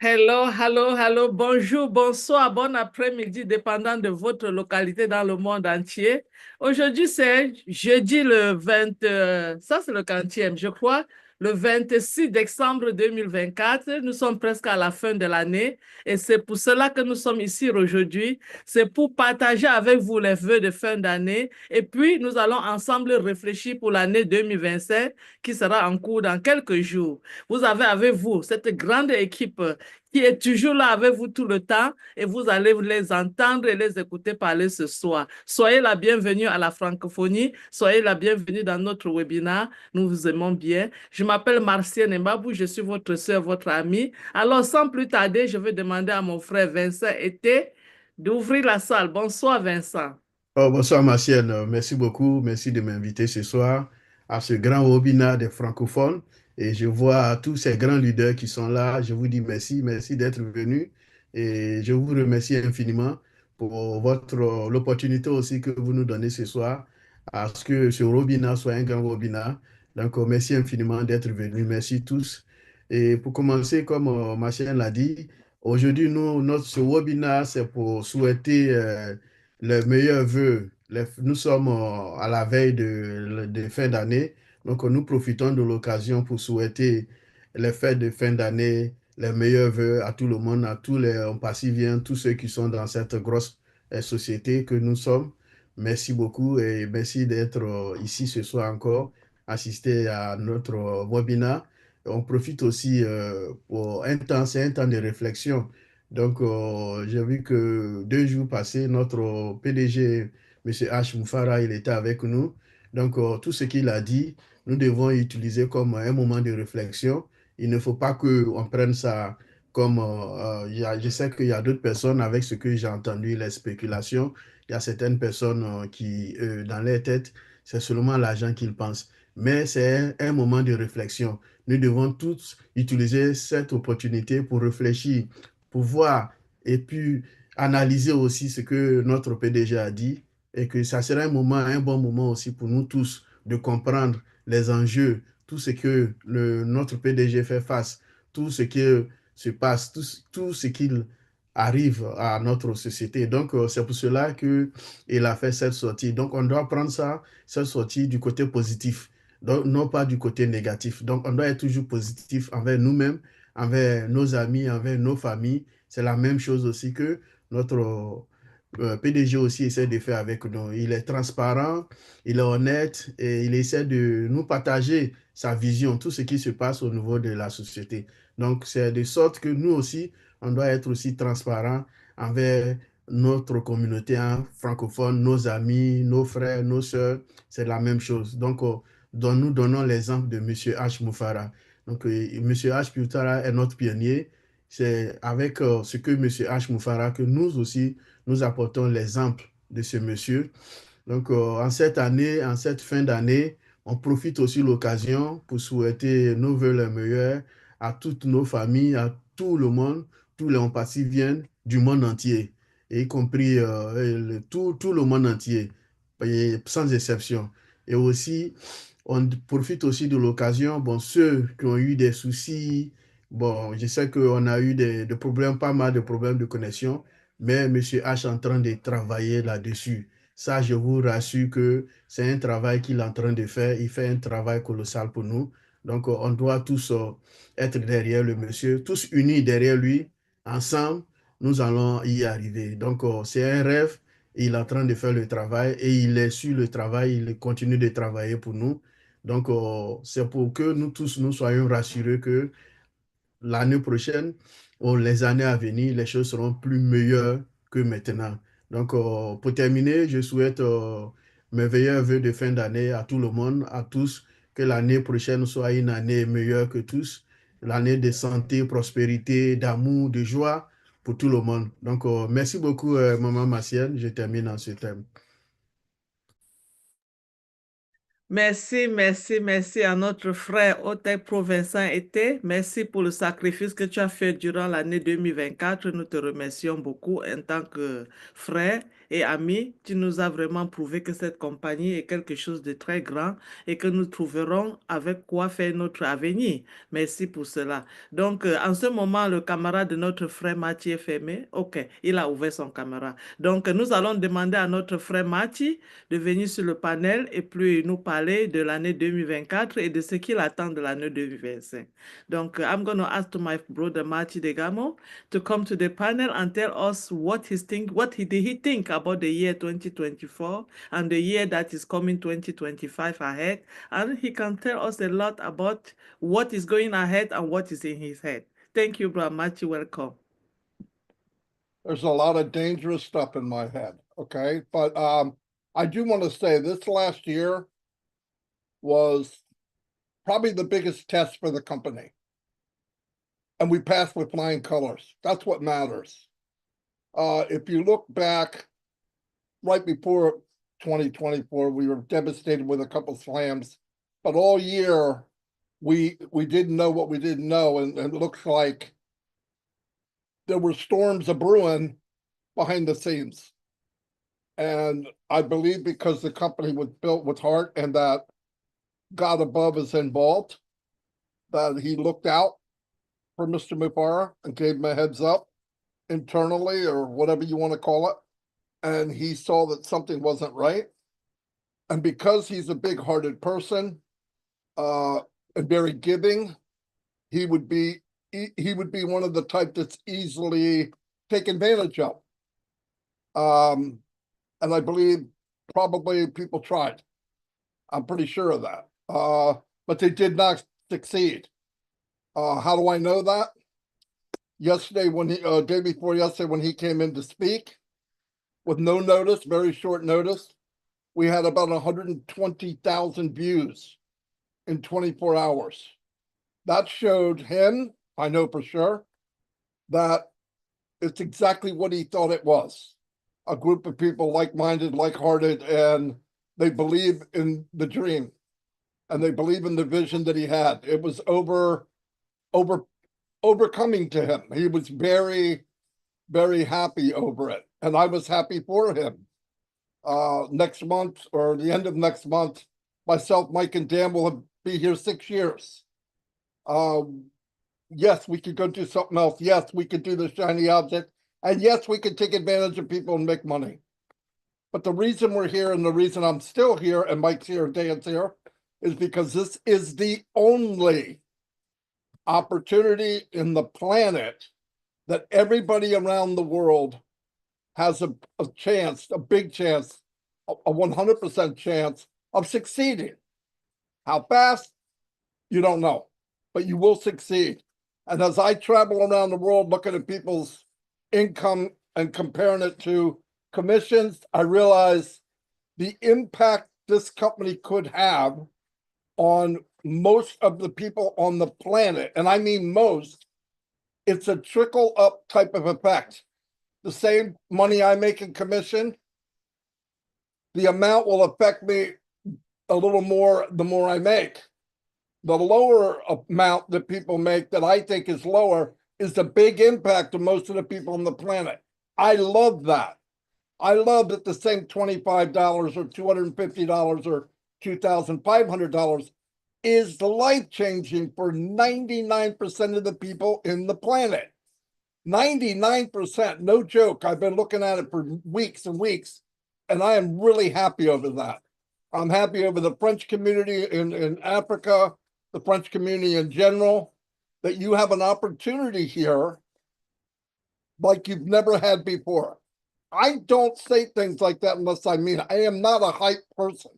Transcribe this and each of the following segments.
Hello, hello, hello, bonjour, bonsoir, bon après-midi, dépendant de votre localité dans le monde entier. Aujourd'hui, c'est jeudi le 20, ça c'est le quantième, je crois, le 26 décembre 2024. Nous sommes presque à la fin de l'année et c'est pour cela que nous sommes ici aujourd'hui. C'est pour partager avec vous les vœux de fin d'année et puis nous allons ensemble réfléchir pour l'année 2025 qui sera en cours dans quelques jours. Vous avez avec vous cette grande équipe qui est toujours là avec vous tout le temps et vous allez les entendre et les écouter parler ce soir. Soyez la bienvenue à la francophonie, soyez la bienvenue dans notre webinaire. Nous vous aimons bien. Je m'appelle Martienne Mbabou, je suis votre sœur, votre amie. Alors, sans plus tarder, je vais demander à mon frère Vincent Été d'ouvrir la salle. Bonsoir, Vincent. Oh, bonsoir Martial. Merci beaucoup, merci de m'inviter ce soir à ce grand webinaire des francophones. Et je vois tous ces grands leaders qui sont là. Je vous dis merci, merci d'être venus. Et je vous remercie infiniment pour l'opportunité aussi que vous nous donnez ce soir à ce que ce webinaire soit un grand webinaire. Donc, merci infiniment d'être venus. Merci tous. Et pour commencer, comme Martial l'a dit, aujourd'hui, ce webinaire, c'est pour souhaiter les meilleurs vœux. Nous sommes à la veille de fin d'année, donc nous profitons de l'occasion pour souhaiter les fêtes de fin d'année, les meilleurs vœux à tout le monde, à tous les ONPASSIViens, tous ceux qui sont dans cette grosse société que nous sommes. Merci beaucoup et merci d'être ici ce soir encore, assister à notre webinaire. On profite aussi pour un temps, c'est un temps de réflexion. Donc, j'ai vu que 2 jours passés, notre PDG, M. H. Moufara, il était avec nous. Donc, tout ce qu'il a dit, nous devons utiliser comme un moment de réflexion. Il ne faut pas qu'on prenne ça comme... je sais qu'il y a d'autres personnes avec ce que j'ai entendu, les spéculations. Il y a certaines personnes qui, dans leur tête, c'est seulement l'argent qu'ils pensent. Mais c'est un moment de réflexion. Nous devons tous utiliser cette opportunité pour réfléchir, pour voir et puis analyser aussi ce que notre PDG a dit et que ça sera un bon moment aussi pour nous tous de comprendre les enjeux, tout ce que notre PDG fait face, tout ce qui se passe, tout ce qu'il arrive à notre société. Donc, c'est pour cela qu'il a fait cette sortie. Donc, on doit prendre ça, cette sortie du côté positif, donc non pas du côté négatif. Donc, on doit être toujours positif envers nous-mêmes, envers nos amis, envers nos familles. C'est la même chose aussi que notre PDG aussi essaie de faire avec nous. Il est transparent, il est honnête et il essaie de nous partager sa vision, tout ce qui se passe au niveau de la société. Donc, c'est de sorte que nous aussi, on doit être aussi transparent envers notre communauté francophone, nos amis, nos frères, nos sœurs. C'est la même chose. Donc, nous donnons l'exemple de M. H. Moufara. Donc, M. H. Moufara est notre pionnier. C'est avec ce que M. H. Moufara que nous aussi, nous apportons l'exemple de ce monsieur. Donc, en cette année, en cette fin d'année, on profite aussi de l'occasion pour souhaiter nos vœux les meilleurs à toutes nos familles, à tout le monde, tous les on-passifs viennent du monde entier, y compris tout le monde entier, et sans exception. Et aussi, on profite aussi de l'occasion, bon, ceux qui ont eu des soucis, bon, je sais qu'on a eu des problèmes, pas mal de problèmes de connexion, mais M. H est en train de travailler là-dessus. Ça, je vous rassure que c'est un travail qu'il est en train de faire. Il fait un travail colossal pour nous. Donc, on doit tous être derrière le monsieur, tous unis derrière lui. Ensemble, nous allons y arriver. Donc, c'est un rêve. Il est en train de faire le travail et il est sur le travail. Il continue de travailler pour nous. Donc, c'est pour que nous tous, nous soyons rassurés que l'année prochaine ou les années à venir, les choses seront plus meilleures que maintenant. Donc, pour terminer, je souhaite mes meilleurs vœux de fin d'année à tout le monde, à tous, que l'année prochaine soit une année meilleure que tous, l'année de santé, prospérité, d'amour, de joie pour tout le monde. Donc, merci beaucoup, Maman Massienne. Je termine en ce thème. Merci, merci, merci à notre frère Otec Provincent Été. Merci pour le sacrifice que tu as fait durant l'année 2024. Nous te remercions beaucoup en tant que frère et ami. Tu nous as vraiment prouvé que cette compagnie est quelque chose de très grand et que nous trouverons avec quoi faire notre avenir. Merci pour cela. Donc, en ce moment, le camarade de notre frère Mathieu est fermé. OK, il a ouvert son caméra. Donc, nous allons demander à notre frère Mathieu de venir sur le panel et puis nous parler de l'année 2024 et de ce qu'il attend de l'année 2025. Donc, I'm going to ask to my brother Mathieu Degamo to come to the panel and tell us what he did he think about the year 2024 and the year that is coming 2025 ahead. And he can tell us a lot about what is going ahead and what is in his head. Thank you, Brother Matthew. Welcome. There's a lot of dangerous stuff in my head, okay? But I do want to say this last year was probably the biggest test for the company. And we passed with flying colors. That's what matters. If you look back right before 2024, we were devastated with a couple slams. But all year, we didn't know what we didn't know. And it looks like there were storms a-brewing behind the scenes. And I believe because the company was built with heart and that God above is involved, that he looked out for Mr. Mubarak and gave him a heads up internally or whatever you want to call it. And he saw that something wasn't right. And because he's a big-hearted person and very giving, he would be one of the type that's easily taken advantage of. And I believe probably people tried. I'm pretty sure of that. But they did not succeed. How do I know that? Yesterday, day before yesterday, when he came in to speak, with no notice, very short notice, we had about 120,000 views in 24 hours. That showed him, I know for sure, that it's exactly what he thought it was. A group of people like-minded, like-hearted, and they believe in the dream and they believe in the vision that he had. It was overcoming to him. He was very, very happy over it. And I was happy for him. Next month or the end of next month, myself, Mike, and Dan will be here 6 years. Yes, we could go do something else. Yes, we could do the shiny object. And yes, we could take advantage of people and make money. But the reason we're here and the reason I'm still here and Mike's here and Dan's here is because this is the only opportunity in the planet that everybody around the world has a chance, a big chance, a 100% chance of succeeding. How fast? You don't know, but you will succeed. And as I travel around the world looking at people's income and comparing it to commissions, I realize the impact this company could have on most of the people on the planet. And I mean most. It's a trickle up type of effect. The same money I make in commission, the amount will affect me a little more the more I make. The lower amount that people make that I think is lower is the big impact of most of the people on the planet. I love that. I love that the same $25 or $250 or $2,500 is life-changing for 99% of the people in the planet. 99%, no joke. I've been looking at it for weeks and weeks, and I am really happy over that. I'm happy over the French community in Africa, the French community in general, that you have an opportunity here like you've never had before. I don't say things like that unless I mean it. I am not a hype person.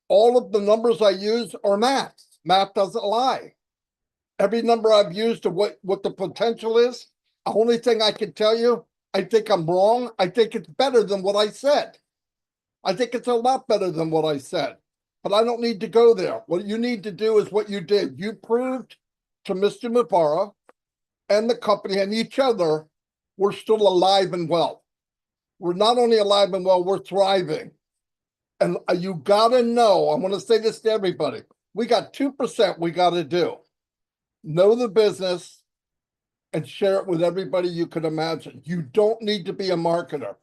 All of the numbers I use are math. Math doesn't lie. Every number I've used of what the potential is, the only thing I can tell you, I think I'm wrong. I think it's better than what I said. I think it's a lot better than what I said. But I don't need to go there. What you need to do is what you did. You proved to Mr. Mubarak and the company and each other we're still alive and well. We're not only alive and well, we're thriving. And you got to know, I want to say this to everybody, we got 2% we got to do. Know the business and share it with everybody you could imagine. You don't need to be a marketer.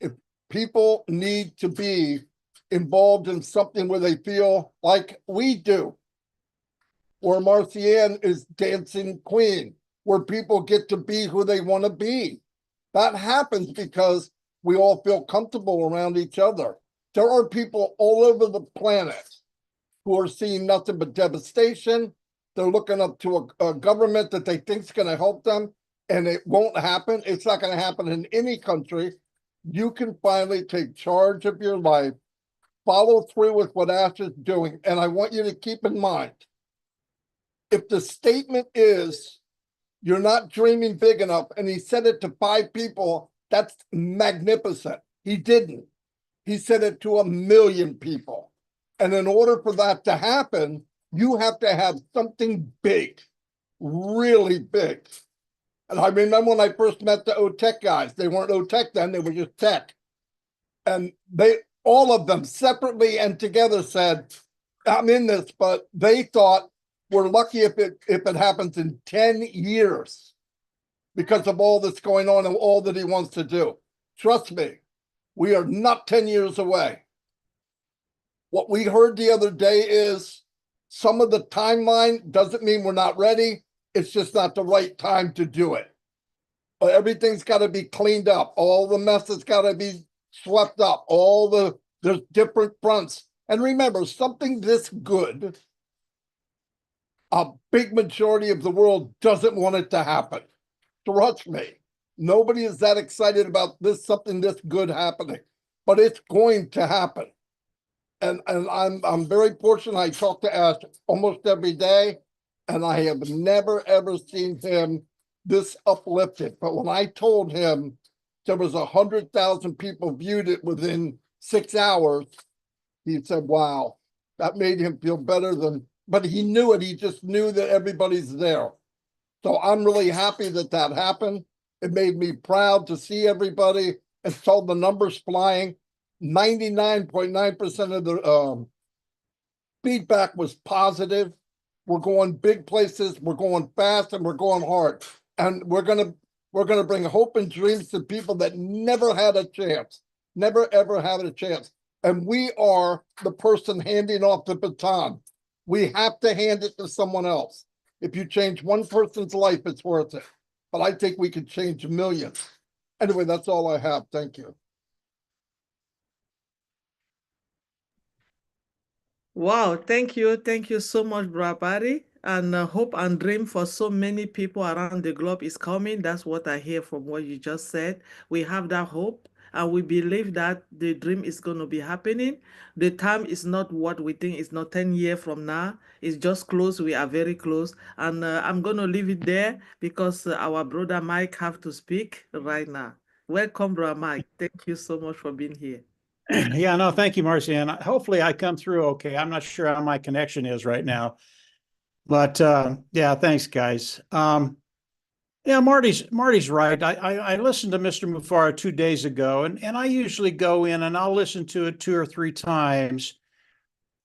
If people need to be involved in something where they feel like we do, where Marcianne is dancing queen, where people get to be who they want to be. That happens because we all feel comfortable around each other. There are people all over the planet who are seeing nothing but devastation. They're looking up to a government that they think is going to help them, and it won't happen. It's not going to happen in any country. You can finally take charge of your life, follow through with what Ash is doing. And I want you to keep in mind, if the statement is, you're not dreaming big enough, and he said it to 5 people, that's magnificent. He didn't. He said it to 1 million people. And in order for that to happen, you have to have something big, really big. And I remember when I first met the O-Tech guys, they weren't O-Tech then, they were just tech. And they, all of them separately and together said, I'm in this, but they thought we're lucky if it happens in 10 years because of all that's going on and all that he wants to do. Trust me, we are not 10 years away. What we heard the other day is some of the timeline doesn't mean we're not ready. It's just not the right time to do it. Everything's got to be cleaned up. All the mess has got to be swept up. There's different fronts. And remember, something this good, a big majority of the world doesn't want it to happen. Trust me, nobody is that excited about something this good happening, but it's going to happen. And I'm very fortunate. I talk to Ash almost every day, and I have never ever seen him this uplifted. But when I told him there was 100,000 people viewed it within 6 hours, he said, wow, that made him feel better than, but he knew it. He just knew that everybody's there. So I'm really happy that that happened. It made me proud to see everybody and saw the numbers flying. 99.9% of the feedback was positive. We're going big places, we're going fast, and we're going hard. And we're gonna bring hope and dreams to people that never had a chance, never ever had a chance. And we are the person handing off the baton. We have to hand it to someone else. If you change one person's life, it's worth it. But I think we could change millions. Anyway, that's all I have. Thank you. Wow, thank you. Thank you so much, Brabari. And hope and dream for so many people around the globe is coming. That's what I hear from what you just said. We have that hope, and we believe that the dream is going to be happening. The time is not what we think. It's not 10 years from now. It's just close. We are very close. And I'm going to leave it there because our brother Mike have to speak right now. Welcome, brother Mike. Thank you so much for being here. Yeah, no, thank you, Marcianne. Hopefully I come through okay. I'm not sure how my connection is right now. But yeah, thanks, guys. Yeah, Marty's right. I listened to Mr. Mufara 2 days ago, and I usually go in and I'll listen to it 2 or 3 times.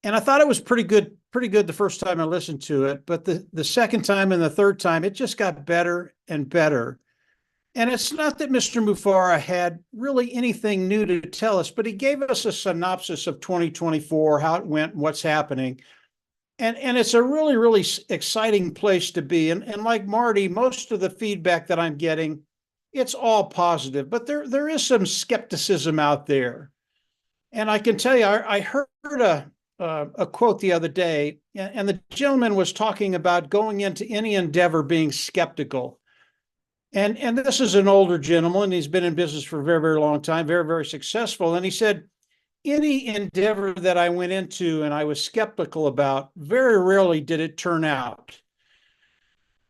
And I thought it was pretty good the first time I listened to it. But the second time and the third time, it just got better and better. And it's not that Mr. Mufara had really anything new to tell us, but he gave us a synopsis of 2024, how it went, what's happening. And it's a really, really exciting place to be. And like Marty, most of the feedback that I'm getting, it's all positive, but there is some skepticism out there. And I can tell you, I heard a quote the other day, and the gentleman was talking about going into any endeavor being skeptical. And this is an older gentleman. He's been in business for a very, very long time, very, very successful. And he said, any endeavor that I went into and I was skeptical about, very rarely did it turn out.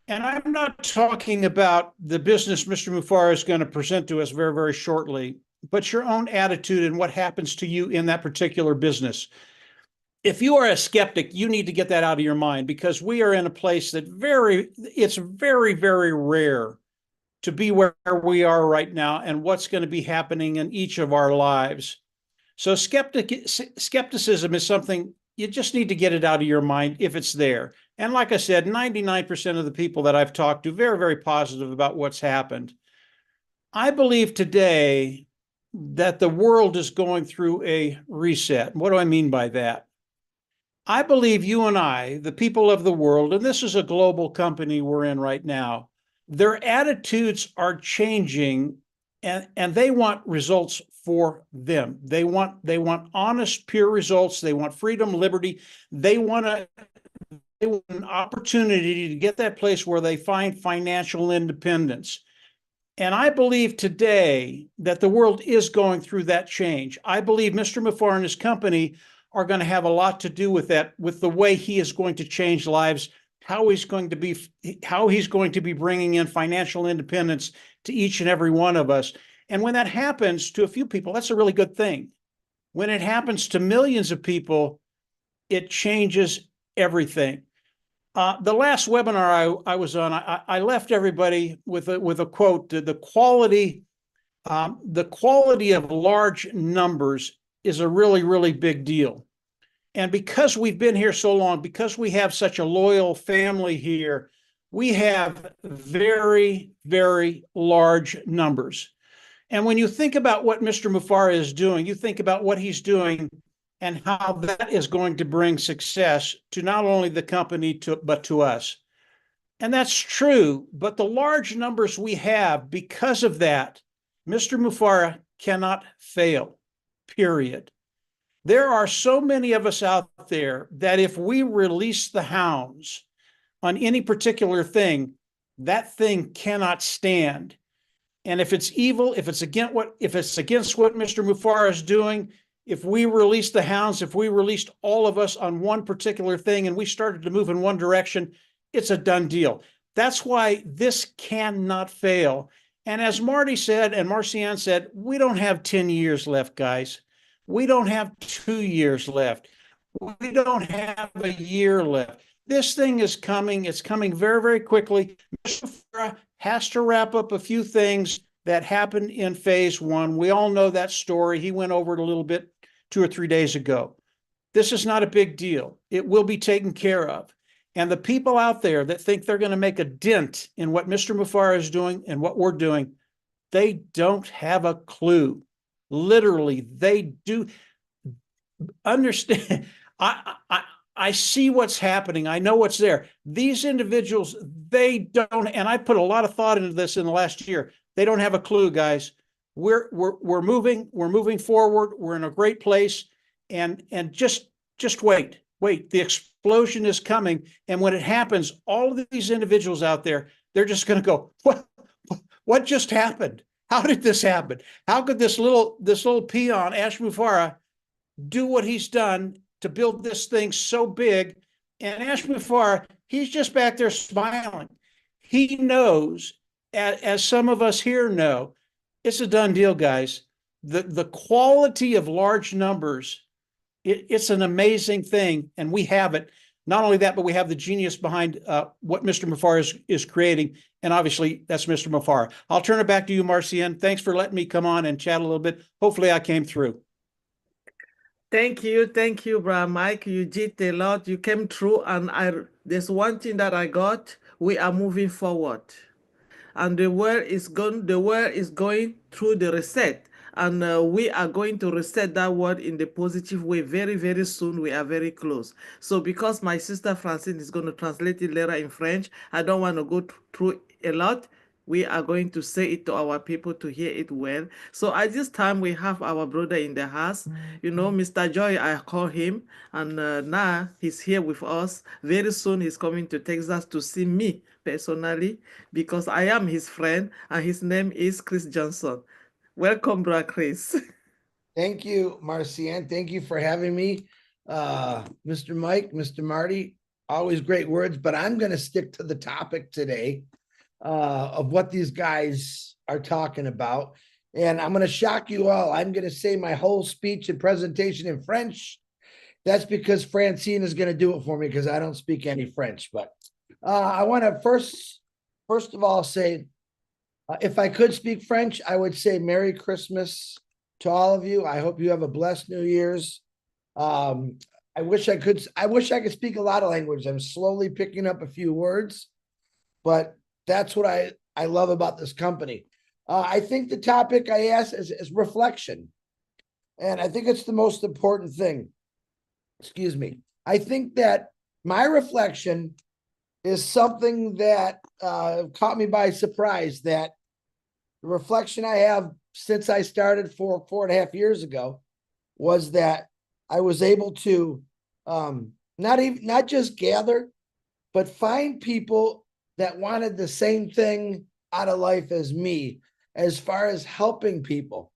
And I'm not talking about the business Mr. Mufara is going to present to us very, very shortly, but your own attitude and what happens to you in that particular business. If you are a skeptic, you need to get that out of your mind, because we are in a place that it's very, very rare to be where we are right now and what's going to be happening in each of our lives. So skepticism is something you just need to get it out of your mind if it's there. And like I said, 99% of the people that I've talked to, very, very positive about what's happened. I believe today that the world is going through a reset. What do I mean by that? I believe you and I, the people of the world, and this is a global company we're in right now, their attitudes are changing, and they want results for them. They want honest, pure results. They want freedom, liberty. They want an opportunity to get that place where they find financial independence. And I believe today that the world is going through that change. I believe Mr. Mufar and his company are going to have a lot to do with that, with the way he is going to change lives, how he's going to be bringing in financial independence to each and every one of us. And when that happens to a few people, that's a really good thing. When it happens to millions of people, it changes everything. The last webinar I was on, I left everybody with a quote: the quality of large numbers is a really, really big deal. And because we've been here so long, because we have such a loyal family here, we have very, very large numbers. And when you think about what Mr. Mufar is doing, you think about what he's doing and how that is going to bring success to not only the company, but to us. And that's true, but the large numbers we have, because of that, Mr. Mufar cannot fail, period. There are so many of us out there that if we release the hounds on any particular thing, that thing cannot stand. And if it's evil, if it's against what Mr. Mufar is doing, if we release the hounds, if we released all of us on one particular thing and we started to move in one direction, it's a done deal. That's why this cannot fail. And as Marty said, and Marcianne said, we don't have 10 years left, guys. We don't have 2 years left. We don't have a year left. This thing is coming. It's coming very, very quickly. Mr. Mufar has to wrap up a few things that happened in phase one. We all know that story. He went over it a little bit 2 or 3 days ago. This is not a big deal. It will be taken care of. And the people out there that think they're going to make a dent in what Mr. Mufar is doing and what we're doing, they don't have a clue. Literally, they do understand. I see what's happening. I know what's there. These individuals, they don't, and I put a lot of thought into this in the last year. They don't have a clue, guys. We're moving forward. We're in a great place, and just wait. The explosion is coming, and when it happens, all of these individuals out there, they're just going to go, what just happened? How did this happen? How could this little peon, Ash Mufara, do what he's done to build this thing so big? And Ash Mufara, he's just back there smiling. He knows, as some of us here know, it's a done deal, guys. The quality of large numbers, it's an amazing thing, and we have it. Not only that, but we have the genius behind what Mr. Mufar is creating, and obviously that's Mr. Mufar. I'll turn it back to you, Marcianne. Thanks for letting me come on and chat a little bit. Hopefully I came through. Thank you, Brother Mike. You did a lot. You came through, and there's one thing that I got. We are moving forward, and the world is going through the reset. And we are going to reset that word in the positive way very, very soon. We are very close. So because my sister Francine is going to translate it later in French, I don't want to go through a lot. We are going to say it to our people to hear it well. So at this time, we have our brother in the house. You know, Mr. Joy, I call him. And now he's here with us. Very soon, he's coming to Texas to see me personally because I am his friend. And his name is Chris Johnson. Welcome, Brother Chris. Thank you, Marcianne. Thank you for having me. Mr. Mike, Mr. Marty, always great words, but I'm going to stick to the topic today of what these guys are talking about. And I'm going to shock you all. I'm going to say my whole speech and presentation in French. That's because Francine is going to do it for me because I don't speak any French. But I want to first of all say, if I could speak French, I would say Merry Christmas to all of you. I hope you have a blessed New Year's. I wish I could speak a lot of language. I'm slowly picking up a few words, but that's what I love about this company. I think the topic I asked is reflection. And I think it's the most important thing. Excuse me. I think that my reflection is something that caught me by surprise, that the reflection I have since I started 4.5 years ago was that I was able to not just gather, but find people that wanted the same thing out of life as me, as far as helping people.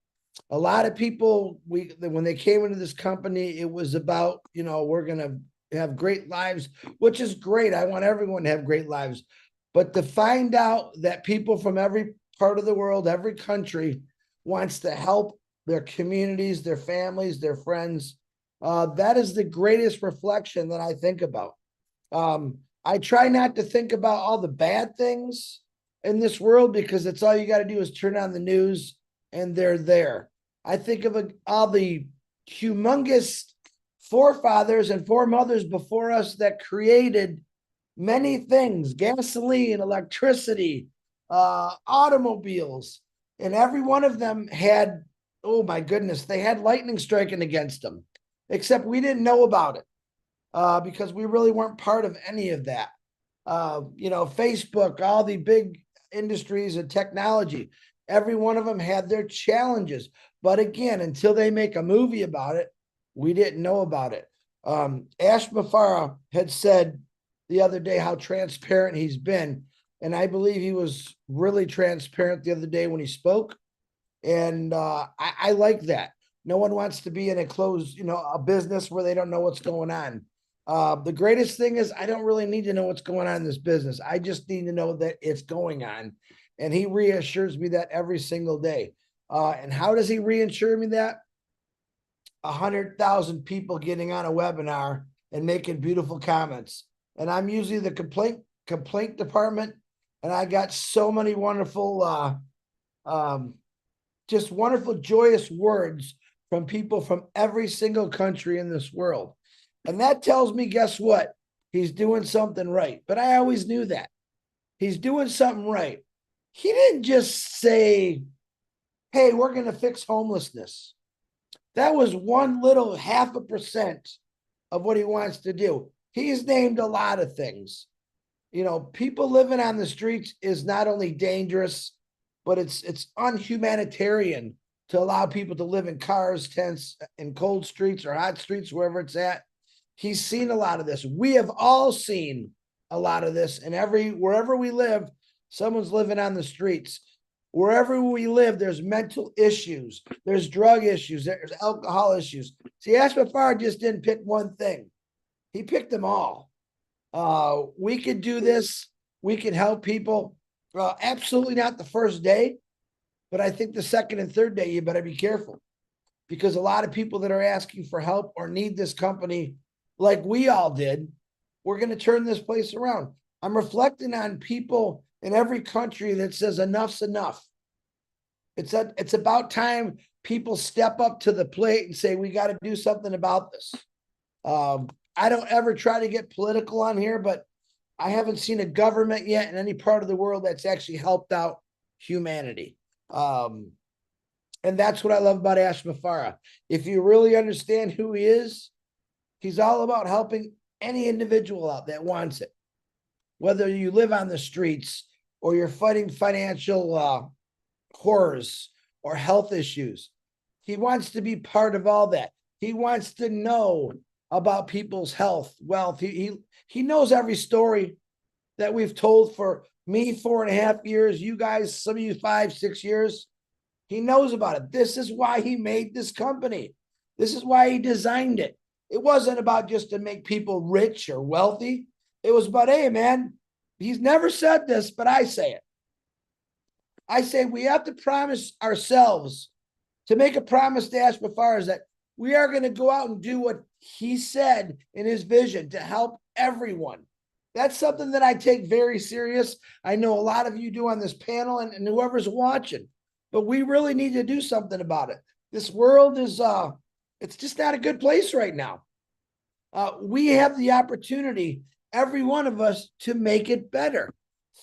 A lot of people, when they came into this company, it was about, we're going to have great lives, which is great. I want everyone to have great lives. But to find out that people from every part of the world, every country wants to help their communities, their families, their friends, that is the greatest reflection that I think about. I try not to think about all the bad things in this world, because it's all you got to do is turn on the news and they're there. I think of all the humongous forefathers and foremothers before us that created many things: gasoline, electricity, automobiles, and every one of them had, oh my goodness, they had lightning striking against them, except we didn't know about it because we really weren't part of any of that. Facebook, all the big industries and technology, every one of them had their challenges. But again, until they make a movie about it, we didn't know about it. Ash Mafara had said the other day how transparent he's been. And I believe he was really transparent the other day when he spoke. And I like that. No one wants to be in a closed, a business where they don't know what's going on. The greatest thing is I don't really need to know what's going on in this business. I just need to know that it's going on. And he reassures me that every single day. And how does he reassure me that? 100,000 people getting on a webinar and making beautiful comments. And I'm usually the complaint department. And I got so many wonderful, just wonderful, joyous words from people from every single country in this world. And that tells me, guess what? He's doing something right. But I always knew that. He's doing something right. He didn't just say, hey, we're going to fix homelessness. That was one little 0.5% of what he wants to do. He's named a lot of things. People living on the streets is not only dangerous, but it's unhumanitarian to allow people to live in cars, tents, in cold streets or hot streets, wherever it's at. He's seen a lot of this. We have all seen a lot of this. And wherever we live, someone's living on the streets. Wherever we live, there's mental issues. There's drug issues. There's alcohol issues. See, Ash Mafara just didn't pick one thing. He picked them all. We could do this. We could help people. Absolutely not the first day, but I think the second and third day, you better be careful, because a lot of people that are asking for help or need this company, like we all did, we're going to turn this place around. I'm reflecting on people in every country that says enough's enough. It's about time people step up to the plate and say, we got to do something about this. I don't ever try to get political on here, but I haven't seen a government yet in any part of the world that's actually helped out humanity. And that's what I love about Ash Mafara. If you really understand who he is, he's all about helping any individual out that wants it. Whether you live on the streets or you're fighting financial horrors or health issues, he wants to be part of all that. He wants to know about people's health, wealth. He knows every story that we've told for me 4.5 years, you guys, some of you 5, 6 years. He knows about it. This is why he made this company. This is why he designed it. It wasn't about just to make people rich or wealthy. It was about, hey, man, he's never said this, but I say it. I say we have to promise ourselves, to make a promise to Ash Mafara, is that we are going to go out and do what he said in his vision to help everyone. That's something that I take very serious. I know a lot of you do on this panel and whoever's watching, but we really need to do something about it. This world is, it's just not a good place right now. We have the opportunity, every one of us, to make it better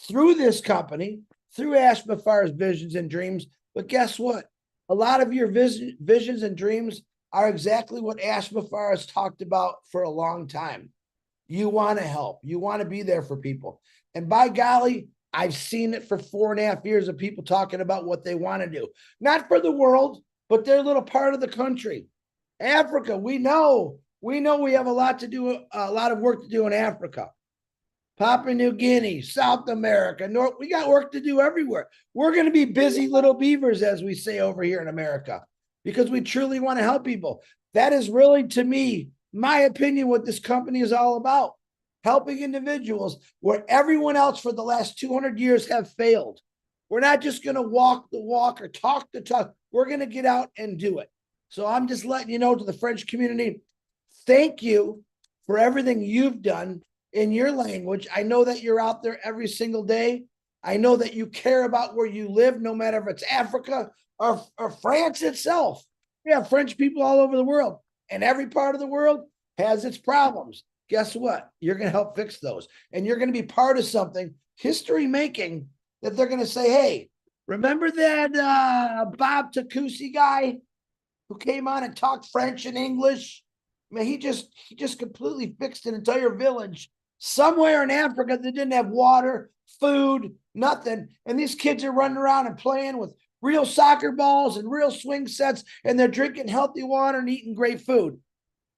through this company, through Ashmafar's visions and dreams. But guess what? A lot of your visions and dreams are exactly what Ashmafar has talked about for a long time. You want to help. You want to be there for people. And by golly, I've seen it for 4.5 years of people talking about what they want to do. Not for the world, but their little part of the country. Africa, we know we have a lot to do, a lot of work to do in Africa. Papua New Guinea, South America, North, we got work to do everywhere. We're going to be busy little beavers, as we say over here in America, because we truly want to help people. That is really, to me, my opinion, what this company is all about. Helping individuals where everyone else for the last 200 years have failed. We're not just going to walk the walk or talk the talk. We're going to get out and do it. So I'm just letting you know, to the French community, thank you for everything you've done in your language. I know that you're out there every single day. I know that you care about where you live, no matter if it's Africa or France itself. We have French people all over the world, and every part of the world has its problems. Guess what? You're going to help fix those, and you're going to be part of something history making that they're going to say, hey, remember that Bob Takusi guy who came on and talked French and English? I mean, he just completely fixed an entire village somewhere in Africa that didn't have water, food, nothing. And these kids are running around and playing with real soccer balls and real swing sets, and they're drinking healthy water and eating great food.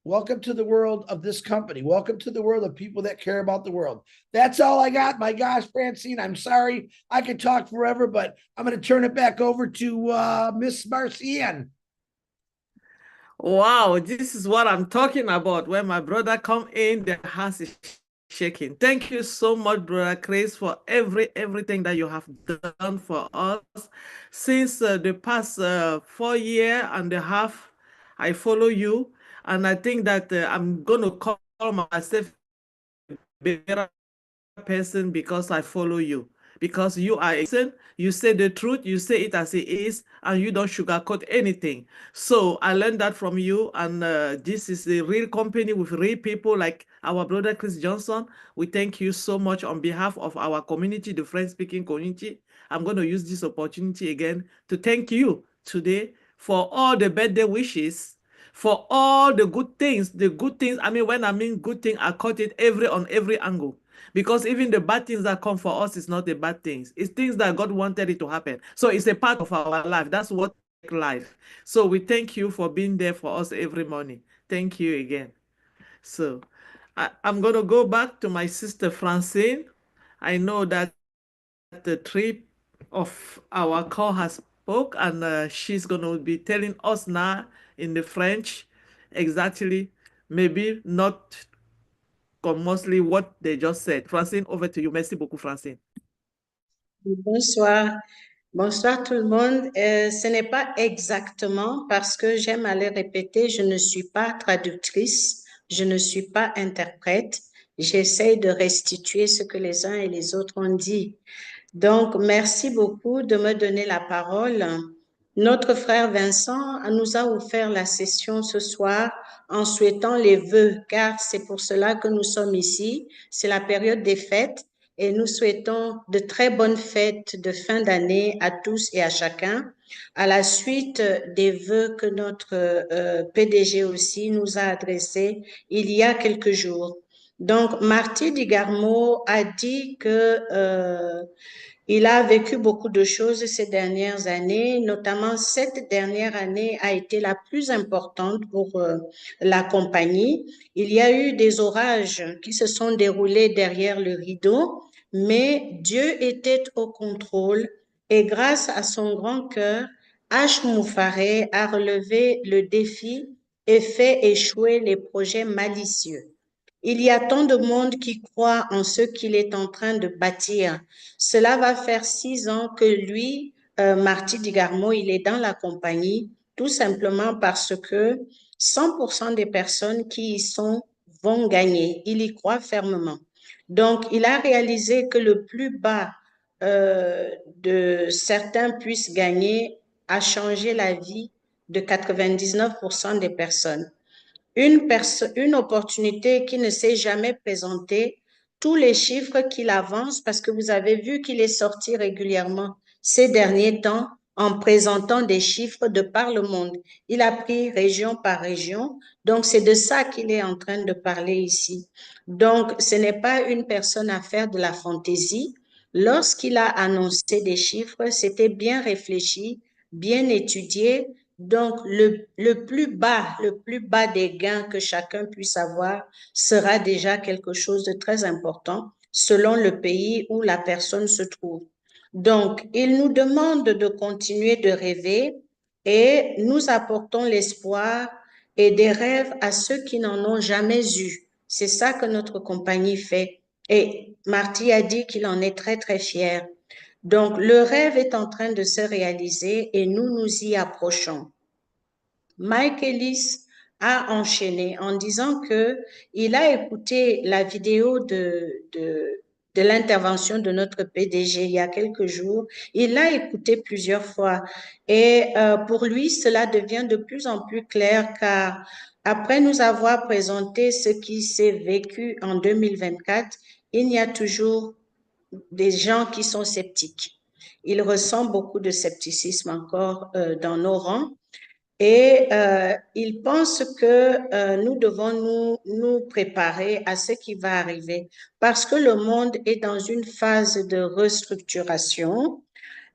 Welcome to the world of this company. Welcome to the world of people that care about the world. That's all I got. My gosh, Francine, I'm sorry. I could talk forever, but I'm going to turn it back over to Miss Marcienne. Wow, this is what I'm talking about. When my brother come in, the house is shaking. Thank you so much, Brother Chris, for everything that you have done for us. Since the past 4.5 years, I follow you. And I think that I'm going to call myself a better person because I follow you. Because you are a person, you say the truth, you say it as it is, and you don't sugarcoat anything. So I learned that from you, and this is a real company with real people like our brother Chris Johnson. We thank you so much on behalf of our community, the French-speaking community. I'm going to use this opportunity again to thank you today for all the birthday wishes, for all the good things. I mean, when I mean good thing, I cut it on every angle. Because even the bad things that come for us is not the bad things. It's things that God wanted it to happen. So it's a part of our life. That's what life. So we thank you for being there for us every morning. Thank you again. So I'm going to go back to my sister Francine. I know that the trip of our call has spoke, and she's going to be telling us now in the French exactly, maybe not mostly what they just said. Francine, over to you. Merci beaucoup, Francine. Bonsoir. Bonsoir tout le monde. Ce n'est pas exactement parce que j'aime aller répéter, je ne suis pas traductrice, je ne suis pas interprète. J'essaie de restituer ce que les uns et les autres ont dit. Donc, merci beaucoup de me donner la parole. Notre frère Vincent nous a offert la session ce soir en souhaitant les vœux, car c'est pour cela que nous sommes ici. C'est la période des fêtes et nous souhaitons de très bonnes fêtes de fin d'année à tous et à chacun, à la suite des vœux que notre PDG aussi nous a adressés il y a quelques jours. Donc, Marty Digarmo a dit que il a vécu beaucoup de choses ces dernières années, notamment cette dernière année a été la plus importante pour la compagnie. Il y a eu des orages qui se sont déroulés derrière le rideau, mais Dieu était au contrôle et grâce à son grand cœur, H. Moufaré a relevé le défi et fait échouer les projets malicieux. Il y a tant de monde qui croit en ce qu'il est en train de bâtir. Cela va faire 6 ans que lui, Marty Digarmo, il est dans la compagnie, tout simplement parce que 100% des personnes qui y sont vont gagner. Il y croit fermement. Donc, il a réalisé que le plus bas de certains puissent gagner a changé la vie de 99% des personnes. Une opportunité qui ne s'est jamais présentée tous les chiffres qu'il avance parce que vous avez vu qu'il est sorti régulièrement ces derniers temps en présentant des chiffres de par le monde. Il a pris région par région. Donc, c'est de ça qu'il est en train de parler ici. Donc, ce n'est pas une personne à faire de la fantaisie. Lorsqu'il a annoncé des chiffres, c'était bien réfléchi, bien étudié. Donc, le plus bas des gains que chacun puisse avoir sera déjà quelque chose de très important selon le pays où la personne se trouve. Donc, il nous demande de continuer de rêver et nous apportons l'espoir et des rêves à ceux qui n'en ont jamais eu. C'est ça que notre compagnie fait. Et Marty a dit qu'il en est très, très fier. Donc, le rêve est en train de se réaliser et nous nous y approchons. Mike Ellis a enchaîné en disant que il a écouté la vidéo de l'intervention de notre PDG il y a quelques jours. Il l'a écouté plusieurs fois et pour lui, cela devient de plus en plus clair car après nous avoir présenté ce qui s'est vécu en 2024, il y a toujours des gens qui sont sceptiques. Il ressent beaucoup de scepticisme encore dans nos rangs. Et il pense que nous devons nous préparer à ce qui va arriver parce que le monde est dans une phase de restructuration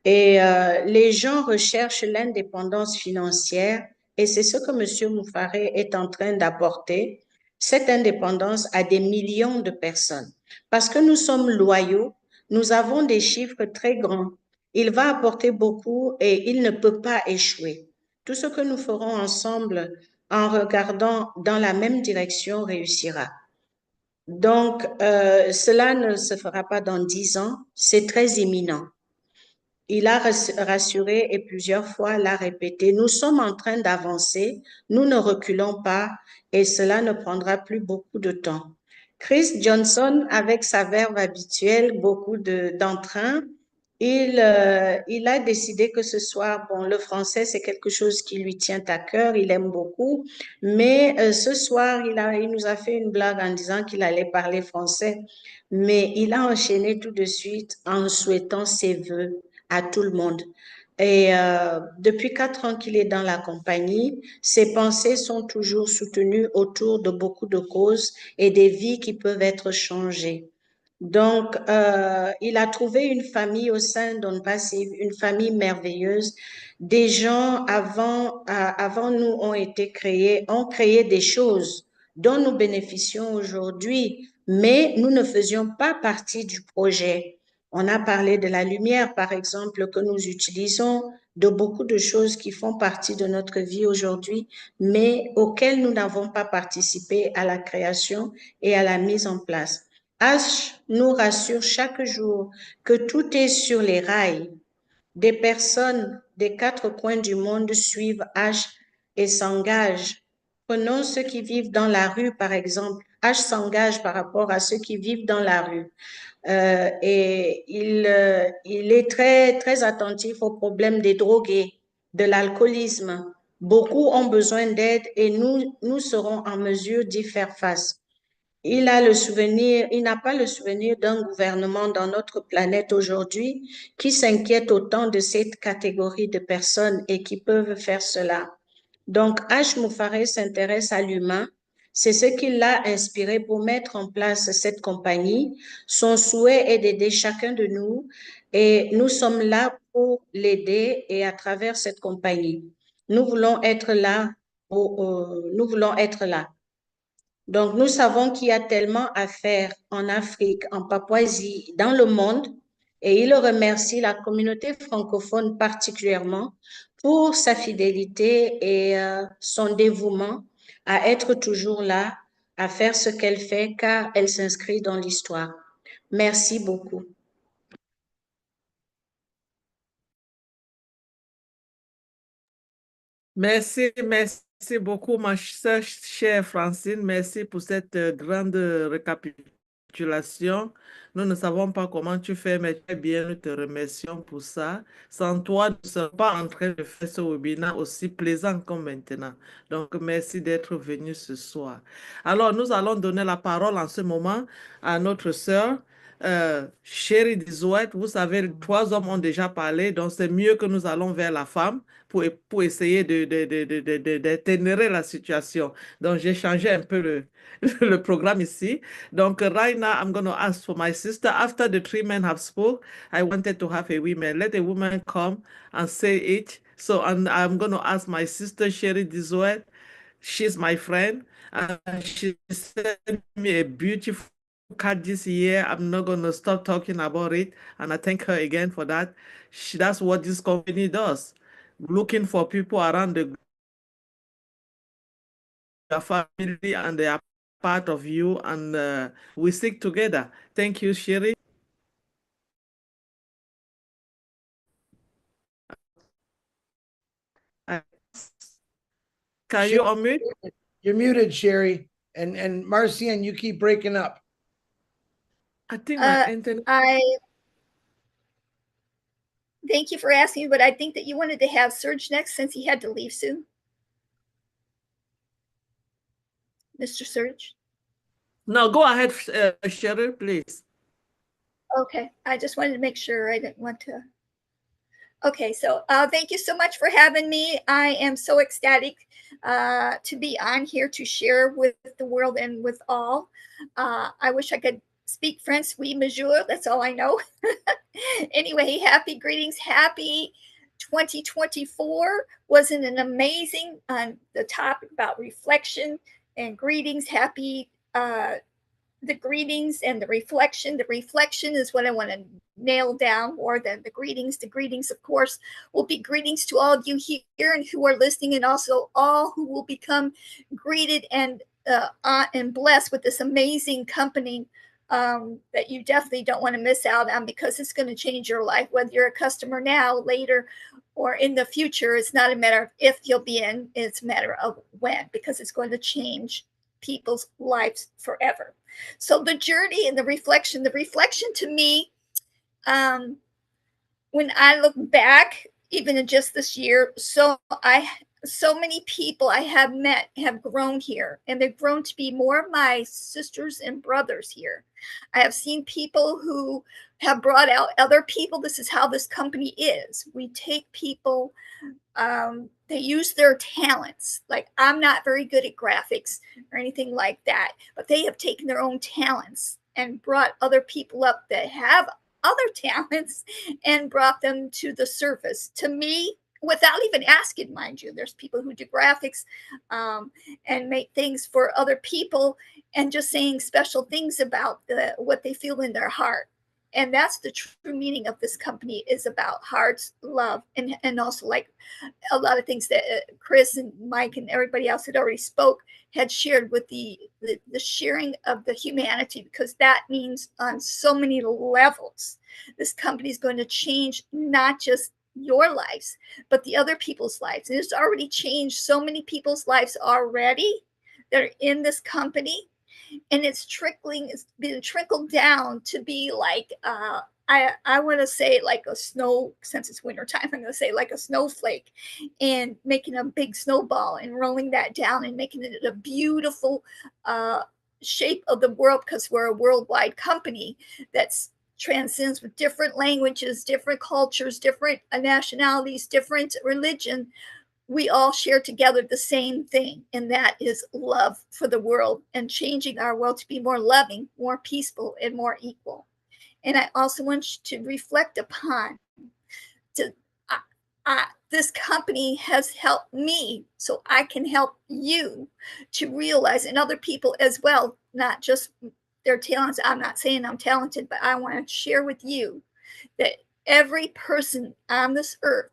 et les gens recherchent l'indépendance financière et c'est ce que M. Moufaré est en train d'apporter, cette indépendance à des millions de personnes. Parce que nous sommes loyaux, nous avons des chiffres très grands. Il va apporter beaucoup et il ne peut pas échouer. Tout ce que nous ferons ensemble en regardant dans la même direction réussira. Donc, cela ne se fera pas dans 10 ans, c'est très imminent. Il a rassuré et plusieurs fois l'a répété, nous sommes en train d'avancer, nous ne reculons pas et cela ne prendra plus beaucoup de temps. Chris Johnson, avec sa verve habituelle, beaucoup d'entrain, il a décidé que ce soir, bon, le français, c'est quelque chose qui lui tient à cœur, il aime beaucoup, mais ce soir, il nous a fait une blague en disant qu'il allait parler français, mais il a enchaîné tout de suite en souhaitant ses vœux à tout le monde. Et depuis 4 ans qu'il est dans la compagnie, ses pensées sont toujours soutenues autour de beaucoup de causes et des vies qui peuvent être changées. Donc, il a trouvé une famille au sein d'ONPASSIVE, une famille merveilleuse. Des gens avant nous ont créé des choses dont nous bénéficions aujourd'hui, mais nous ne faisions pas partie du projet. On a parlé de la lumière, par exemple, que nous utilisons, de beaucoup de choses qui font partie de notre vie aujourd'hui, mais auxquelles nous n'avons pas participé à la création et à la mise en place. H nous rassure chaque jour que tout est sur les rails. Des personnes des 4 coins du monde suivent H et s'engagent. Prenons ceux qui vivent dans la rue, par exemple. H s'engage par rapport à ceux qui vivent dans la rue. Et il est très, très attentif aux problèmes des drogués, de l'alcoolisme. Beaucoup ont besoin d'aide et nous serons en mesure d'y faire face. Il n'a pas le souvenir d'un gouvernement dans notre planète aujourd'hui qui s'inquiète autant de cette catégorie de personnes et qui peuvent faire cela. Donc, H. Moufaré s'intéresse à l'humain. C'est ce qui l'a inspiré pour mettre en place cette compagnie. Son souhait est d'aider chacun de nous et nous sommes là pour l'aider et à travers cette compagnie. Nous voulons être là. Nous voulons être là. Donc, nous savons qu'il y a tellement à faire en Afrique, en Papouasie, dans le monde, et il remercie la communauté francophone particulièrement pour sa fidélité et son dévouement à être toujours là, à faire ce qu'elle fait, car elle s'inscrit dans l'histoire. Merci beaucoup. Merci, merci beaucoup, ma chère Francine. Merci pour cette grande récapitulation situation. Nous ne savons pas comment tu fais, mais très bien, nous te remercions pour ça. Sans toi, nous ne sommes pas en train de faire ce webinaire aussi plaisant comme maintenant. Donc, merci d'être venu ce soir. Alors, nous allons donner la parole en ce moment à notre sœur, Chérie Dizouette. Vous savez, 3 hommes ont déjà parlé, donc c'est mieux que nous allons vers la femme pour essayer d'atténuer la situation. Donc, j'ai changé un peu le programme ici. Donc, right now, I'm going to ask for my sister. After the 3 men have spoke, I wanted to have a woman. Let a woman come and say it. So, I'm going to ask my sister, Chérie Dizouette. She's my friend. And she sent me a beautiful card this year. I'm not going to stop talking about it. And I thank her again for that. That's what this company does. Looking for people around the family, and they are part of you, and we stick together. Thank you, Sherry. Can you unmute? You're muted, Sherry. And Marcian, you keep breaking up. I think my internet. Thank you for asking, but I think that you wanted to have Serge next since he had to leave soon. Mr. Serge? No, go ahead, Sherry, please. Okay, I just wanted to make sure. I didn't want to. Okay, so thank you so much for having me. I am so ecstatic to be on here to share with the world and with all. I wish I could speak French, oui, monsieur. That's all I know. Anyway, happy greetings. Happy 2024. Wasn't an amazing on the topic about reflection and greetings. Happy the greetings and the reflection. The reflection is what I want to nail down more than the greetings. The greetings, of course, will be greetings to all of you here and who are listening, and also all who will become greeted and blessed with this amazing company that you definitely don't want to miss out on, because it's going to change your life, whether you're a customer now, later, or in the future. It's not a matter of if you'll be in, it's a matter of when, because it's going to change people's lives forever. So the journey and the reflection to me, when I look back, even in just this year, so many people I have met have grown here, and they've grown to be more of my sisters and brothers here. I have seen people who have brought out other people. This is how this company is. We take people, they use their talents. Like, I'm not very good at graphics or anything like that, but they have taken their own talents and brought other people up that have other talents and brought them to the surface. To me, without even asking, mind you, there's people who do graphics and make things for other people and just saying special things about what they feel in their heart. And that's the true meaning of this company, is about hearts, love, and also, like a lot of things that Chris and Mike and everybody else had already had shared with the sharing of the humanity, because that means on so many levels, this company is going to change not just your lives, but the other people's lives. And it's already changed so many people's lives already that are in this company. And it's been trickled down to be like, I want to say like a snow, since it's winter time, I'm going to say like a snowflake, and making a big snowball and rolling that down and making it a beautiful shape of the world, because we're a worldwide company that's transcends with different languages, different cultures, different nationalities, different religion. We all share together the same thing, and that is love for the world and changing our world to be more loving, more peaceful, and more equal. And I also want you to reflect upon this company has helped me, so I can help you to realize, and other people as well, not just their talents. I'm not saying I'm talented, but I want to share with you that every person on this earth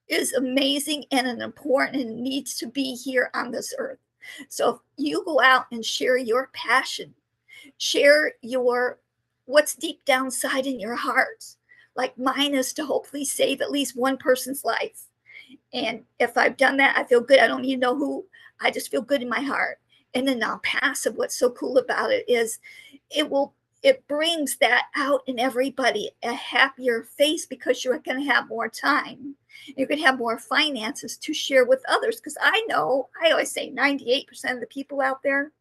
is amazing and an important and needs to be here on this earth. So if you go out and share your passion, share what's deep down inside in your heart, like mine is to hopefully save at least one person's life. And if I've done that, I feel good. I don't even know who, I just feel good in my heart. And then non-passive, what's so cool about it is it brings that out in everybody, a happier face, because you're going to have more time. You're going to have more finances to share with others. Because I always say 98% of the people out there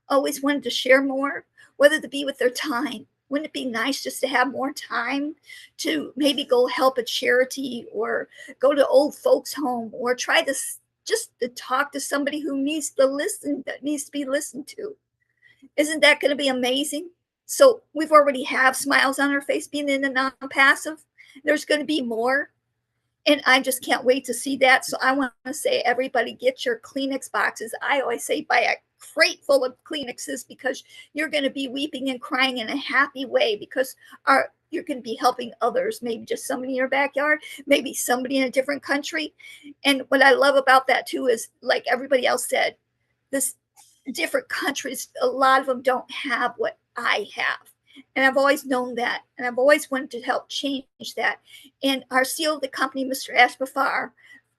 always wanted to share more, whether to be with their time. Wouldn't it be nice just to have more time to maybe go help a charity or go to old folks' home or try to just to talk to somebody who needs to listen, that needs to be listened to? Isn't that going to be amazing? So we've already have smiles on our face being in the non-passive. There's going to be more. And I just can't wait to see that. So I want to say, everybody, get your Kleenex boxes. I always say buy a crate full of Kleenexes, because you're going to be weeping and crying in a happy way, because you're going to be helping others, maybe just somebody in your backyard, maybe somebody in a different country. And what I love about that too is, like everybody else said, this different countries, a lot of them don't have what I have. And I've always known that. And I've always wanted to help change that. And our CEO of the company, Mr. Ashbafar,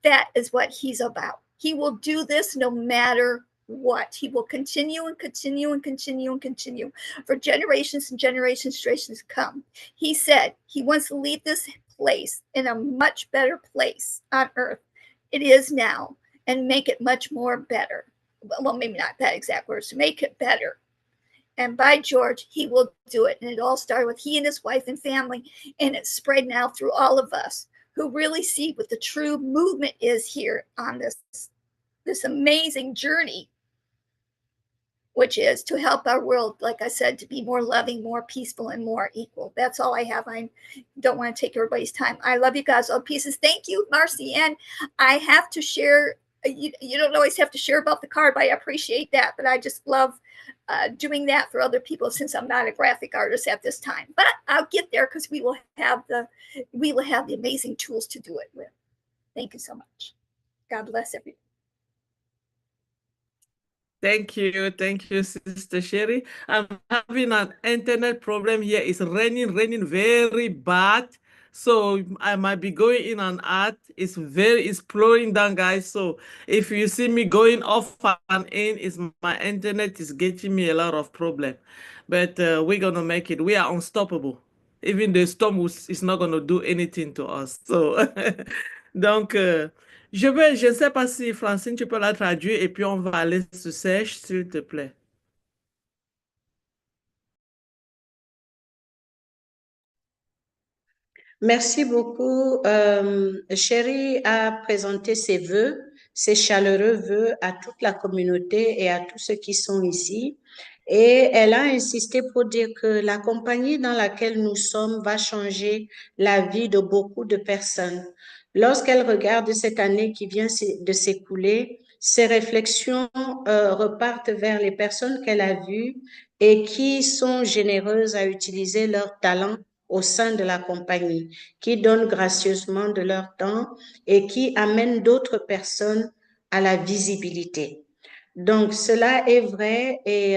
that is what he's about. He will do this no matter what. He will continue and continue and continue and continue for generations and generations to come. He said he wants to leave this place in a much better place on earth. It is now, and make it much more better. Well, maybe not that exact words, to make it better. And by George, he will do it. And it all started with he and his wife and family. And it's spread now through all of us who really see what the true movement is here on this amazing journey, which is to help our world, like I said, to be more loving, more peaceful, and more equal. That's all I have. I don't want to take everybody's time. I love you guys, all pieces. Thank you, Marcy. And I have to share, you don't always have to share about the card, but I appreciate that. But I just love doing that for other people, since I'm not a graphic artist at this time. But I'll get there, because we will have the amazing tools to do it with. Thank you so much. God bless everyone. Thank you, Sister Sherry. I'm having an internet problem here. It's raining very bad. So I might be going in and out. It's pouring down, guys. So if you see me going off and in, my internet is getting me a lot of problem. But we're gonna make it. We are unstoppable. Even the storm is not gonna do anything to us. So donc je ne sais pas si Francine, tu peux la traduire et puis on va aller sur Serge, s'il te plaît. Merci beaucoup. Chérie a présenté ses vœux, ses chaleureux vœux à toute la communauté et à tous ceux qui sont ici. Et elle a insisté pour dire que la compagnie dans laquelle nous sommes va changer la vie de beaucoup de personnes. Lorsqu'elle regarde cette année qui vient de s'écouler, ses réflexions repartent vers les personnes qu'elle a vues et qui sont généreuses à utiliser leur talent au sein de la compagnie, qui donnent gracieusement de leur temps et qui amènent d'autres personnes à la visibilité. Donc, cela est vrai et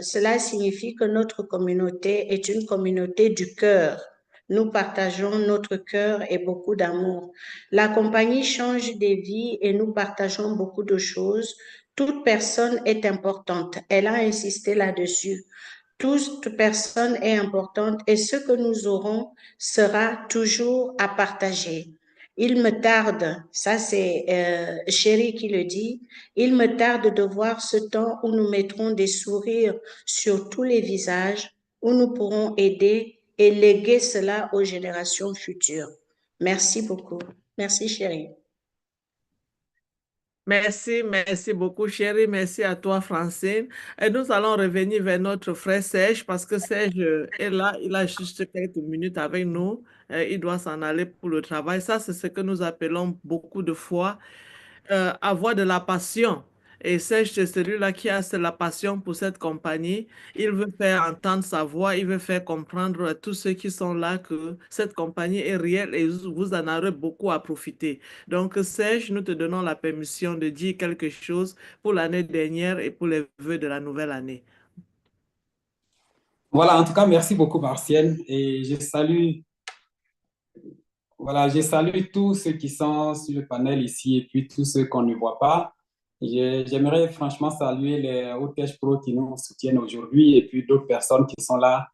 cela signifie que notre communauté est une communauté du cœur. Nous partageons notre cœur et beaucoup d'amour. La compagnie change des vies et nous partageons beaucoup de choses. Toute personne est importante. Elle a insisté là-dessus. Toute personne est importante et ce que nous aurons sera toujours à partager. Il me tarde, ça c'est Chérie qui le dit, il me tarde de voir ce temps où nous mettrons des sourires sur tous les visages, où nous pourrons aider et léguer cela aux générations futures. Merci beaucoup. Merci Chérie. Merci beaucoup, chérie. Merci à toi, Francine. Et nous allons revenir vers notre frère Serge, parce que Serge est là, il a juste quelques minutes avec nous. Il doit s'en aller pour le travail. Ça, c'est ce que nous appelons beaucoup de fois avoir de la passion. Et Serge, c'est celui-là qui a la passion pour cette compagnie. Il veut faire entendre sa voix, il veut faire comprendre à tous ceux qui sont là que cette compagnie est réelle et vous en aurez beaucoup à profiter. Donc, Serge, nous te donnons la permission de dire quelque chose pour l'année dernière et pour les vœux de la nouvelle année. Voilà, en tout cas, merci beaucoup, Martienne. Et je salue tous ceux qui sont sur le panel ici et puis tous ceux qu'on ne voit pas. J'aimerais franchement saluer les OTH Pro qui nous soutiennent aujourd'hui et puis d'autres personnes qui sont là,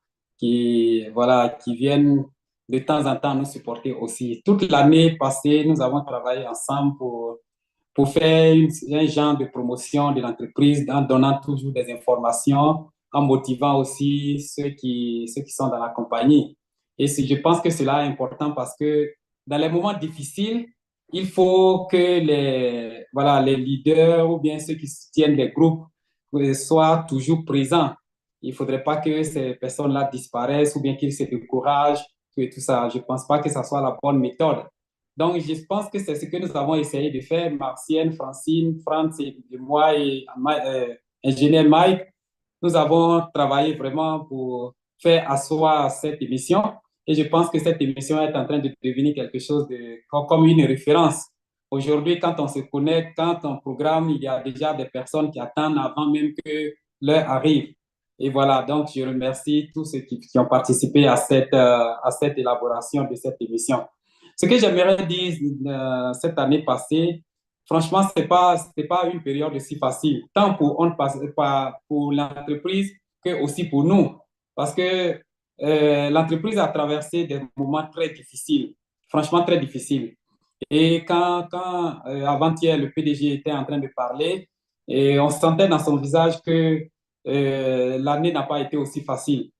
voilà, qui viennent de temps en temps nous supporter aussi. Toute l'année passée, nous avons travaillé ensemble pour faire un genre de promotion de l'entreprise en donnant toujours des informations, en motivant aussi ceux qui sont dans la compagnie. Et je pense que cela est important parce que dans les moments difficiles, il faut que voilà, les leaders ou bien ceux qui soutiennent les groupes soient toujours présents. Il ne faudrait pas que ces personnes-là disparaissent ou bien qu'ils se découragent et tout ça. Je ne pense pas que ça soit la bonne méthode. Donc, je pense que c'est ce que nous avons essayé de faire, Martienne, Francine, France et moi et ingénieur Mike. Nous avons travaillé vraiment pour faire asseoir cette émission. Et je pense que cette émission est en train de devenir quelque chose comme une référence. Aujourd'hui, quand on se connecte, quand on programme, il y a déjà des personnes qui attendent avant même que l'heure arrive. Et voilà, donc je remercie tous ceux qui ont participé à cette élaboration de cette émission. Ce que j'aimerais dire cette année passée, franchement, ce n'est pas une période si facile, tant pour l'entreprise que aussi pour nous. Parce que l'entreprise a traversé des moments très difficiles, franchement très difficiles. Et quand avant-hier, le PDG était en train de parler, et on sentait dans son visage que l'année n'a pas été aussi facile.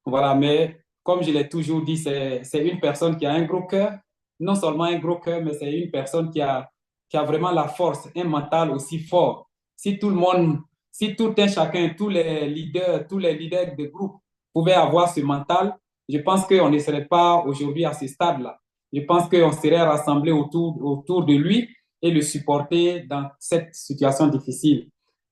Voilà, mais comme je l'ai toujours dit, c'est une personne qui a un gros cœur, non seulement un gros cœur, mais c'est une personne qui a vraiment la force, un mental aussi fort. Si tout le monde, si tout un chacun, tous les leaders de groupe pouvaient avoir ce mental, je pense qu'on ne serait pas aujourd'hui à ce stade-là. Je pense qu'on serait rassemblés autour de lui et le supporter dans cette situation difficile.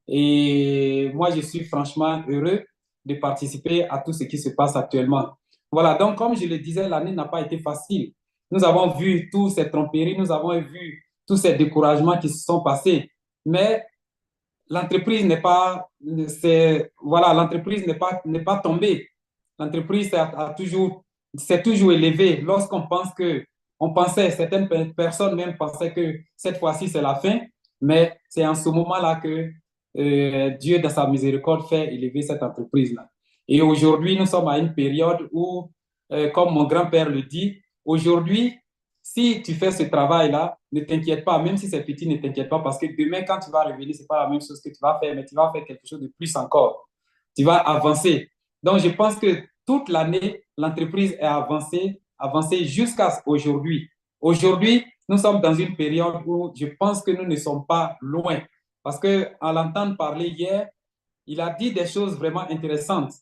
Et moi, je suis franchement heureux de participer à tout ce qui se passe actuellement. Voilà, donc comme je le disais, l'année n'a pas été facile. Nous avons vu tous ces tromperies, nous avons vu tous ces découragements qui se sont passés. Mais l'entreprise n'est pas, voilà, l'entreprise n'est pas tombée. L'entreprise s'est toujours élevée. Lorsqu'on pense que, certaines personnes même pensaient que cette fois-ci c'est la fin, mais c'est en ce moment-là que Dieu, dans sa miséricorde, fait élever cette entreprise-là. Et aujourd'hui, nous sommes à une période où, comme mon grand-père le dit, aujourd'hui, si tu fais ce travail-là, ne t'inquiète pas, même si c'est petit, ne t'inquiète pas, parce que demain, quand tu vas revenir, ce n'est pas la même chose que tu vas faire, mais tu vas faire quelque chose de plus encore. Tu vas avancer. Donc, je pense que toute l'année, l'entreprise est avancée jusqu'à aujourd'hui. Aujourd'hui, nous sommes dans une période où je pense que nous ne sommes pas loin. Parce qu'en l'entendant parler hier, il a dit des choses vraiment intéressantes.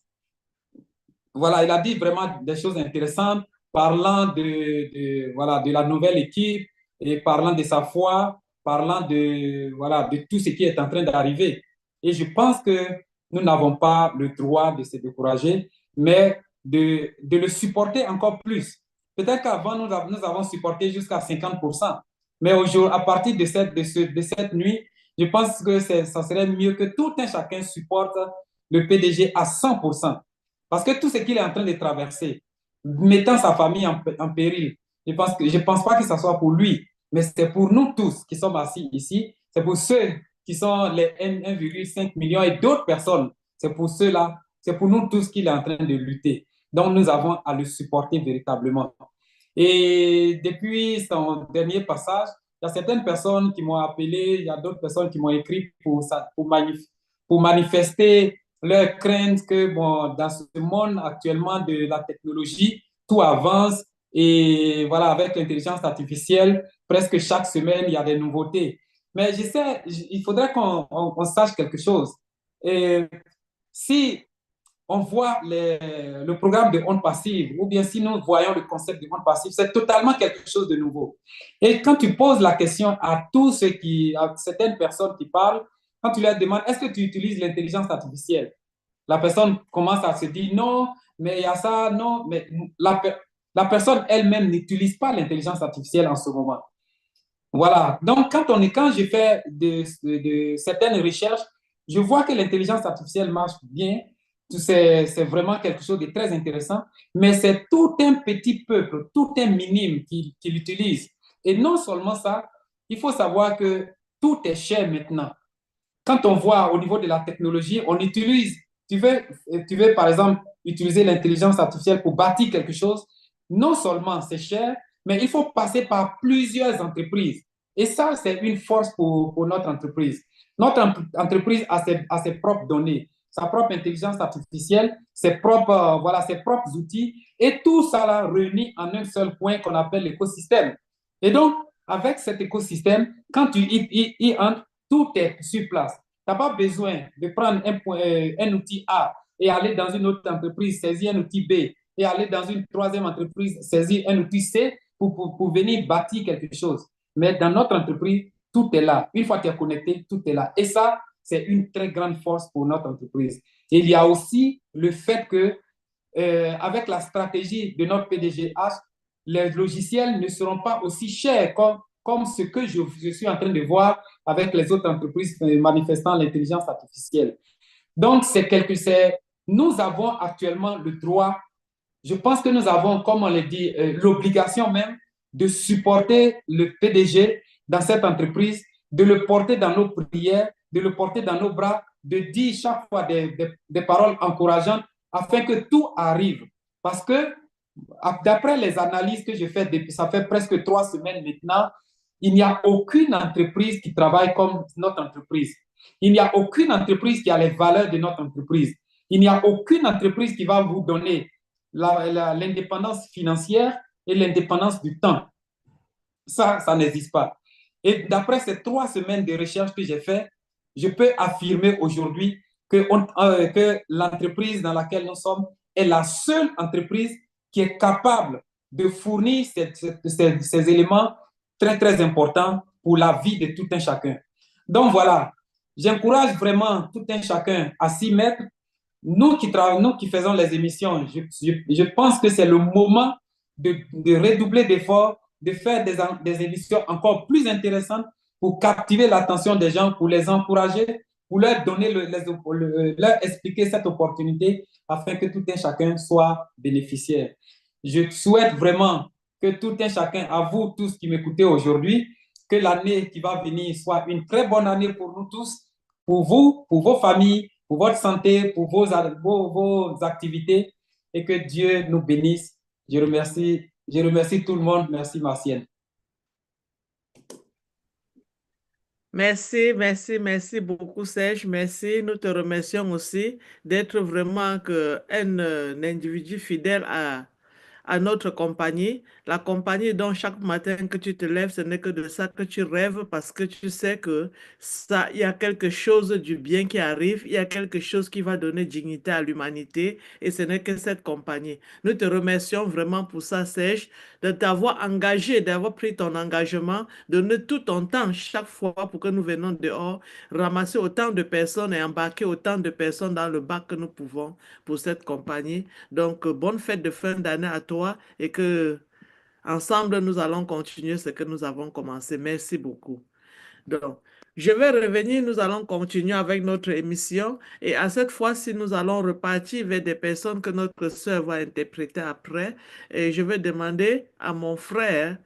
Voilà, il a dit vraiment des choses intéressantes, parlant de la nouvelle équipe et parlant de sa foi, parlant de tout ce qui est en train d'arriver. Et je pense que nous n'avons pas le droit de se décourager, mais de le supporter encore plus. Peut-être qu'avant, nous avons supporté jusqu'à 50%. Mais aujourd'hui, à partir de cette nuit, je pense que ça serait mieux que tout un chacun supporte le PDG à 100%. Parce que tout ce qu'il est en train de traverser, mettant sa famille en péril, je ne pense pas que ce soit pour lui, mais c'est pour nous tous qui sommes assis ici, c'est pour ceux qui sont les 1,5 million et d'autres personnes, c'est pour ceux-là, c'est pour nous tous qu'il est en train de lutter. Donc, nous avons à le supporter véritablement. Et depuis son dernier passage, il y a certaines personnes qui m'ont appelé, il y a d'autres personnes qui m'ont écrit pour manifester leur crainte que bon, dans ce monde actuellement de la technologie, tout avance et voilà, avec l'intelligence artificielle, presque chaque semaine, il y a des nouveautés. Mais je sais, il faudrait qu'on sache quelque chose. Et si on voit le programme de ONPASSIVE, ou bien si nous voyons le concept de ONPASSIVE, c'est totalement quelque chose de nouveau. Et quand tu poses la question à certaines personnes qui parlent, quand tu leur demandes, est-ce que tu utilises l'intelligence artificielle? La personne commence à se dire, non, mais il y a ça, non, mais la personne elle-même n'utilise pas l'intelligence artificielle en ce moment. Voilà. Donc, quand je fais de certaines recherches, je vois que l'intelligence artificielle marche bien. C'est vraiment quelque chose de très intéressant, mais c'est tout un petit peuple, tout un minime qui l'utilise. Et non seulement ça, il faut savoir que tout est cher maintenant. quand on voit au niveau de la technologie, on utilise, tu veux par exemple utiliser l'intelligence artificielle pour bâtir quelque chose, non seulement c'est cher, mais il faut passer par plusieurs entreprises. Et ça, c'est une force pour notre entreprise. Notre entreprise a ses propres données, sa propre intelligence artificielle, ses propres outils, et tout ça là réuni en un seul point qu'on appelle l'écosystème. Et donc, avec cet écosystème, quand tu y entres, tout est sur place. Tu n'as pas besoin de prendre un outil A et aller dans une autre entreprise, saisir un outil B, et aller dans une troisième entreprise, saisir un outil C pour venir bâtir quelque chose. Mais dans notre entreprise, tout est là. Une fois que tu es connecté, tout est là. Et ça, c'est une très grande force pour notre entreprise. Et il y a aussi le fait que, avec la stratégie de notre PDGH, les logiciels ne seront pas aussi chers comme ce que je suis en train de voir avec les autres entreprises manifestant l'intelligence artificielle. Donc, nous avons actuellement le droit, je pense que nous avons, comme on le dit, l'obligation même de supporter le PDG dans cette entreprise, de le porter dans nos prières, de le porter dans nos bras, de dire chaque fois des paroles encourageantes afin que tout arrive. Parce que, d'après les analyses que je fais depuis, ça fait presque 3 semaines maintenant, il n'y a aucune entreprise qui travaille comme notre entreprise. Il n'y a aucune entreprise qui a les valeurs de notre entreprise. Il n'y a aucune entreprise qui va vous donner l'indépendance financière et l'indépendance du temps. Ça n'existe pas. Et d'après ces 3 semaines de recherche que j'ai fait, je peux affirmer aujourd'hui que l'entreprise dans laquelle nous sommes est la seule entreprise qui est capable de fournir ces éléments très, très importants pour la vie de tout un chacun. Donc voilà, j'encourage vraiment tout un chacun à s'y mettre. Nous qui faisons les émissions, je pense que c'est le moment de redoubler d'efforts, de faire des émissions encore plus intéressantes pour captiver l'attention des gens, pour les encourager, pour leur donner, leur expliquer cette opportunité afin que tout un chacun soit bénéficiaire. Je souhaite vraiment que tout un chacun, à vous tous qui m'écoutez aujourd'hui, que l'année qui va venir soit une très bonne année pour nous tous, pour vous, pour vos familles, pour votre santé, pour vos activités, et que Dieu nous bénisse. Je remercie tout le monde. Merci, Martienne. Merci, merci, merci beaucoup, Serge. Merci. Nous te remercions aussi d'être vraiment un individu fidèle à notre compagnie. La compagnie dont chaque matin que tu te lèves, ce n'est que de ça que tu rêves parce que tu sais que ça, il y a quelque chose du bien qui arrive, il y a quelque chose qui va donner dignité à l'humanité et ce n'est que cette compagnie. Nous te remercions vraiment pour ça, Serge, de t'avoir engagé, d'avoir pris ton engagement, donner tout ton temps chaque fois pour que nous venons dehors, ramasser autant de personnes et embarquer autant de personnes dans le bac que nous pouvons pour cette compagnie. Donc, bonne fête de fin d'année à toi et que ensemble nous allons continuer ce que nous avons commencé. Merci beaucoup. Donc, je vais revenir, nous allons continuer avec notre émission et à cette fois-ci, nous allons repartir vers des personnes que notre sœur va interpréter après et je vais demander à mon frère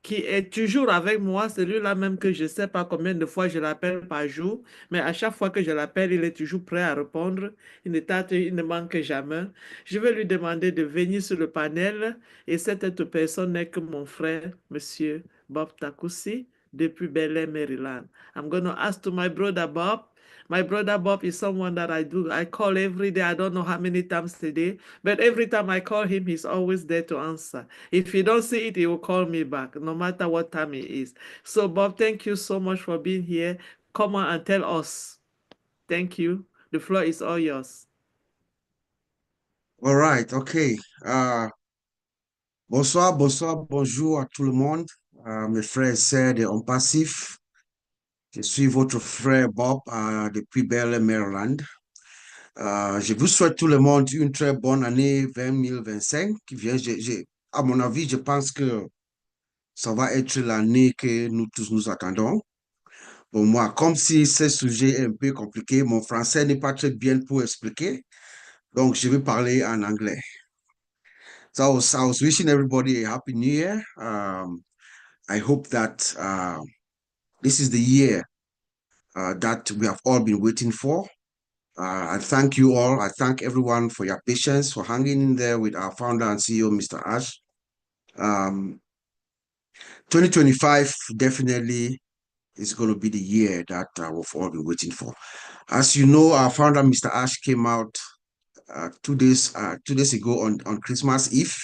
qui est toujours avec moi, celui-là même que je ne sais pas combien de fois je l'appelle par jour, mais à chaque fois que je l'appelle, il est toujours prêt à répondre, il ne manque jamais. Je vais lui demander de venir sur le panel et cette autre personne n'est que mon frère, Monsieur Bob Takusi, depuis Bel Air, Maryland. I'm going to ask to my brother Bob. My brother Bob is someone that I call every day. I don't know how many times a day, but every time I call him, he's always there to answer. If he don't see it, he will call me back, no matter what time it is. So Bob, thank you so much for being here. Come on and tell us. Thank you. The floor is all yours. All right, okay. Bonsoir, bonjour à tout le monde. Mes frères et sœurs de ONPASSIVE. Je suis votre frère Bob depuis Bel Air, Maryland. Je vous souhaite tout le monde une très bonne année 2025 qui vient. À mon avis, je pense que ça va être l'année que nous tous nous attendons. Pour moi, comme si ce sujet est un peu compliqué, mon français n'est pas très bien pour expliquer. Donc, je vais parler en anglais. So I was wishing everybody a happy new year. I hope that this is the year that we have all been waiting for. I thank you all. I thank everyone for your patience, for hanging in there with our founder and CEO, Mr. Ash. 2025 definitely is going to be the year that we've all been waiting for. As you know, our founder, Mr. Ash, came out 2 days ago on Christmas Eve.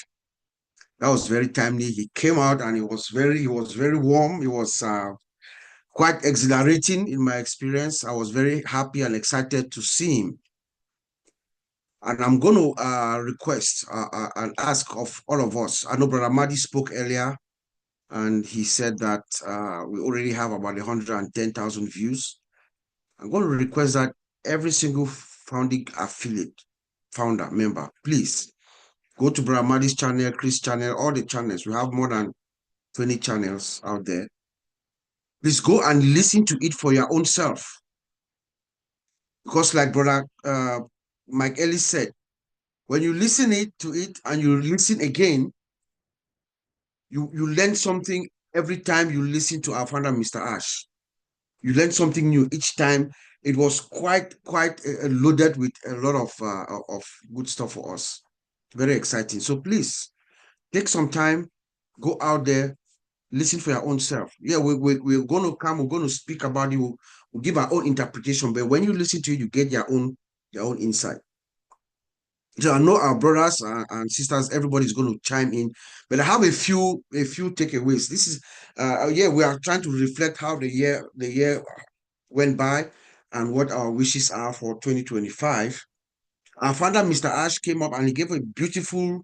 That was very timely. He came out and he was very warm. It was quite exhilarating in my experience. I was very happy and excited to see him. And I'm going to request and ask of all of us. I know Brother Madi spoke earlier, and he said that we already have about 110,000 views. I'm going to request that every single founding affiliate, founder, member, please go to Brother Madi's channel, Chris' channel, all the channels. We have more than 20 channels out there. Please go and listen to it for your own self. Because like Brother Mike Ellis said, when you listen to it and you listen again, you learn something every time you listen to our founder, Mr. Ash. You learn something new each time. It was quite loaded with a lot of good stuff for us. Very exciting. So please take some time, go out there, listen for your own self. Yeah, we're going to come, we're going to speak about it, we'll give our own interpretation, but when you listen to it, you get your own insight. So I know our brothers and sisters, everybody's going to chime in, but I have a few takeaways. This is, yeah, we are trying to reflect how the year went by and what our wishes are for 2025. Our founder, Mr. Ash, came up and he gave a beautiful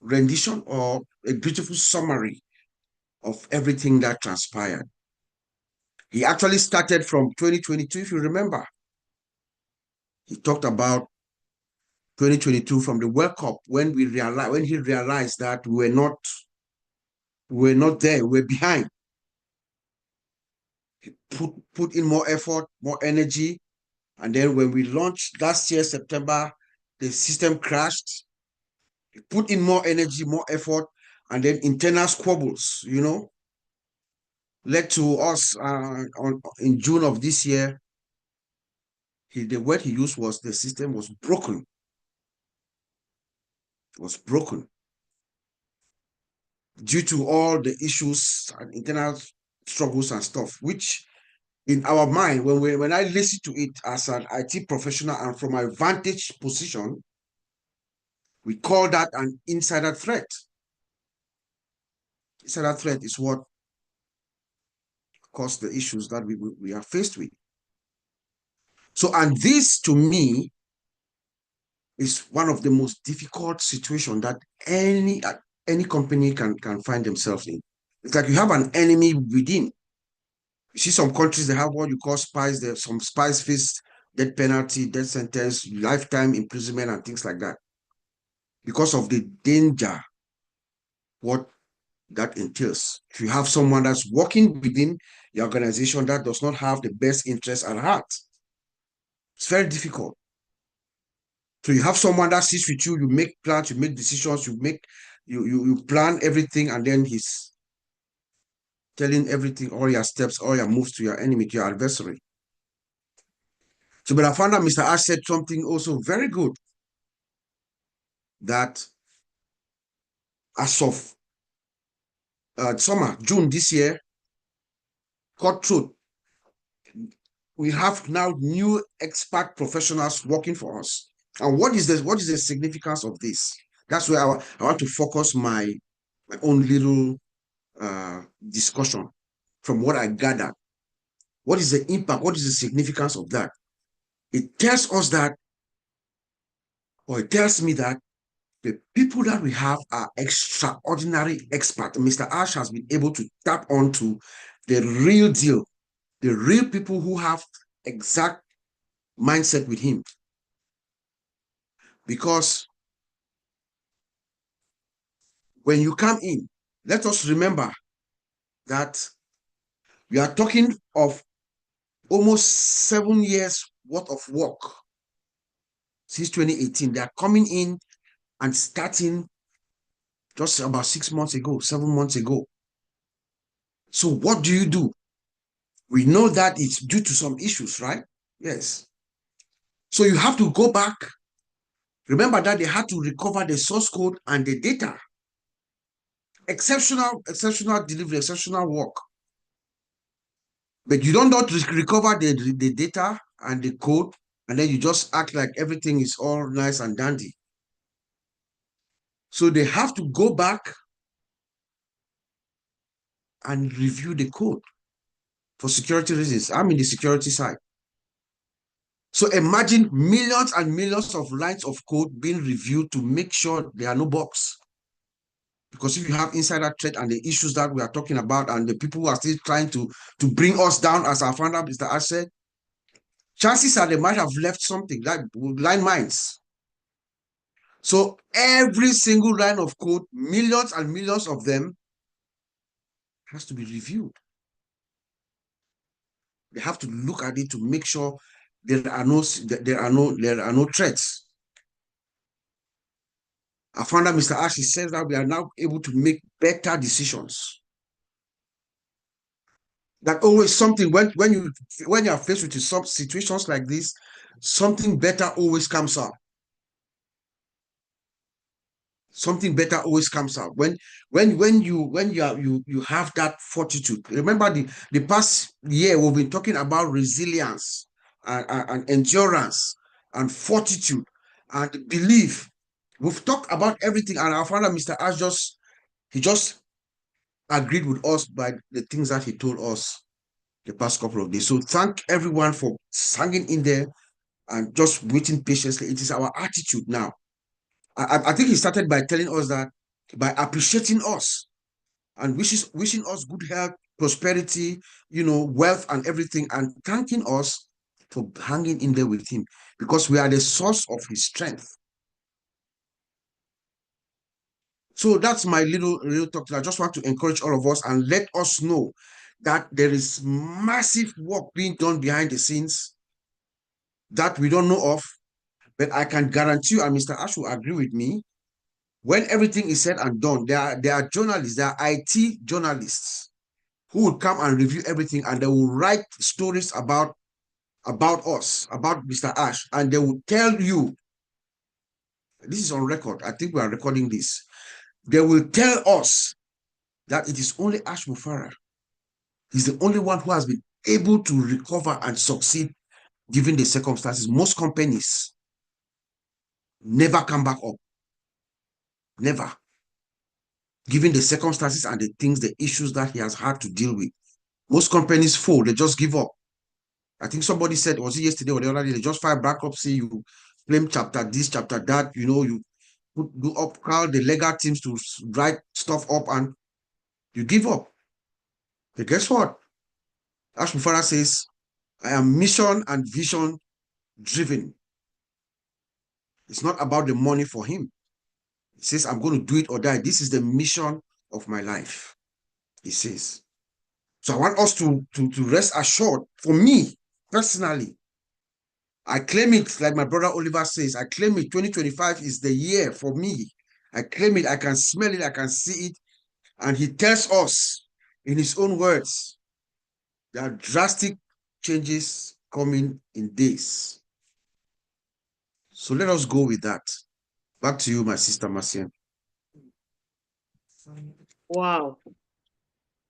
rendition or a beautiful summary of everything that transpired. He actually started from 2022, if you remember. He talked about 2022 from the World Cup when he realized that we're not there, we're behind. He put in more effort, more energy. And then when we launched last year, September, the system crashed. He put in more energy, more effort, and then internal squabbles, led to us in June of this year. The word he used was the system was broken. It was broken due to all the issues and internal struggles and stuff, which in our mind, when I listen to it as an IT professional and from my vantage position, we call that an insider threat. Insider threat is what caused the issues that we are faced with. So, and this to me is one of the most difficult situations that any company can find themselves in. It's like you have an enemy within. You see some countries, they have what you call spies. There some spies face death penalty, death sentence, lifetime imprisonment, and things like that. Because of the danger, what that entails. If you have someone that's working within the organization that does not have the best interests at heart, it's very difficult. So you have someone that sits with you, you make plans, you make decisions, you plan everything, and then he's telling everything, all your steps, all your moves to your enemy, to your adversary. So, but I found out Mr. Ash said something also very good, that as of June this year, cutthroat, we have now new expert professionals working for us. And what is the significance of this? That's where I want to focus my own little discussion from what I gathered. What is the impact? What is the significance of that? It tells us that, or it tells me that the people that we have are extraordinary experts. Mr. Ash has been able to tap onto the real deal, the real people who have exact mindset with him. Because when you come in, let us remember that we are talking of almost 7 years worth of work since 2018. They are coming in and starting just about 6 months ago, 7 months ago. So what do you do We know that it's due to some issues, right? Yes. So you have to go back. Remember that they had to recover the source code and the data. Exceptional delivery, exceptional work. But you don't not recover the data and the code, and then you just act like everything is all nice and dandy. So they have to go back and review the code for security reasons. I'm in the security side. So imagine millions and millions of lines of code being reviewed to make sure there are no bugs. Because if you have insider threat and the issues that we are talking about and the people who are still trying to bring us down, as our founder, Mr. Ash said, chances are they might have left something like landmines. So every single line of code, millions and millions of them, has to be reviewed. They have to look at it to make sure there are no threats. Our founder, Mr. Ash, says that we are now able to make better decisions. That always something, when you are faced with some situations like this, something better always comes out. Something better always comes out. When you have that fortitude. Remember the past year we've been talking about resilience and endurance and fortitude and belief. We've talked about everything, and our founder, Mr. Ash, just agreed with us by the things that he told us the past couple of days. So thank everyone for hanging in there and just waiting patiently. It is our attitude now. I think he started by telling us that, by appreciating us and wishing us good health, prosperity, wealth and everything, and thanking us for hanging in there with him, because we are the source of his strength. So that's my little talk. I just want to encourage all of us and let us know that there is massive work being done behind the scenes that we don't know of. But I can guarantee you, and Mr. Ash will agree with me, when everything is said and done, there are journalists, there are IT journalists who will come and review everything, and they will write stories about us, about Mr. Ash, and they will tell you, this is on record, I think we are recording this, they will tell us that it is only Ash Mufara. He's the only one who has been able to recover and succeed given the circumstances. Most companies never come back up. Never. Given the circumstances and the things, the issues that he has had to deal with. Most companies fold, they just give up. I think somebody said, was it yesterday or the other day, they just file bankruptcy, you claim chapter this, chapter that, you call the legal teams to write stuff up and you give up. But guess what? Ash Mufara says, I am mission and vision driven. It's not about the money for him. He says, I'm going to do it or die. This is the mission of my life, he says. So I want us to rest assured. For me, personally, I claim it, like my brother Oliver says, I claim it, 2025 is the year for me. I claim it, I can smell it, I can see it. And he tells us in his own words, there are drastic changes coming in days. So let us go with that. Back to you, my sister Marcian. Wow.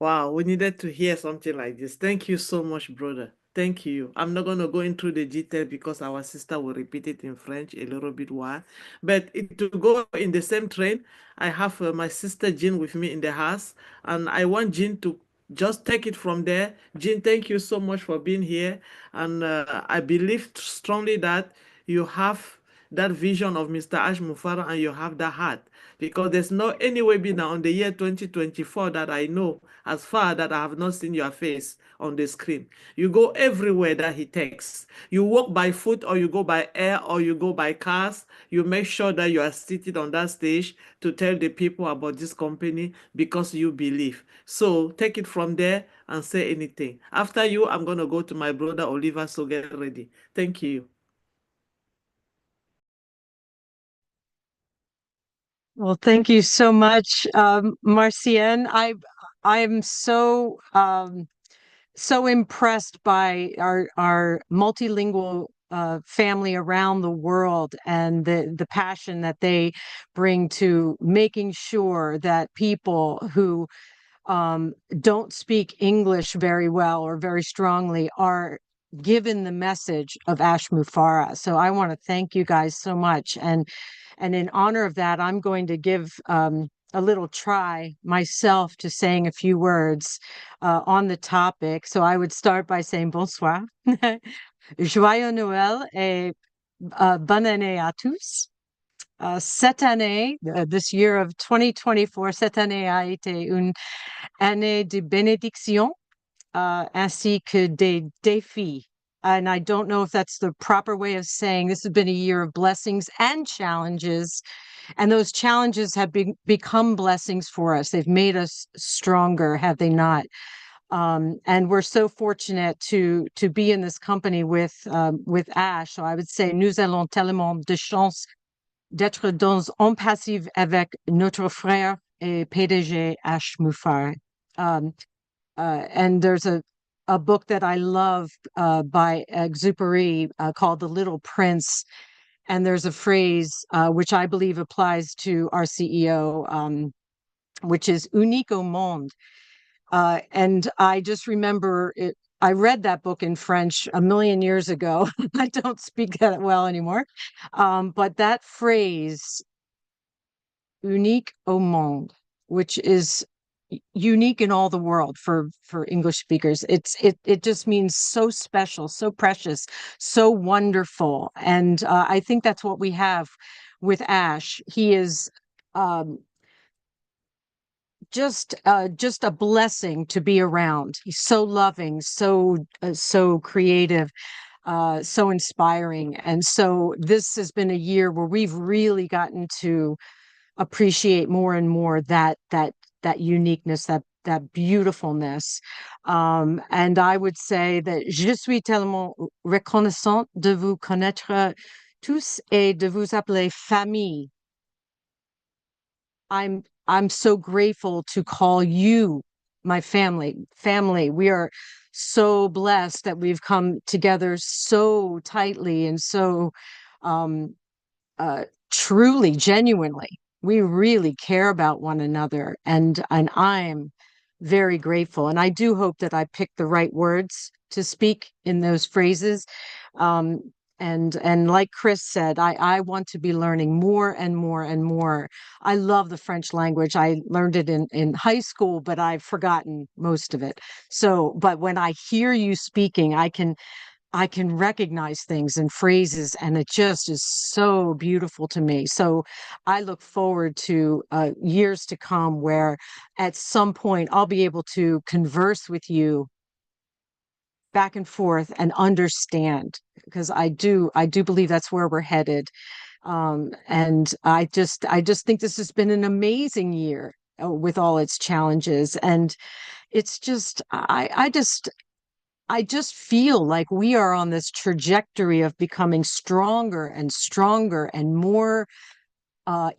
Wow, we needed to hear something like this. Thank you so much, brother. Thank you. I'm not going to go into the detail because our sister will repeat it in French a little bit while. But to go in the same train, I have my sister Jean with me in the house, and I want Jean to just take it from there. Jean, thank you so much for being here. And I believe strongly that you have that vision of Mr. Ash Mufara and you have that heart, because there's no any webinar on the year 2024 that I know as far that I have not seen your face on the screen. You go everywhere that he takes. You walk by foot or you go by air or you go by cars. You make sure that you are seated on that stage to tell the people about this company because you believe. So take it from there and say anything. After you, I'm going to go to my brother Oliver, so get ready. Thank you. Well, thank you so much, Marcian. I'm so so impressed by our multilingual family around the world and the passion that they bring to making sure that people who don't speak English very well or very strongly are given the message of Ash Mufara. So I want to thank you guys so much. And in honor of that, I'm going to give a little try myself to saying a few words on the topic. So I would start by saying bonsoir. Joyeux Noël et bonne année à tous. Cette année, this year of 2024, cette année a été une année de bénédiction ainsi que des défis. And I don't know if that's the proper way of saying this has been a year of blessings and challenges. And those challenges have become blessings for us. They've made us stronger, have they not? And we're so fortunate to be in this company with Ash. So I would say nous avons tellement de chance d'être dans ONPASSIVE avec notre frère et PDG Ash Mufara. And there's a book that I love by Exupéry called The Little Prince. And there's a phrase which I believe applies to our CEO, which is unique au monde. And I just remember it. I read that book in French a million years ago. I don't speak that well anymore. But that phrase, unique au monde, which is unique in all the world for English speakers. It just means so special, so precious, so wonderful. And I think that's what we have with Ash. He is just a blessing to be around. He's so loving, so creative, so inspiring. And so this has been a year where we've really gotten to appreciate more and more that uniqueness, that beautifulness. And I would say that je suis tellement reconnaissante de vous connaître tous et de vous appeler famille. I'm so grateful to call you my family. We are so blessed that we've come together so tightly and so truly, genuinely. We really care about one another, and I'm very grateful. And I do hope that I picked the right words to speak in those phrases. And like Chris said, I want to be learning more and more and more. I love the French language. I learned it in high school, but I've forgotten most of it. So, but when I hear you speaking, I can recognize things and phrases, and it just is so beautiful to me. So I look forward to years to come where at some point I'll be able to converse with you back and forth and understand, because I do believe that's where we're headed. And I just think this has been an amazing year with all its challenges. And it's just, I just feel like we are on this trajectory of becoming stronger and stronger and more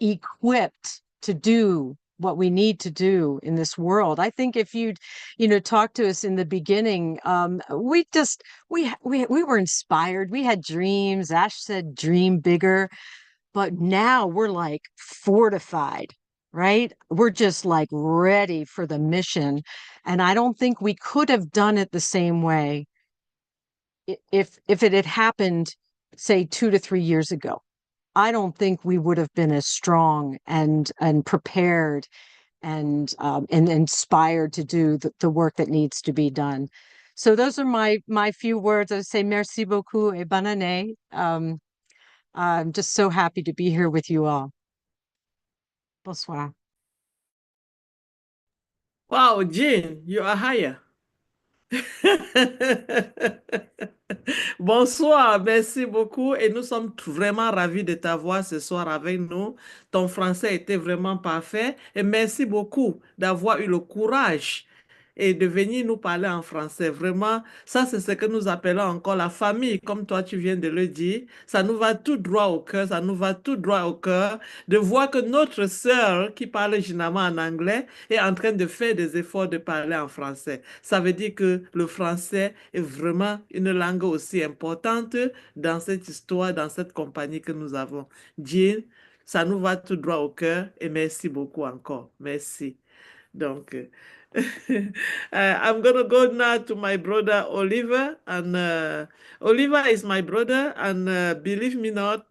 equipped to do what we need to do in this world. I think if you'd, talk to us in the beginning, we were inspired. We had dreams. Ash said, dream bigger. But now we're like fortified, right? We're just like ready for the mission. And I don't think we could have done it the same way if it had happened, say, 2 to 3 years ago. I don't think we would have been as strong and prepared and inspired to do the work that needs to be done. So those are my few words. I would say merci beaucoup et bonne année. I'm just so happy to be here with you all. Bonsoir. Wow, Jean, you are higher. Bonsoir, merci beaucoup et nous sommes vraiment ravis de t'avoir ce soir avec nous. Ton français était vraiment parfait et merci beaucoup d'avoir eu le courage et de venir nous parler en français. Vraiment, ça, c'est ce que nous appelons encore la famille, comme toi, tu viens de le dire. Ça nous va tout droit au cœur, ça nous va tout droit au cœur de voir que notre sœur, qui parle généralement en anglais, est en train de faire des efforts de parler en français. Ça veut dire que le français est vraiment une langue aussi importante dans cette histoire, dans cette compagnie que nous avons. Jean, ça nous va tout droit au cœur et merci beaucoup encore. Merci. Donc, I'm going to go now to my brother Oliver. And Oliver is my brother. And believe me not,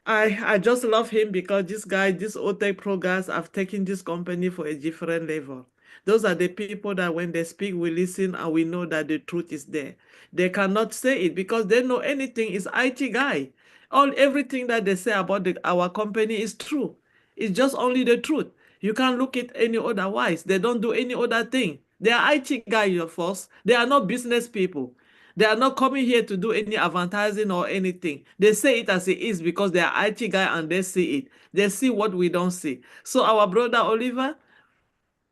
I just love him because this guy, these OTEC pro guys have taken this company for a different level. Those are the people that when they speak, we listen and we know that the truth is there. They cannot say it because they know anything is IT guy. Everything that they say about our company is true. It's just only the truth. You can't look at any otherwise. They don't do any other thing. They are IT guys, of course. They are not business people. They are not coming here to do any advertising or anything. They say it as it is because they are IT guy and they see it. They see what we don't see. So our brother Oliver,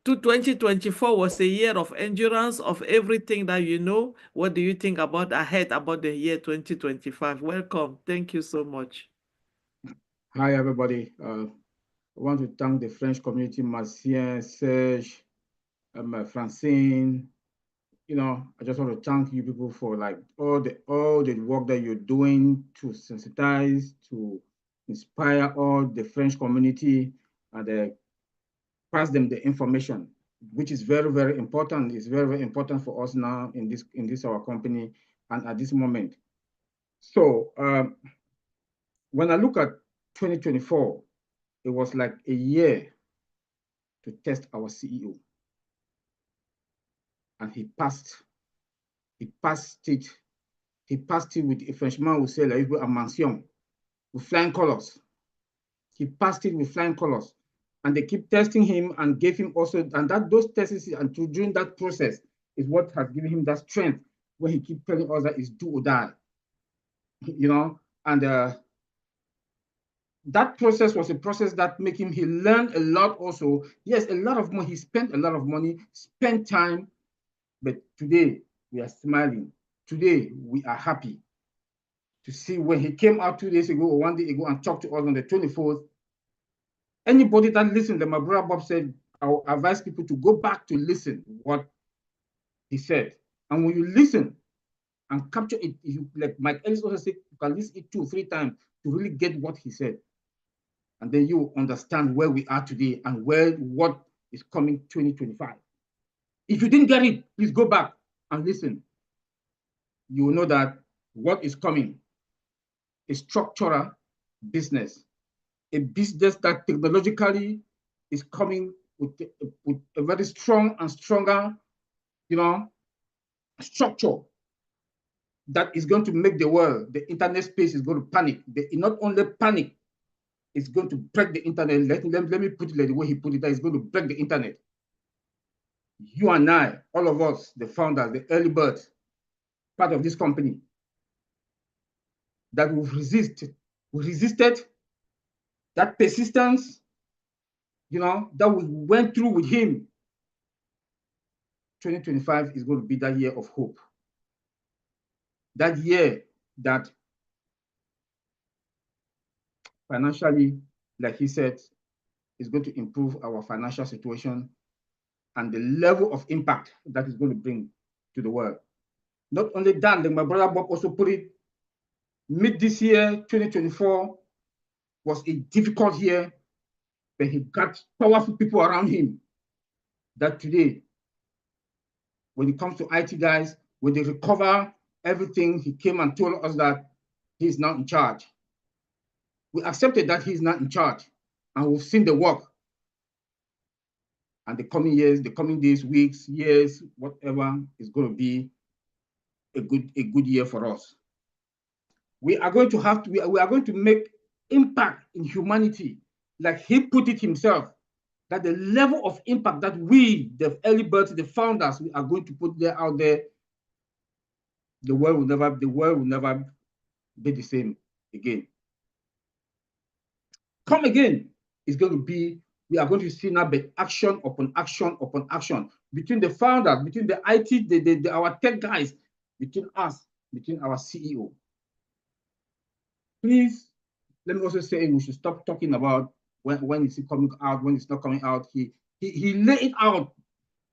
2024 was a year of endurance of everything that you know. What do you think about the year 2025? Welcome. Thank you so much. Hi, everybody. I want to thank the French community, Marcien, Serge, Francine. You know, I just want to thank you people for like all the work that you're doing to sensitize, to inspire all the French community and pass them the information, which is very, very important. It's very, very important for us now in this our company and at this moment. So when I look at 2024, it was like a year to test our CEO. And he passed it with a Frenchman who said, like, a mention, with flying colors. He passed it with flying colors. And they keep testing him and gave him also, and those tests and during that process is what has given him that strength when he keeps telling us that it's do or die. You know, and that process was a process that made him, he learned a lot also. Yes, a lot of money, he spent a lot of money, spent time, but today we are smiling. Today we are happy to see when he came out 2 days ago or 1 day ago and talked to us on the 24th. Anybody that listened, my brother Bob said, I will advise people to go back to listen what he said. And when you listen and capture it, you, like Mike Ellis also said, you can listen it 2 or 3 times to really get what he said. And then you understand where we are today and what is coming 2025. If you didn't get it, please go back and listen. You will know that what is coming is structural business, a business that technologically is coming with a very strong and stronger, you know, structure that is going to make the world, the internet space is going to panic. Not only panic, it's going to break the internet. Let me put it like the way he put it, that it's going to break the internet. You and I, all of us, the founders, the early birds, part of this company, that we've resisted that persistence, you know, that we went through with him. 2025 is going to be that year of hope. That year that financially, like he said, is going to improve our financial situation and the level of impact that is going to bring to the world. Not only that, like my brother Bob also put it, mid this year, 2024, was a difficult year, but he got powerful people around him that today, when it comes to IT guys, when they recover everything, he came and told us that he's not in charge. We accepted that he's not in charge, and we've seen the work. And the coming years, the coming days, weeks, years, whatever, is going to be a good year for us. We are going to make impact in humanity, like he put it himself, that the level of impact that we, the early birds, the founders, we are going to put there out there, the world will never be the same again. Come again is going to be we are going to see now the action upon action upon action between the founders, between the IT, our tech guys, between us, between our CEO. Please, let me also say we should stop talking about when is it coming out, when it's not coming out. He laid it out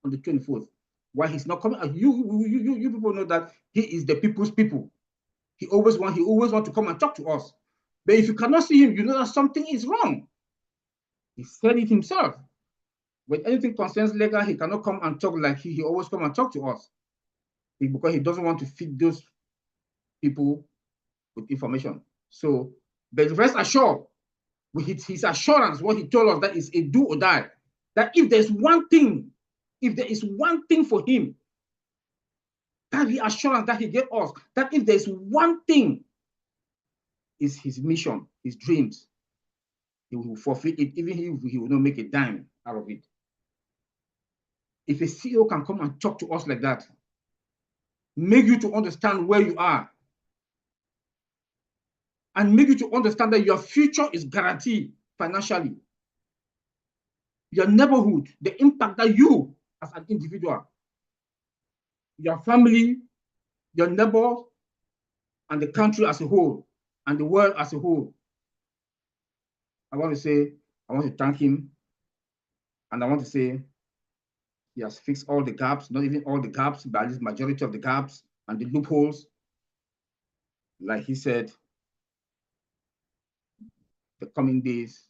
on the 24th. Why he's not coming out? You people know that he is the people's people. He always want to come and talk to us. But if you cannot see him, you know that something is wrong. He said it himself. When anything concerns legal, he cannot come and talk like he always come and talk to us. Because he doesn't want to feed those people with information. So, but rest assured, with his assurance, what he told us, that is a do or die. That if there is one thing for him, that the assurance that he gave us, that if there is one thing, is his mission, his dreams, he will fulfill it, even if he will not make a dime out of it. If a CEO can come and talk to us like that, make you to understand where you are, and make you to understand that your future is guaranteed financially. Your neighborhood, the impact that you as an individual, your family, your neighbors, and the country as a whole, and the world as a whole. I want to thank him, and I want to say he has fixed all the gaps, not even all the gaps, but at least majority of the gaps and the loopholes. Like he said, the coming days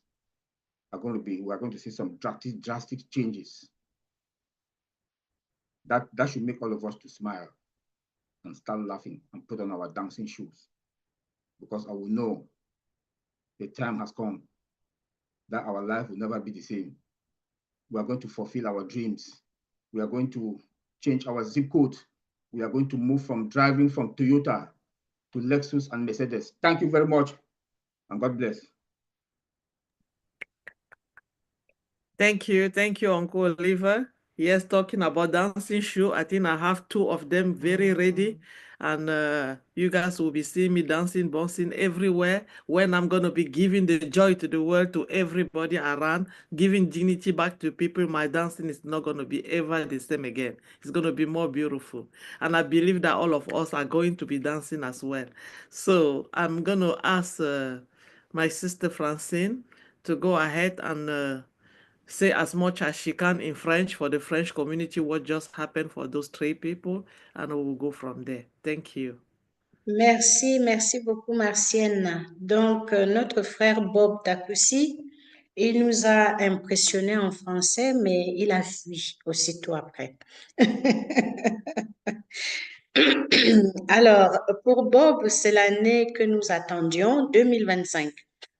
are going to be, we are going to see some drastic changes. That should make all of us to smile and start laughing and put on our dancing shoes. Because I will know the time has come that our life will never be the same. We are going to fulfill our dreams. We are going to change our zip code. We are going to move from driving from Toyota to Lexus and Mercedes. Thank you very much, and God bless. Thank you, Uncle Oliver. Yes, talking about dancing shoe, I think I have 2 of them very ready. And you guys will be seeing me dancing, bouncing everywhere when I'm going to be giving the joy to the world, to everybody around, giving dignity back to people. My dancing is not going to be ever the same again. It's going to be more beautiful. And I believe that all of us are going to be dancing as well. So I'm going to ask my sister Francine to go ahead and say as much as she can in French for the French community, what just happened for those 3 people, and we will go from there. Thank you. Merci beaucoup, Martienne. Donc, notre frère Bob Takussi, il nous a impressionnés en français, mais il a fui aussitôt après. Alors, pour Bob, c'est l'année que nous attendions, 2025.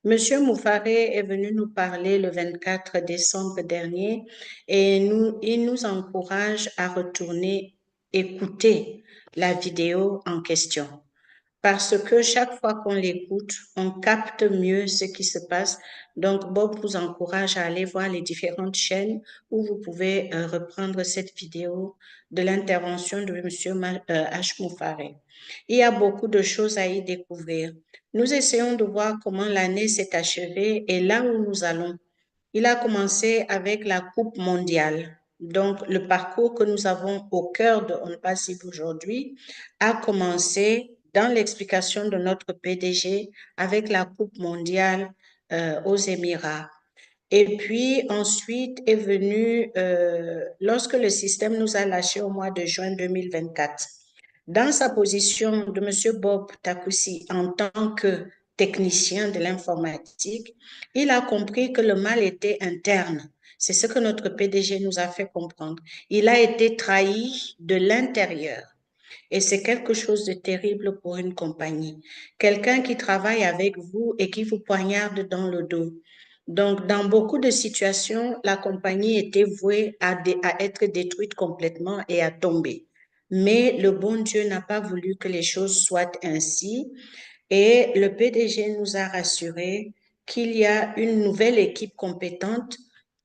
Monsieur Moufaré est venu nous parler le 24 décembre dernier et il nous encourage à retourner écouter la vidéo en question. Parce que chaque fois qu'on l'écoute, on capte mieux ce qui se passe. Donc, Bob vous encourage à aller voir les différentes chaînes où vous pouvez reprendre cette vidéo de l'intervention de M. H. Moufaré. Il y a beaucoup de choses à y découvrir. Nous essayons de voir comment l'année s'est achevée et là où nous allons. Il a commencé avec la Coupe mondiale. Donc, le parcours que nous avons au cœur de ONPASSIVE aujourd'hui a commencé dans l'explication de notre PDG avec la Coupe mondiale aux Émirats. Et puis ensuite est venu, lorsque le système nous a lâchés au mois de juin 2024, dans sa position de M. Bob Takussi en tant que technicien de l'informatique, il a compris que le mal était interne. C'est ce que notre PDG nous a fait comprendre. Il a été trahi de l'intérieur. Et c'est quelque chose de terrible pour une compagnie. Quelqu'un qui travaille avec vous et qui vous poignarde dans le dos. Donc, dans beaucoup de situations, la compagnie était vouée à être détruite complètement et à tomber. Mais le bon Dieu n'a pas voulu que les choses soient ainsi. Et le PDG nous a rassurés qu'il y a une nouvelle équipe compétente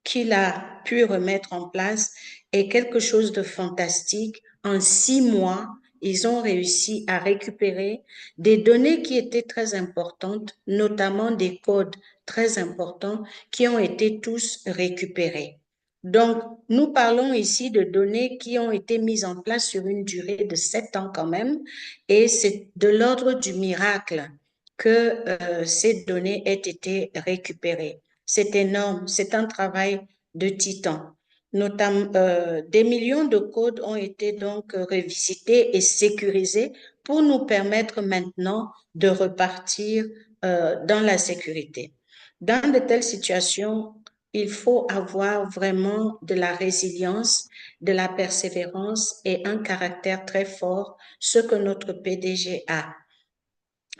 qu'il a pu remettre en place et quelque chose de fantastique. En 6 mois, ils ont réussi à récupérer des données qui étaient très importantes, notamment des codes très importants qui ont été tous récupérés. Donc, nous parlons ici de données qui ont été mises en place sur une durée de 7 ans quand même, et c'est de l'ordre du miracle que ces données aient été récupérées. C'est énorme, c'est un travail de titan. Notamment, des millions de codes ont été donc revisités et sécurisés pour nous permettre maintenant de repartir dans la sécurité. Dans de telles situations, il faut avoir vraiment de la résilience, de la persévérance et un caractère très fort, ce que notre PDG a.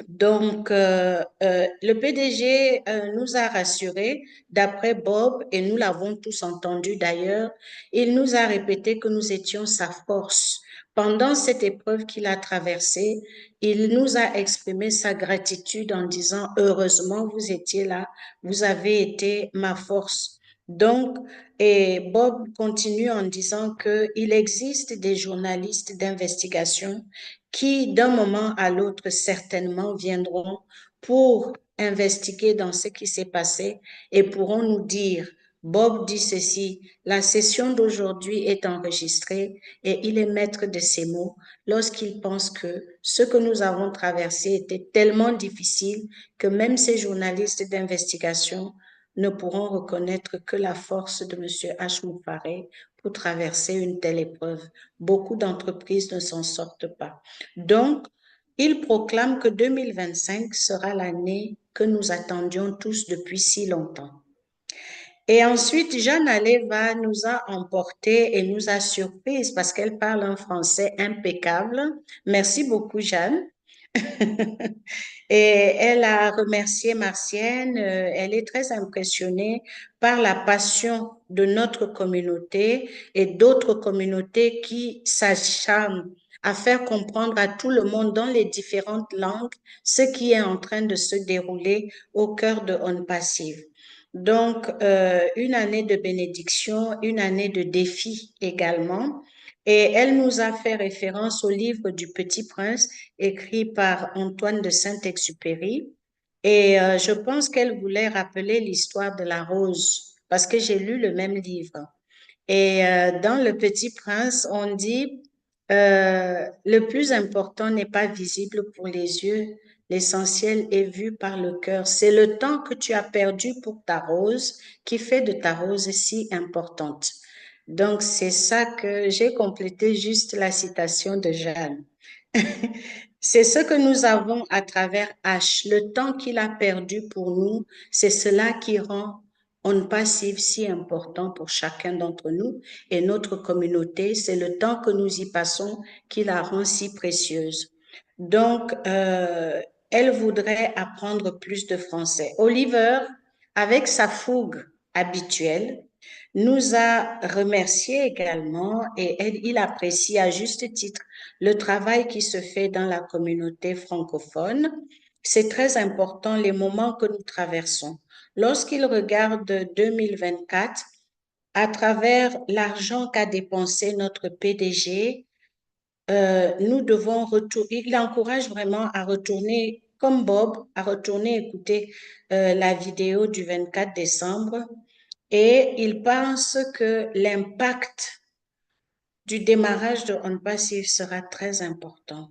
Donc, le PDG nous a rassurés, d'après Bob, et nous l'avons tous entendu d'ailleurs, il nous a répété que nous étions sa force. Pendant cette épreuve qu'il a traversée, il nous a exprimé sa gratitude en disant « Heureusement, vous étiez là, vous avez été ma force ». Donc, et Bob continue en disant qu'il existe des journalistes d'investigation qui, d'un moment à l'autre, certainement viendront pour investiguer dans ce qui s'est passé et pourront nous dire, Bob dit ceci, la session d'aujourd'hui est enregistrée et il est maître de ses mots lorsqu'il pense que ce que nous avons traversé était tellement difficile que même ces journalistes d'investigation ne pourront reconnaître que la force de M. H. Moufaré pour traverser une telle épreuve. Beaucoup d'entreprises ne s'en sortent pas. Donc, il proclame que 2025 sera l'année que nous attendions tous depuis si longtemps. Et ensuite, Jeanne Aleva nous a emportés et nous a surprises parce qu'elle parle un français impeccable. Merci beaucoup, Jeanne. Et elle a remercié Martienne, elle est très impressionnée par la passion de notre communauté et d'autres communautés qui s'acharnent à faire comprendre à tout le monde dans les différentes langues ce qui est en train de se dérouler au cœur de ONPASSIVE. Donc, une année de bénédiction, une année de défi également. Et elle nous a fait référence au livre du Petit Prince, écrit par Antoine de Saint-Exupéry. Et je pense qu'elle voulait rappeler l'histoire de la rose, parce que j'ai lu le même livre. Et dans Le Petit Prince, on dit, le plus important n'est pas visible pour les yeux, l'essentiel est vu par le cœur. C'est le temps que tu as perdu pour ta rose qui fait de ta rose si importante. Donc, c'est ça que j'ai complété juste la citation de Jeanne. C'est ce que nous avons à travers H. Le temps qu'il a perdu pour nous, c'est cela qui rend ONPASSIVE si important pour chacun d'entre nous et notre communauté. C'est le temps que nous y passons qui la rend si précieuse. Donc, elle voudrait apprendre plus de français. Oliver, avec sa fougue habituelle, nous a remercié également et il apprécie à juste titre le travail qui se fait dans la communauté francophone. C'est très important les moments que nous traversons. Lorsqu'il regarde 2024, à travers l'argent qu'a dépensé notre PDG, nous devons retourner, il encourage vraiment à retourner, comme Bob, à retourner écouter la vidéo du 24 décembre et il pense que l'impact du démarrage de ONPASSIVE sera très important.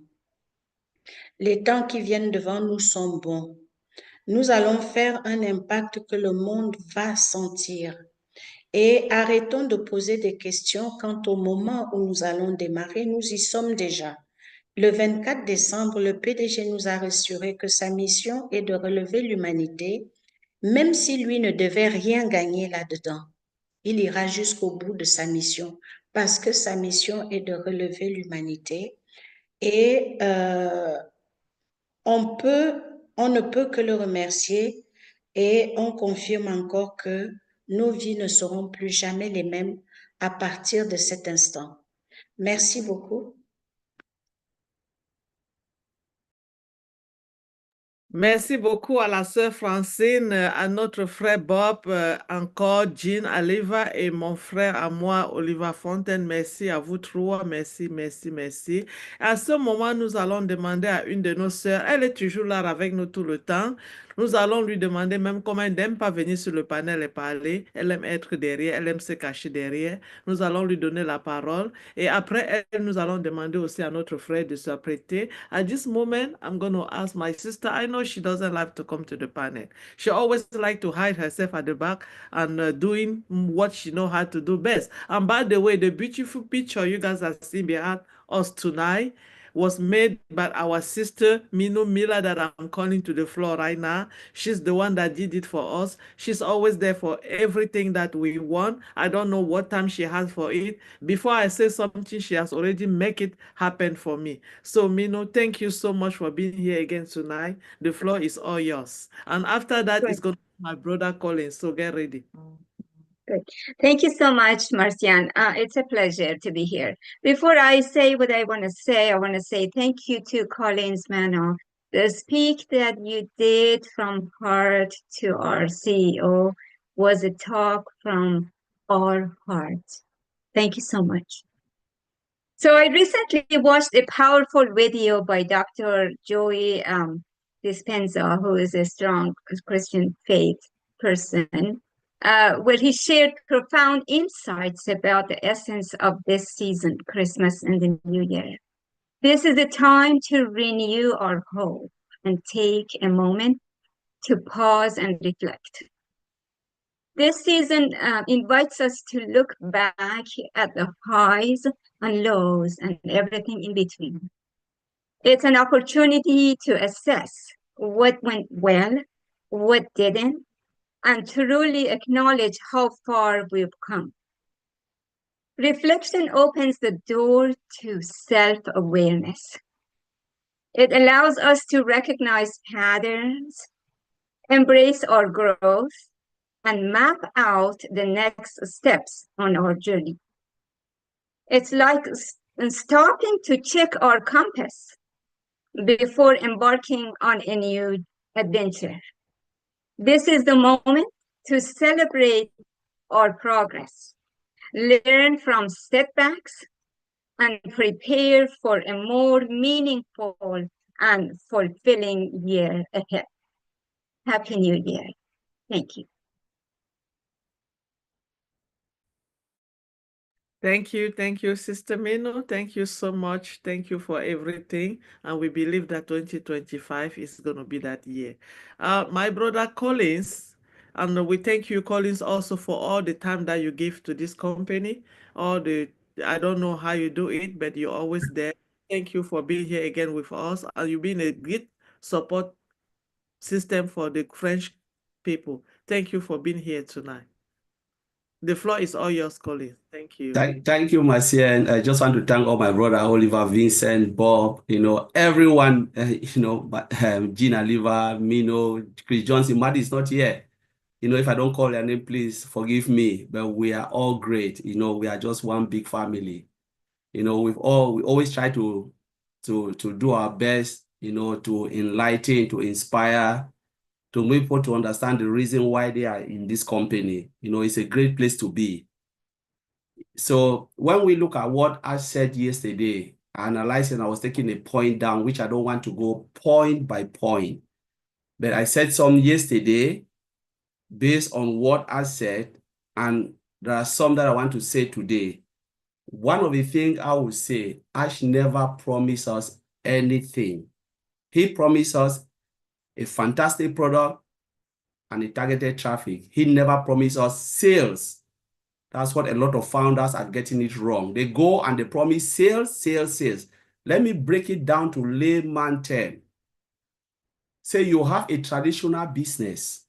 Les temps qui viennent devant nous sont bons. Nous allons faire un impact que le monde va sentir. Et arrêtons de poser des questions quant au moment où nous allons démarrer. Nous y sommes déjà. Le 24 décembre, le PDG nous a rassuré que sa mission est de relever l'humanité, même si lui ne devait rien gagner là-dedans. Il ira jusqu'au bout de sa mission parce que sa mission est de relever l'humanité et on ne peut que le remercier et on confirme encore que nos vies ne seront plus jamais les mêmes à partir de cet instant. Merci beaucoup. Merci beaucoup à la sœur Francine, à notre frère Bob, encore Jean Aliva et mon frère à moi, Oliver Fontaine. Merci à vous trois. Merci, merci, merci. À ce moment, nous allons demander à une de nos sœurs, elle est toujours là avec nous tout le temps. Nous allons lui demander même comment elle n'aime pas venir sur le panel et parler. Elle aime être derrière, elle aime se cacher derrière. Nous allons lui donner la parole. Et après elle, nous allons demander aussi à notre frère de s'apprêter. At this moment, I'm going to ask my sister. I know she doesn't like to come to the panel. She always like to hide herself at the back and doing what she know how to do best. And by the way, the beautiful picture you guys are seeing behind us tonight was made by our sister Minu Miller that I'm calling to the floor right now. She's the one that did it for us. She's always there for everything that we want. I don't know what time she has for it. Before I say something, she has already make it happen for me. So Minu, thank you so much for being here again tonight. The floor is all yours. And after that, it's going to be my brother Colin. So get ready. Good. Thank you so much, Marcian. It's a pleasure to be here. Before I say what I want to say, I want to say thank you to Collins Mano. The speak that you did from heart to our CEO was a talk from our heart. Thank you so much. So I recently watched a powerful video by Dr. Joey Dispenza, who is a strong Christian faith person, where he shared profound insights about the essence of this season, Christmas and the New Year. This is a time to renew our hope and take a moment to pause and reflect. This season invites us to look back at the highs and lows and everything in between. It's an opportunity to assess what went well, what didn't, and truly acknowledge how far we've come. Reflection opens the door to self-awareness. It allows us to recognize patterns, embrace our growth, and map out the next steps on our journey. It's like stopping to check our compass before embarking on a new adventure. This is the moment to celebrate our progress, learn from setbacks, and prepare for a more meaningful and fulfilling year ahead. Happy New Year. Thank you. Thank you, Sister Mino. Thank you so much. Thank you for everything. And we believe that 2025 is going to be that year. My brother Collins, and we thank you, Collins, also for all the time that you give to this company. I don't know how you do it, but you're always there. Thank you for being here again with us. And you've been a good support system for the French people. Thank you for being here tonight. The floor is all yours, Colin. Thank you. Thank you, Marcian. I just want to thank all my brother, Oliver, Vincent, Bob, everyone, Gina Liva, Mino, Chris Johnson. Maddie is not here. If I don't call your name, please forgive me, but we are all great. We are just one big family. We always try to do our best, to enlighten, to inspire, to make people to understand the reason why they are in this company. It's a great place to be. So when we look at what I said yesterday, analyzing, I was taking a point down, which I don't want to go point by point. But I said some yesterday based on what I said, and there are some that I want to say today. One of the things I would say, Ash never promised us anything. He promised us a fantastic product and a targeted traffic. He never promised us sales. That's what a lot of founders are getting it wrong. They go and they promise sales, sales, sales. Let me break it down to layman term. Say you have a traditional business.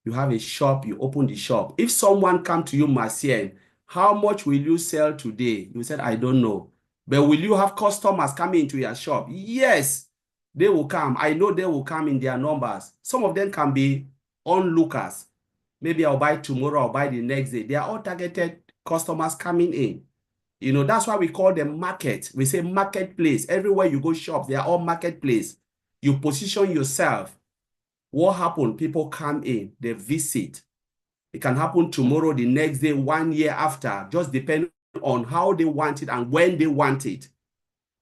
You have a shop, you open the shop. If someone comes to you, Marcian, how much will you sell today? You said, I don't know. But will you have customers coming into your shop? Yes, they will come. I know they will come in their numbers. Some of them can be onlookers. Maybe I'll buy tomorrow, I'll buy the next day. They are all targeted customers coming in. That's why we call them market. We say marketplace. Everywhere you go shop, they are all marketplace. You position yourself. What happened? People come in, they visit. It can happen tomorrow, the next day, 1 year after, just depending on how they want it and when they want it.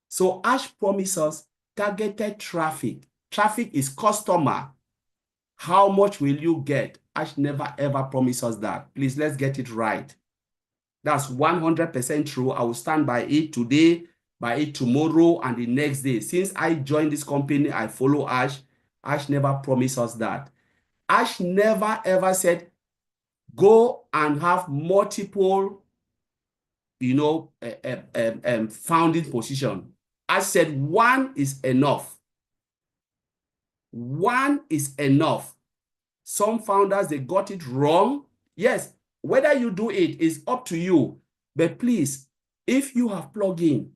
So ASH promises targeted traffic. Traffic is customer. How much will you get? ASH never ever promises that. Please, let's get it right. That's 100% true. I will stand by it today, by it tomorrow, and the next day. Since I joined this company, I follow ASH. ASH never promised us that. ASH never ever said, go and have multiple, founding position. ASH said one is enough. One is enough. Some founders, they got it wrong. Yes, whether you do it is up to you. But please, if you have plugged in,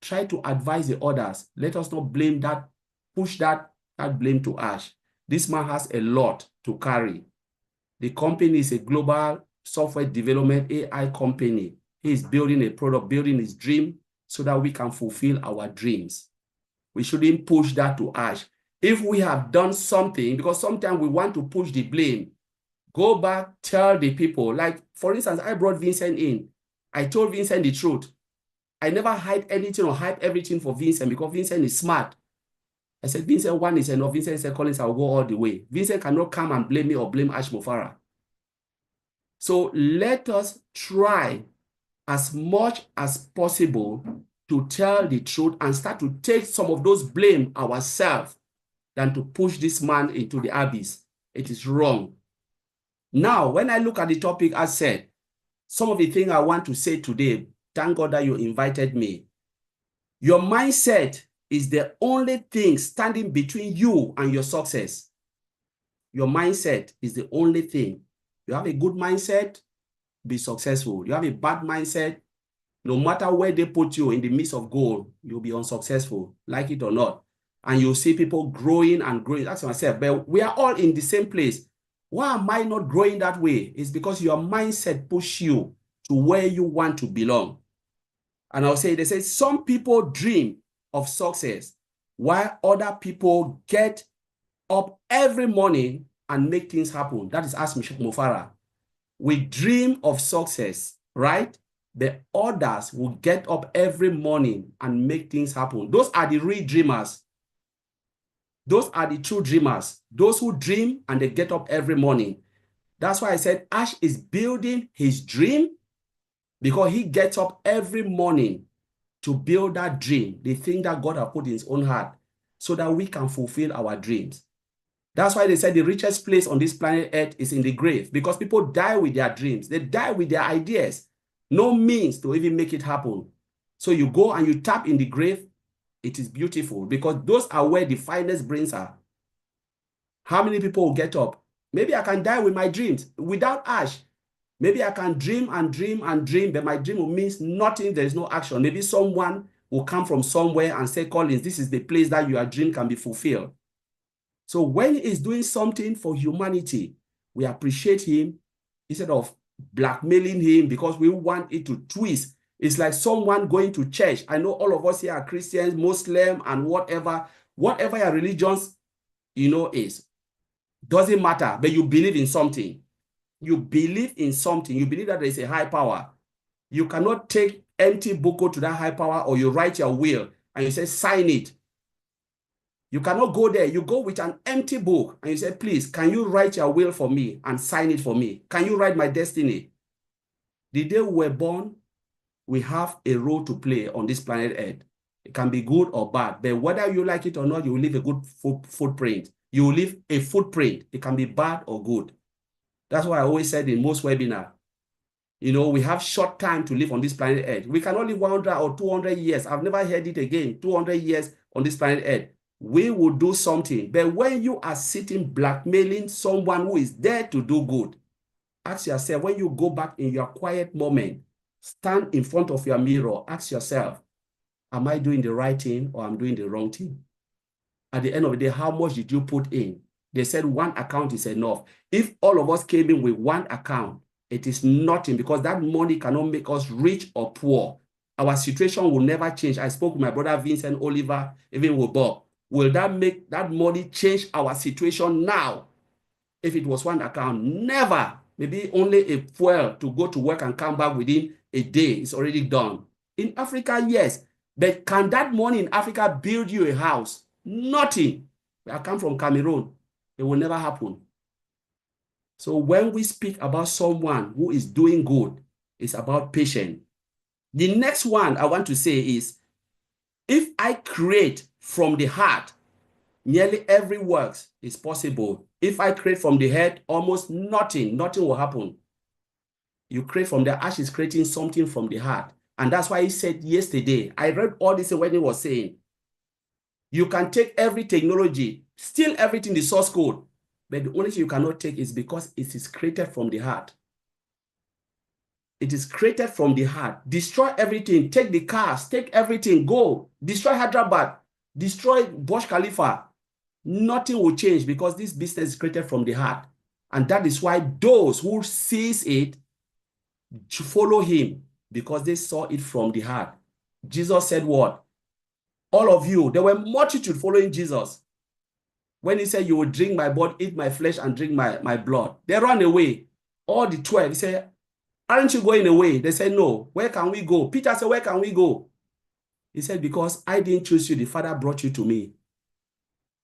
try to advise the others. Let us not blame that, push that blame to ASH. This man has a lot to carry. The company is a global software development AI company. He is building a product, building his dream so that we can fulfill our dreams. We shouldn't push that to ASH. If we have done something, because sometimes we want to push the blame, go back, tell the people. Like, for instance, I brought Vincent in. I told Vincent the truth. I never hide anything or hide everything for Vincent because Vincent is smart. I said, Vincent, one is enough. Vincent said, Collins, I'll go all the way. Vincent cannot come and blame me or blame Ash Mofara. So let us try as much as possible to tell the truth and start to take some of those blame ourselves than to push this man into the abyss. It is wrong. Now, when I look at the topic, I said, some of the things I want to say today, thank God that you invited me. Your mindset is the only thing standing between you and your success. Your mindset is the only thing. You have a good mindset, be successful. You have a bad mindset, no matter where they put you in the midst of gold, you'll be unsuccessful, like it or not. And you'll see people growing and growing. Ask myself, but we are all in the same place. Why am I not growing that way? It's because your mindset pushes you to where you want to belong. And I'll say, they say some people dream of success while other people get up every morning and make things happen. That is Ash Mofara. We dream of success, right? The others will get up every morning and make things happen. Those are the real dreamers. Those are the true dreamers. Those who dream and they get up every morning. That's why I said Ash is building his dream because he gets up every morning to build that dream, the thing that God has put in his own heart, so that we can fulfill our dreams. That's why they said the richest place on this planet Earth is in the grave, because people die with their dreams. They die with their ideas. No means to even make it happen. So you go and you tap in the grave. It is beautiful because those are where the finest brains are. How many people will get up? Maybe I can die with my dreams without Ash. Maybe I can dream and dream and dream, but my dream will mean nothing. There is no action. Maybe someone will come from somewhere and say, Collins, this is the place that your dream can be fulfilled. So when he is doing something for humanity, we appreciate him instead of blackmailing him because we want it to twist. It's like someone going to church. I know all of us here are Christians, Muslim, and whatever your religions, is. Doesn't matter, but you believe in something. You believe in something. You believe that there is a high power. You cannot take empty book to that high power, or you write your will and you say, sign it. You cannot go there. You go with an empty book and you say, please, can you write your will for me and sign it for me? Can you write my destiny? The day we were born, we have a role to play on this planet Earth. It can be good or bad, but whether you like it or not, you will leave a good footprint. You will leave a footprint. It can be bad or good. That's why I always said in most webinars, we have short time to live on this planet Earth. We cannot live 100 or 200 years. I've never heard it again. 200 years on this planet Earth. We will do something. But when you are sitting blackmailing someone who is there to do good, ask yourself, when you go back in your quiet moment, stand in front of your mirror, ask yourself, am I doing the right thing or I'm doing the wrong thing? At the end of the day, how much did you put in? They said one account is enough. If all of us came in with one account, it is nothing because that money cannot make us rich or poor. Our situation will never change. I spoke with my brother Vincent, Oliver, even with Bob. Will that make that money change our situation now? If it was one account, never. Maybe only a fuel to go to work and come back within a day is already done. In Africa, yes. But can that money in Africa build you a house? Nothing. I come from Cameroon. It will never happen. So when we speak about someone who is doing good, it's about patience. The next one I want to say is, if I create from the heart, nearly every work is possible. If I create from the head, almost nothing will happen. You create from the ash is creating something from the heart. And that's why he said yesterday, I read all this when he was saying, you can take every technology, steal everything, the source code, but the only thing you cannot take is because it is created from the heart. It is created from the heart. Destroy everything, take the cars, take everything, go. Destroy Hyderabad, destroy Burj Khalifa. Nothing will change because this business is created from the heart. And that is why those who sees it follow him, because they saw it from the heart. Jesus said what? All of you, there were multitude following Jesus. When he said, you will drink my body, eat my flesh, and drink my blood. They ran away. All the 12, he said, aren't you going away? They said, no. Where can we go? Peter said, where can we go? He said, because I didn't choose you. The Father brought you to me.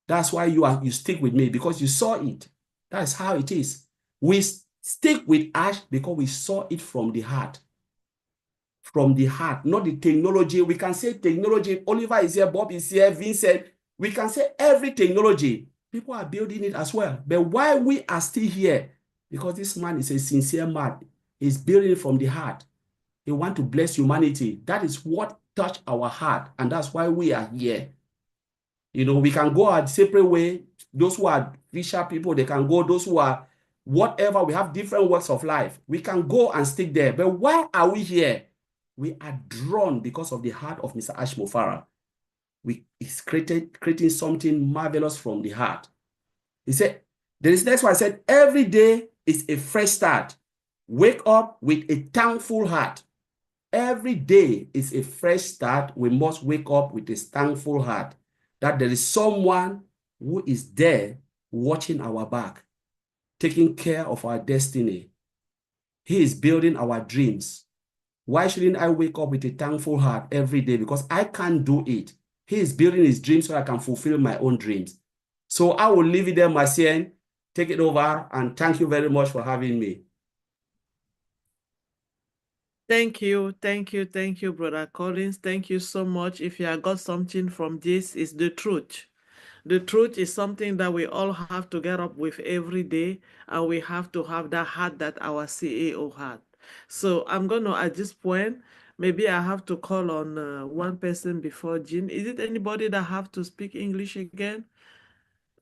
That's why you stick with me, because you saw it. That's how it is. We stick with ash because we saw it from the heart. From the heart, not the technology. We can say technology. Oliver is here, Bob is here, Vincent. We can say every technology. People are building it as well. But why we are still here? Because this man is a sincere man. He's building it from the heart. He wants to bless humanity. That is what touched our heart. And that's why we are here. You know, we can go a separate way. Those who are fisher people, they can go. Those who are whatever, we have different works of life. We can go and stick there. But why are we here? We are drawn because of the heart of Mr. Ashmofara. He's creating something marvelous from the heart. He said, there is next one. I said, every day is a fresh start. Wake up with a thankful heart. Every day is a fresh start. We must wake up with a thankful heart that there is someone who is there watching our back, taking care of our destiny. He is building our dreams. Why shouldn't I wake up with a thankful heart every day? Because I can't do it. He is building his dreams so I can fulfill my own dreams. So I will leave it there, Marcien. Take it over, and thank you very much for having me. Thank you, Brother Collins. Thank you so much. If you have got something from this, it's the truth. The truth is something that we all have to get up with every day, and we have to have that heart that our CEO had. So I'm going to, at this point, maybe I have to call on one person before Jean. Is it anybody that have to speak English again?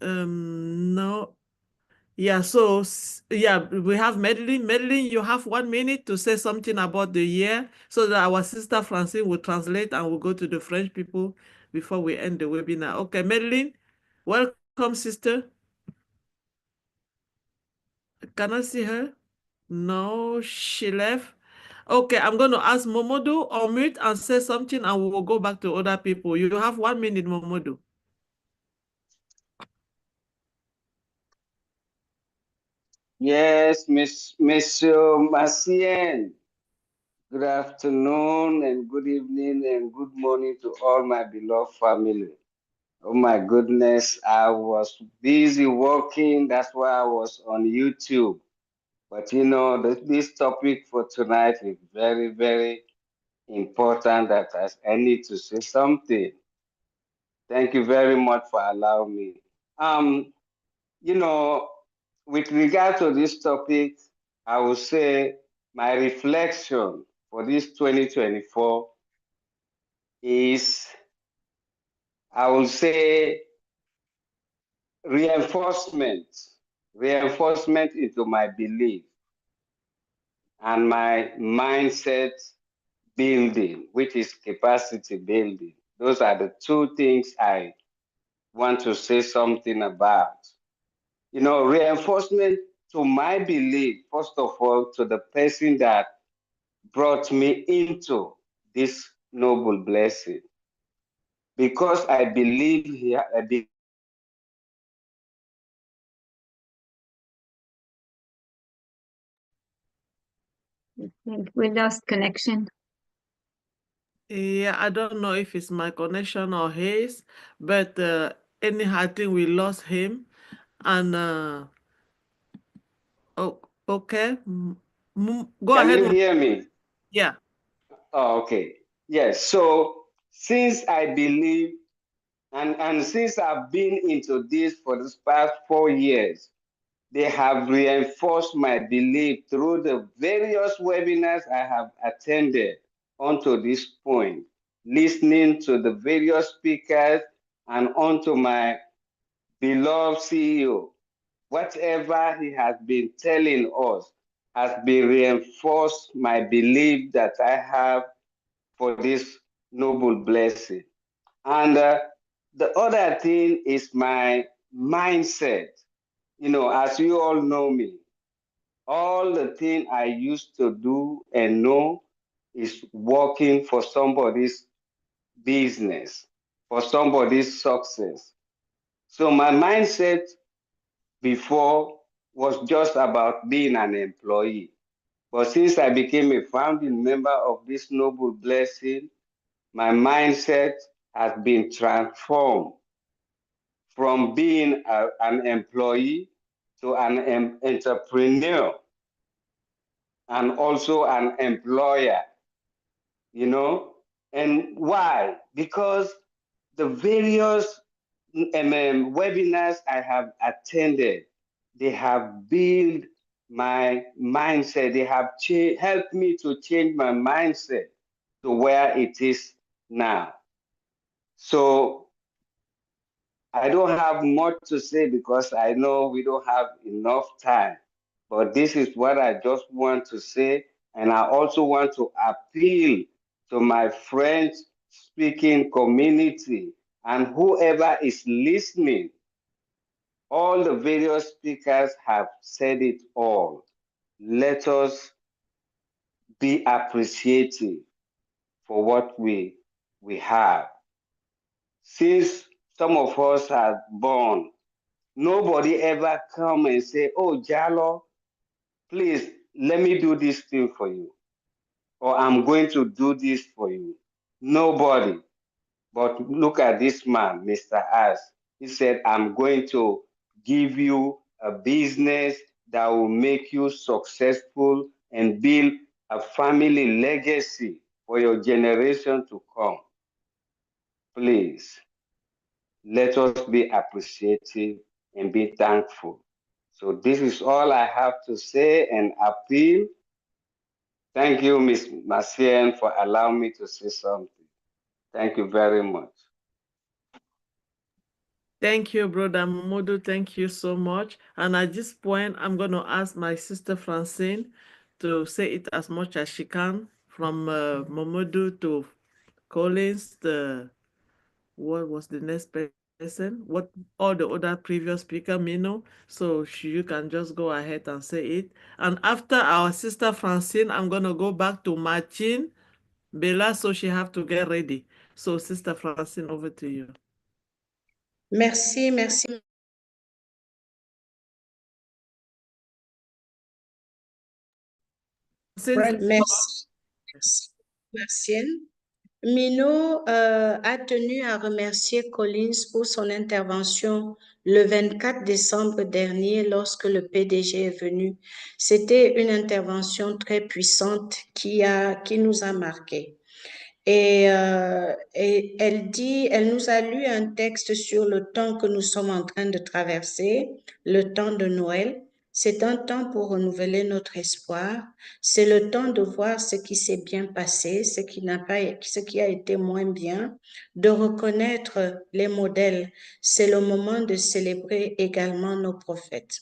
No. Yeah, so yeah, we have Madeline. Madeline, you have 1 minute to say something about the year so that our sister Francine will translate and we'll go to the French people before we end the webinar. Okay, Madeline, welcome, sister. Can I see her? No, she left. Okay, I'm going to ask Momodu unmute and say something, and we will go back to other people. You have 1 minute, Momodu. Yes, Monsieur Marcien. Good afternoon and good evening and good morning to all my beloved family. Oh my goodness, I was busy working. That's why I was on YouTube. But you know, this topic for tonight is very, very important that I need to say something. Thank you very much for allowing me. You know, with regard to this topic, I will say my reflection for this 2024 is, I will say, reinforcement into my belief and my mindset building, which is capacity building. Those are the two things I want to say something about. You know, reinforcement to my belief, first of all, to the person that brought me into this noble blessing. because I believe We lost connection. Yeah, I don't know if it's my connection or his, but anyhow, I think we lost him. And okay, go Can ahead. you hear me? Yeah. Oh, okay. Yes. So since I believe and since I've been into this for this past 4 years, they have reinforced my belief through the various webinars I have attended onto this point, listening to the various speakers and onto my beloved CEO. Whatever he has been telling us has been reinforced my belief that I have for this noble blessing. And the other thing is my mindset. You know, as you all know me, all the thing I used to do and know is working for somebody's business, for somebody's success. So my mindset before was just about being an employee. But since I became a founding member of this noble blessing, my mindset has been transformed from being an employee to an entrepreneur and also an employer, you know. And why? Because the various webinars I have attended, they have built my mindset. They have helped me to change my mindset to where it is now. So I don't have much to say because I know we don't have enough time. But this is what I just want to say. And I also want to appeal to my French speaking community and whoever is listening. All the various speakers have said it all. Let us be appreciative for what we have. Since some of us are born, nobody ever come and say, oh, Jalo, please, let me do this thing for you. Or I'm going to do this for you. Nobody. But look at this man, Mr. As. He said, I'm going to give you a business that will make you successful and build a family legacy for your generation to come. Please, let us be appreciative and be thankful. So this is all I have to say and appeal. Thank you, Ms. Marcian, for allowing me to say something. Thank you very much. Thank you, Brother Momodu. Thank you so much. And at this point, I'm going to ask my sister Francine to say it as much as she can, from Momodu to Collins. What was the next person? What all the other previous speaker, Mino. So you can just go ahead and say it. And after our sister Francine, I'm going to go back to Martin Bella, so she have to get ready. So Sister Francine, over to you. Merci. Merci. Martienne. Mino a tenu à remercier Collins pour son intervention le 24 décembre dernier lorsque le PDG est venu. C'était une intervention très puissante qui nous a marqués. Et elle nous a lu un texte sur le temps que nous sommes en train de traverser, le temps de Noël. C'est un temps pour renouveler notre espoir. C'est le temps de voir ce qui s'est bien passé, ce qui a été moins bien, de reconnaître les modèles. C'est le moment de célébrer également nos prophètes.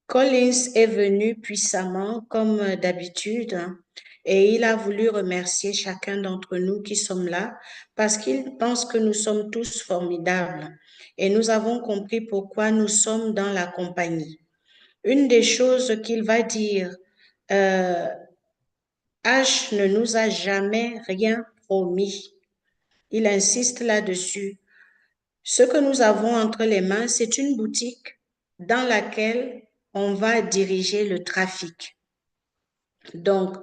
Collins est venu puissamment, comme d'habitude, et il a voulu remercier chacun d'entre nous qui sommes là parce qu'il pense que nous sommes tous formidables et nous avons compris pourquoi nous sommes dans la compagnie. Une des choses qu'il va dire, H ne nous a jamais rien promis. Il insiste là-dessus. Ce que nous avons entre les mains, c'est une boutique dans laquelle on va diriger le trafic. Donc,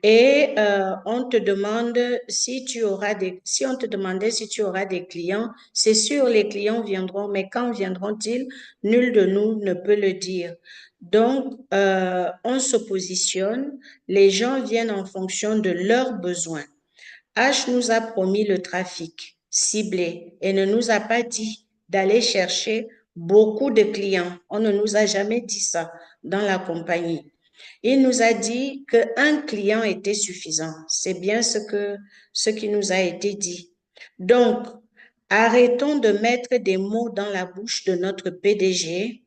on te demande si tu auras si on te demandait si tu auras des clients, c'est sûr, les clients viendront, mais quand viendront-ils? Nul de nous ne peut le dire. Donc, on se positionne, les gens viennent en fonction de leurs besoins. H nous a promis le trafic ciblé et ne nous a pas dit d'aller chercher beaucoup de clients. On ne nous a jamais dit ça dans la compagnie. Il nous a dit qu'un client était suffisant. C'est bien ce qui nous a été dit. Donc, arrêtons de mettre des mots dans la bouche de notre PDG.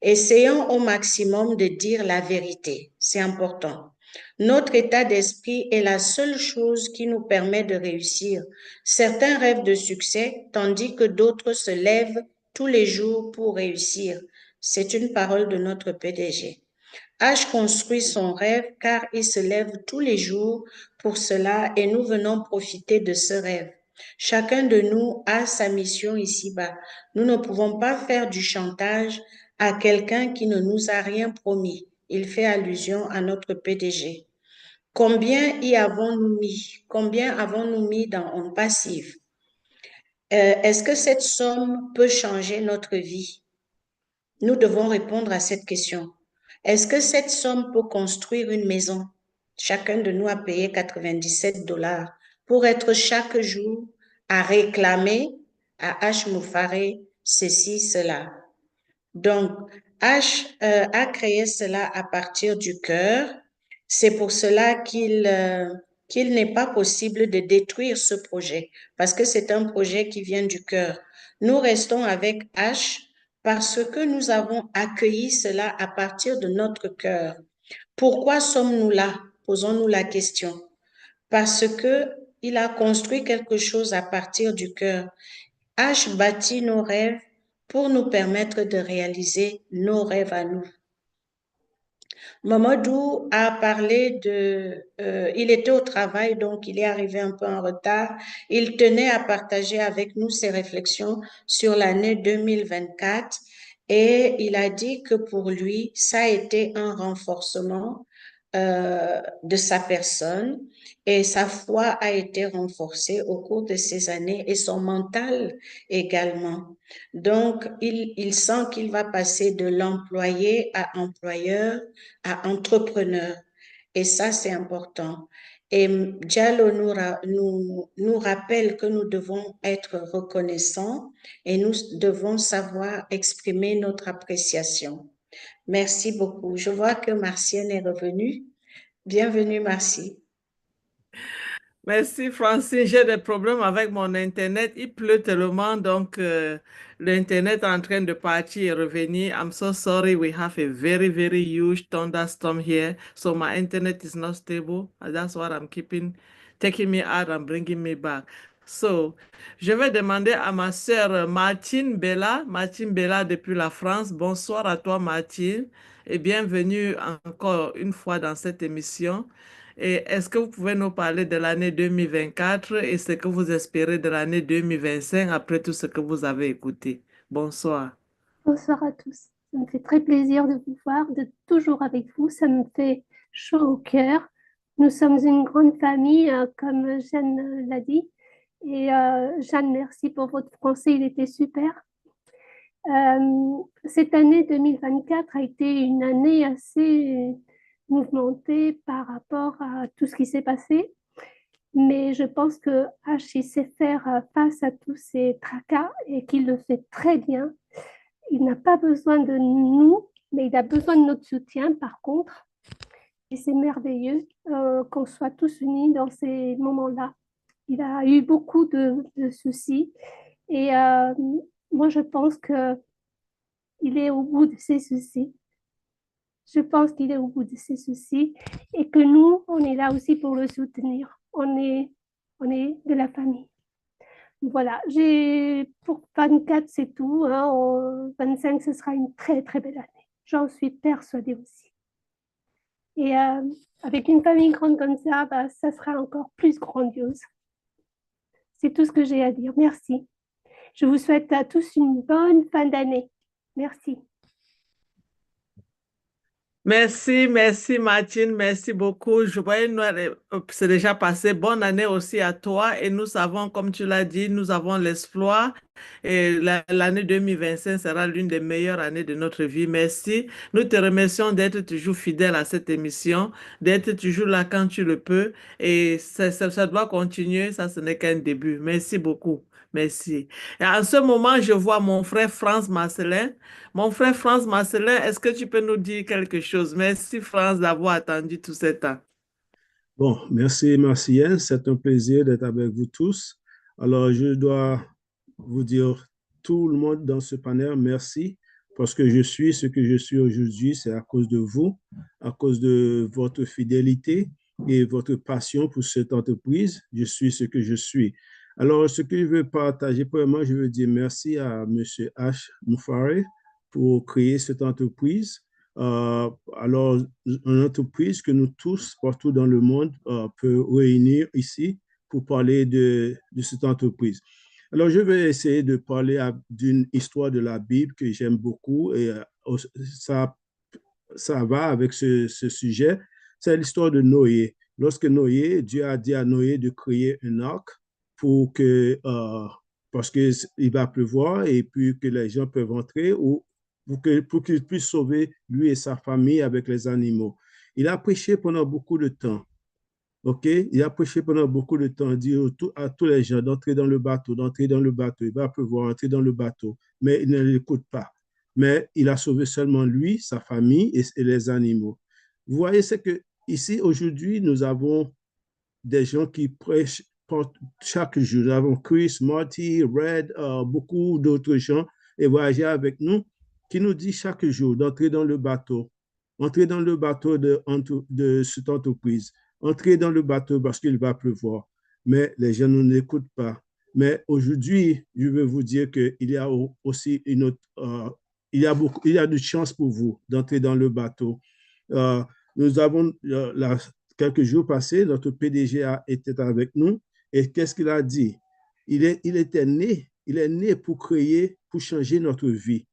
Essayons au maximum de dire la vérité. C'est important. Notre état d'esprit est la seule chose qui nous permet de réussir. Certains rêvent de succès, tandis que d'autres se lèvent tous les jours pour réussir. C'est une parole de notre PDG. H construit son rêve car il se lève tous les jours pour cela et nous venons profiter de ce rêve. Chacun de nous a sa mission ici-bas. Nous ne pouvons pas faire du chantage à quelqu'un qui ne nous a rien promis. Il fait allusion à notre PDG. Combien y avons-nous mis? Combien avons-nous mis dans ONPASSIVE? Est-ce que cette somme peut changer notre vie? Nous devons répondre à cette question. Est-ce que cette somme peut construire une maison? Chacun de nous a payé 97 $ pour être chaque jour à réclamer à H. Moufaré ceci, cela. Donc, H a créé cela à partir du cœur. C'est pour cela qu'il n'est pas possible de détruire ce projet parce que c'est un projet qui vient du cœur. Nous restons avec H parce que nous avons accueilli cela à partir de notre cœur. Pourquoi sommes-nous là? Posons-nous la question. Parce qu'il a construit quelque chose à partir du cœur. H bâtit nos rêves pour nous permettre de réaliser nos rêves à nous. Mamadou a parlé il était au travail, donc il est arrivé un peu en retard. Il tenait à partager avec nous ses réflexions sur l'année 2024 et il a dit que pour lui, ça a été un renforcement de sa personne et sa foi a été renforcée au cours de ces années et son mental également. Donc, il sent qu'il va passer de l'employé à employeur à entrepreneur et ça, c'est important. Et Diallo nous rappelle que nous devons être reconnaissants et nous devons savoir exprimer notre appréciation. Merci beaucoup. Je vois que Martienne est revenue. Bienvenue, Marcie. Merci, Francine. J'ai des problèmes avec mon Internet. Il pleut tellement, donc l'Internet est en train de partir et revenir. I'm so sorry. We have a very, very huge thunderstorm here. So my Internet is not stable. That's what I'm taking me out and bringing me back. So, je vais demander à ma sœur Martine Bella depuis la France. Bonsoir à toi, Martine, et bienvenue encore une fois dans cette émission. Et est-ce que vous pouvez nous parler de l'année 2024 et ce que vous espérez de l'année 2025 après tout ce que vous avez écouté? Bonsoir. Bonsoir à tous. Ça me fait très plaisir de vous voir, d'être toujours avec vous. Ça me fait chaud au cœur. Nous sommes une grande famille, comme Jeanne l'a dit. Et Jeanne, merci pour votre français, il était super. Cette année 2024 a été une année assez mouvementée par rapport à tout ce qui s'est passé. Mais je pense que H sait faire face à tous ces tracas et qu'il le fait très bien. Il n'a pas besoin de nous, mais il a besoin de notre soutien par contre. Et c'est merveilleux qu'on soit tous unis dans ces moments-là. Il a eu beaucoup de soucis et moi je pense qu'il est au bout de ses soucis. Je pense qu'il est au bout de ses soucis et que nous, on est là aussi pour le soutenir. On est de la famille. Voilà, pour 24, c'est tout. Hein. En 25, ce sera une très, très belle année. J'en suis persuadée aussi. Et avec une famille grande comme ça, ça sera encore plus grandiose. C'est tout ce que j'ai à dire. Merci. Je vous souhaite à tous une bonne fin d'année. Merci. Merci, merci Martine, merci beaucoup. Je voyais, c'est déjà passé. Bonne année aussi à toi. Et nous savons, comme tu l'as dit, nous avons l'espoir. Et l'année 2025 sera l'une des meilleures années de notre vie. Merci. Nous te remercions d'être toujours fidèle à cette émission, d'être toujours là quand tu le peux. Et ça doit continuer. Ça, ce n'est qu'un début. Merci beaucoup. Merci. Et en ce moment, je vois mon frère France Marcelin. Mon frère France Marcelin, est-ce que tu peux nous dire quelque chose? Merci France d'avoir attendu tout ce temps. Bon, merci Martien, c'est un plaisir d'être avec vous tous. Alors, je dois vous dire, tout le monde dans ce panel, merci, parce que je suis ce que je suis aujourd'hui, c'est à cause de vous, à cause de votre fidélité et votre passion pour cette entreprise. Je suis ce que je suis. Alors, ce que je veux partager, premièrement, je veux dire merci à M. H. Moufare pour créer cette entreprise. Alors, une entreprise que nous tous, partout dans le monde, peut réunir ici pour parler de cette entreprise. Alors, je vais essayer de parler d'une histoire de la Bible que j'aime beaucoup et ça va avec ce sujet. C'est l'histoire de Noé. Lorsque Dieu a dit à Noé de créer un arc pour parce qu'il va pleuvoir et puis que les gens peuvent entrer ou pour qu'il puisse sauver lui et sa famille avec les animaux. Il a prêché pendant beaucoup de temps. OK? Il a prêché pendant beaucoup de temps, dit à tous les gens d'entrer dans le bateau, il va pleuvoir, entrer dans le bateau, mais il ne l'écoute pas. Mais il a sauvé seulement lui, sa famille et les animaux. Vous voyez, c'est que ici, aujourd'hui, nous avons des gens qui prêchent chaque jour. Nous avons Chris, Marty, Red, beaucoup d'autres gens et voyager avec nous qui nous dit chaque jour d'entrer dans le bateau, entrer dans le bateau de cette entreprise, entrer dans le bateau parce qu'il va pleuvoir. Mais les gens ne l'écoutent pas. Mais aujourd'hui, je veux vous dire qu'il y a aussi une autre, il y a de chance pour vous d'entrer dans le bateau. Nous avons quelques jours passés, notre PDG était avec nous et qu'est-ce qu'il a dit? Il est né pour créer, pour changer notre vie.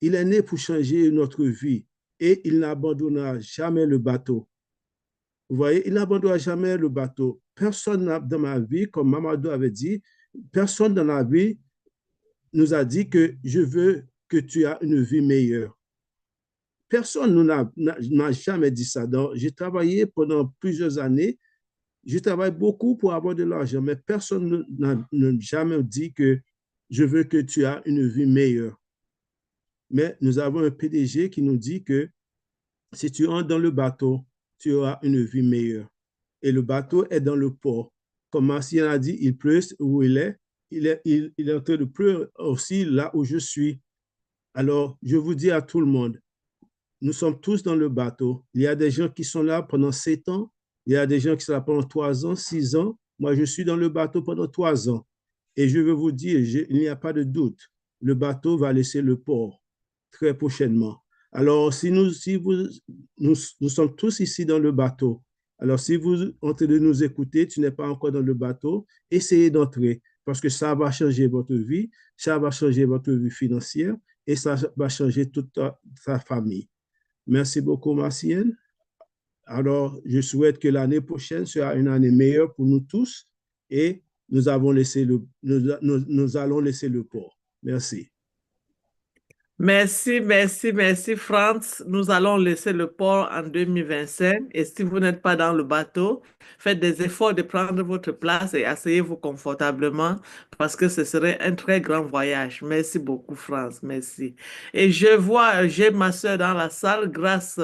Il est né pour changer notre vie et il n'abandonnera jamais le bateau. Vous voyez, il n'abandonnera jamais le bateau. Personne dans ma vie, comme Mamadou avait dit, personne dans la vie nous a dit que je veux que tu aies une vie meilleure. Personne n'a jamais dit ça. J'ai travaillé pendant plusieurs années. Je travaille beaucoup pour avoir de l'argent, mais personne n'a jamais dit que je veux que tu aies une vie meilleure. Mais nous avons un PDG qui nous dit que si tu entres dans le bateau, tu auras une vie meilleure. Et le bateau est dans le port. Comme Martien a dit, il pleut où il est. Il est en train de pleurer aussi là où je suis. Alors, je vous dis à tout le monde, nous sommes tous dans le bateau. Il y a des gens qui sont là pendant 7 ans. Il y a des gens qui sont là pendant 3 ans, 6 ans. Moi, je suis dans le bateau pendant 3 ans. Et je veux vous dire, il n'y a pas de doute. Le bateau va laisser le port très prochainement. Alors, nous sommes tous ici dans le bateau. Alors, si vous êtes en train de nous écouter, tu n'es pas encore dans le bateau, essayez d'entrer parce que ça va changer votre vie, ça va changer votre vie financière et ça va changer toute ta famille. Merci beaucoup, Martienne. Alors, je souhaite que l'année prochaine sera une année meilleure pour nous tous et nous allons laisser le port. Merci. Merci, merci, merci, France. Nous allons laisser le port en 2025. Et si vous n'êtes pas dans le bateau, faites des efforts de prendre votre place et asseyez-vous confortablement parce que ce serait un très grand voyage. Merci beaucoup, France. Merci. Et j'ai ma soeur dans la salle, Grace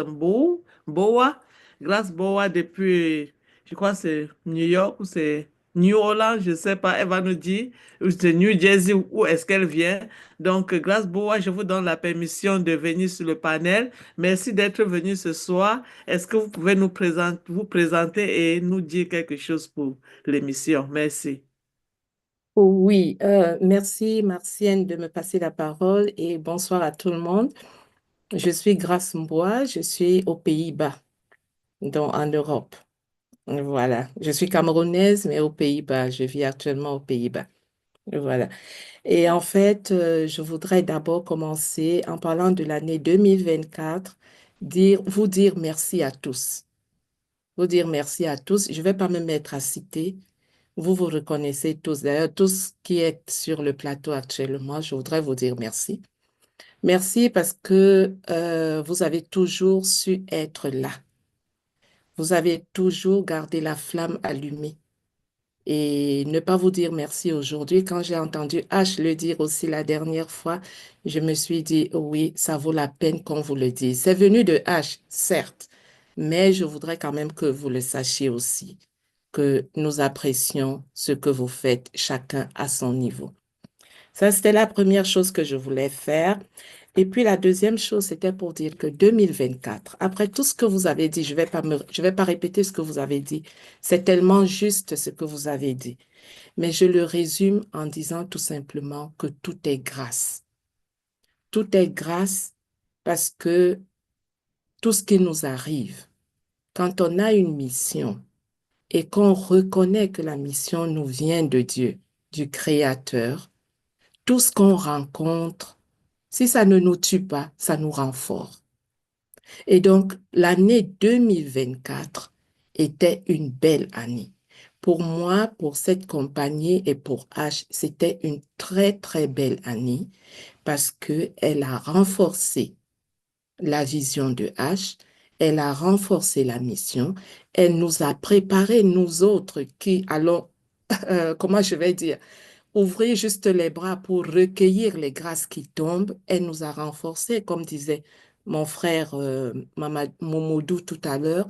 Boa. Grace Boa depuis, je crois que c'est New York ou c'est New Orleans, je ne sais pas. Elle va nous dire, ou c'est New Jersey, où est-ce qu'elle vient. Donc, Grace Boa, je vous donne la permission de venir sur le panel. Merci d'être venu ce soir. Est-ce que vous pouvez vous présenter et nous dire quelque chose pour l'émission? Merci. Oui, merci Martienne de me passer la parole et bonsoir à tout le monde. Je suis Grace Mbois, je suis aux Pays-Bas, donc en Europe. Voilà. Je suis camerounaise, mais aux Pays-Bas. Je vis actuellement aux Pays-Bas. Voilà. Et en fait, je voudrais d'abord commencer en parlant de l'année 2024, vous dire merci à tous. Vous dire merci à tous. Je ne vais pas me mettre à citer. Vous vous reconnaissez tous. D'ailleurs, tous qui êtes sur le plateau actuellement, je voudrais vous dire merci. Merci parce que vous avez toujours su être là. Vous avez toujours gardé la flamme allumée. Et ne pas vous dire merci aujourd'hui, quand j'ai entendu H le dire aussi la dernière fois, je me suis dit, oh oui, ça vaut la peine qu'on vous le dise. C'est venu de H, certes, mais je voudrais quand même que vous le sachiez aussi, que nous apprécions ce que vous faites, chacun à son niveau. Ça, c'était la première chose que je voulais faire. Et puis la deuxième chose, c'était pour dire que 2024, après tout ce que vous avez dit, je vais pas répéter ce que vous avez dit. C'est tellement juste ce que vous avez dit. Mais je le résume en disant tout simplement que tout est grâce. Tout est grâce parce que tout ce qui nous arrive, quand on a une mission et qu'on reconnaît que la mission nous vient de Dieu, du Créateur, tout ce qu'on rencontre, si ça ne nous tue pas, ça nous rend fort. Et donc, l'année 2024 était une belle année. Pour moi, pour cette compagnie et pour H, c'était une très, très belle année parce qu'elle a renforcé la vision de H, elle a renforcé la mission, elle nous a préparé, nous autres qui allons, comment je vais dire, ouvrir juste les bras pour recueillir les grâces qui tombent. Elle nous a renforcés, comme disait mon frère Momodou tout à l'heure.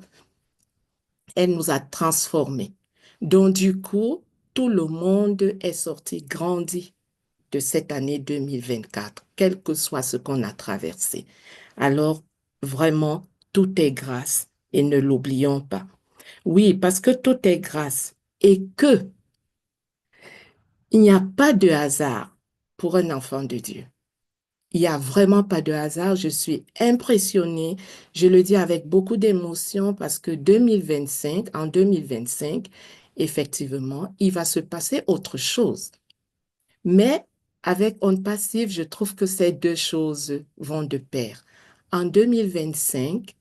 Elle nous a transformés. Donc, du coup, tout le monde est sorti grandi de cette année 2024, quel que soit ce qu'on a traversé. Alors, vraiment, tout est grâce et ne l'oublions pas. Oui, parce que tout est grâce et que il n'y a pas de hasard pour un enfant de Dieu. Il n'y a vraiment pas de hasard. Je suis impressionnée. Je le dis avec beaucoup d'émotion parce que en 2025, effectivement, il va se passer autre chose. Mais avec ONPASSIVE, je trouve que ces deux choses vont de pair. En 2025,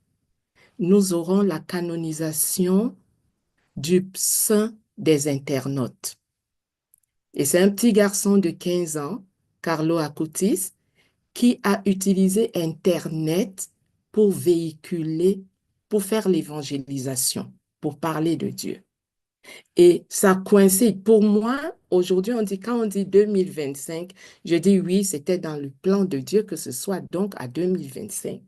nous aurons la canonisation du saint des internautes. Et c'est un petit garçon de 15 ans, Carlo Acutis, qui a utilisé Internet pour véhiculer, pour faire l'évangélisation, pour parler de Dieu. Et ça coïncide. Pour moi, aujourd'hui, quand on dit 2025, je dis oui, c'était dans le plan de Dieu que ce soit donc à 2025.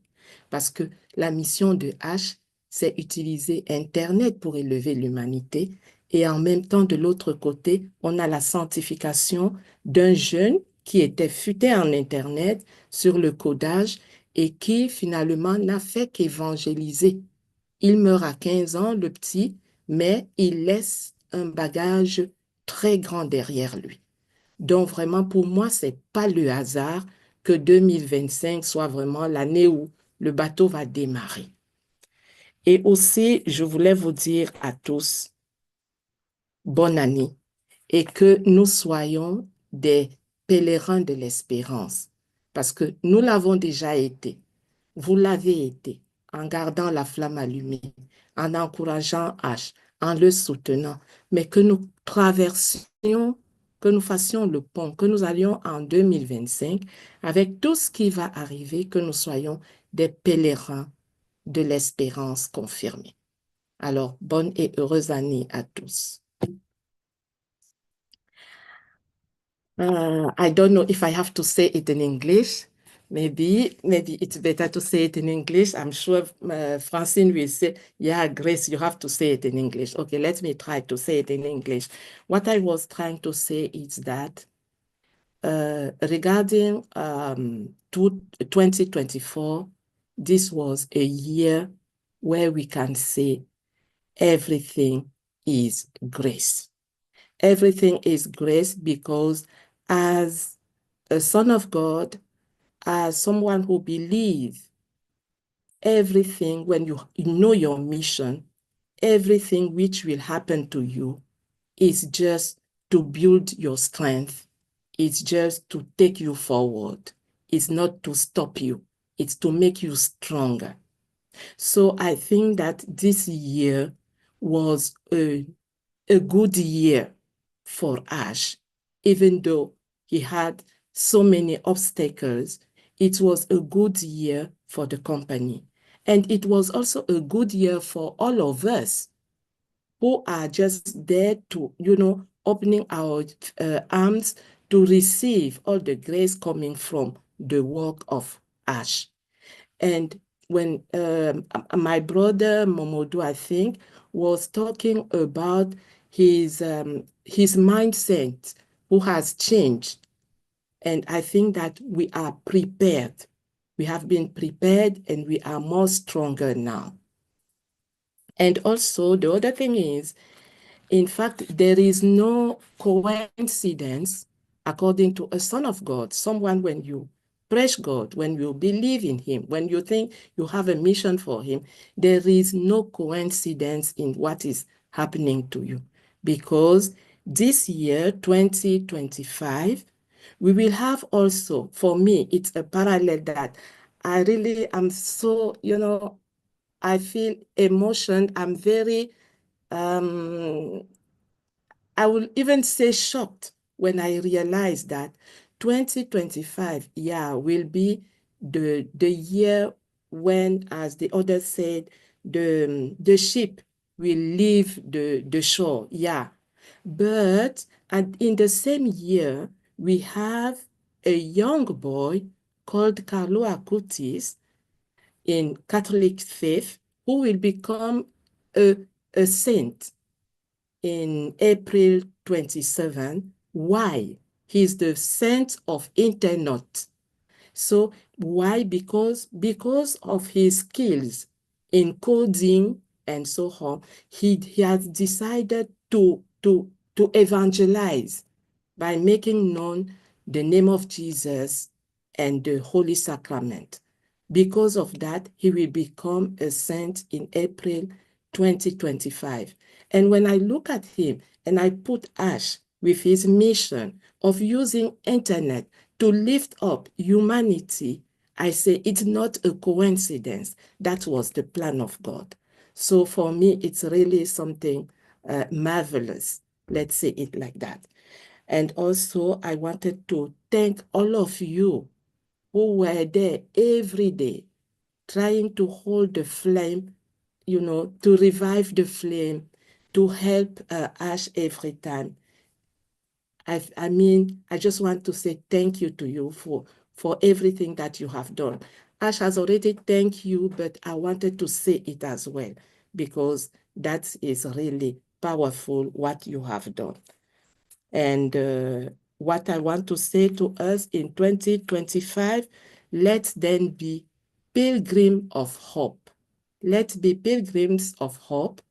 Parce que la mission de H, c'est utiliser Internet pour élever l'humanité. Et en même temps, de l'autre côté, on a la sanctification d'un jeune qui était futé en Internet sur le codage et qui finalement n'a fait qu'évangéliser. Il meurt à 15 ans, le petit, mais il laisse un bagage très grand derrière lui. Donc vraiment, pour moi, ce n'est pas le hasard que 2025 soit vraiment l'année où le bateau va démarrer. Et aussi, je voulais vous dire à tous, bonne année et que nous soyons des pèlerins de l'espérance parce que nous l'avons déjà été. Vous l'avez été en gardant la flamme allumée, en encourageant H, en le soutenant, mais que nous traversions, que nous fassions le pont, que nous allions en 2025 avec tout ce qui va arriver, que nous soyons des pèlerins de l'espérance confirmée. Alors, bonne et heureuse année à tous. I don't know if I have to say it in English. Maybe it's better to say it in English. I'm sure Francine will say, yeah, Grace, you have to say it in English. Okay, let me try to say it in English. What I was trying to say is that regarding 2024, this was a year where we can say everything is grace. Everything is grace because as a son of God, as someone who believes everything, when you know your mission, everything which will happen to you is just to build your strength. It's just to take you forward. It's not to stop you. It's to make you stronger. So I think that this year was a good year for Ash, even though he had so many obstacles. It was a good year for the company. And it was also a good year for all of us who are just there to, opening our arms to receive all the grace coming from the work of Ash. And when my brother Momodu, I think, was talking about his mindset, who has changed. And I think that we are prepared. We have been prepared and we are more stronger now. And also the other thing is, in fact, there is no coincidence, according to a son of God, someone when you praise God, when you believe in him, when you think you have a mission for him, there is no coincidence in what is happening to you. Because this year, 2025, we will have also, for me, it's a parallel that I really am so, I feel emotion. I'm very, I will even say shocked when I realize that 2025, will be the year when, as the other said, the ship will leave the shore, But in the same year, we have a young boy called Carlo Acutis in Catholic faith who will become a saint in April 27. Why? He's the saint of internet. So why? Because of his skills in coding and so on, he has decided to evangelize by making known the name of Jesus and the Holy Sacrament. Because of that, he will become a saint in April 2025. And when I look at him and I put Ash with his mission of using internet to lift up humanity, I say it's not a coincidence. That was the plan of God. So for me, it's really something marvelous. Let's say it like that. And also, I wanted to thank all of you who were there every day, trying to hold the flame, to revive the flame, to help Ash every time. I mean, I just want to say thank you to you for everything that you have done. Ash has already thanked you, but I wanted to say it as well, because that is really powerful what you have done. And what I want to say to us in 2025, let's then be pilgrims of hope. Let's be pilgrims of hope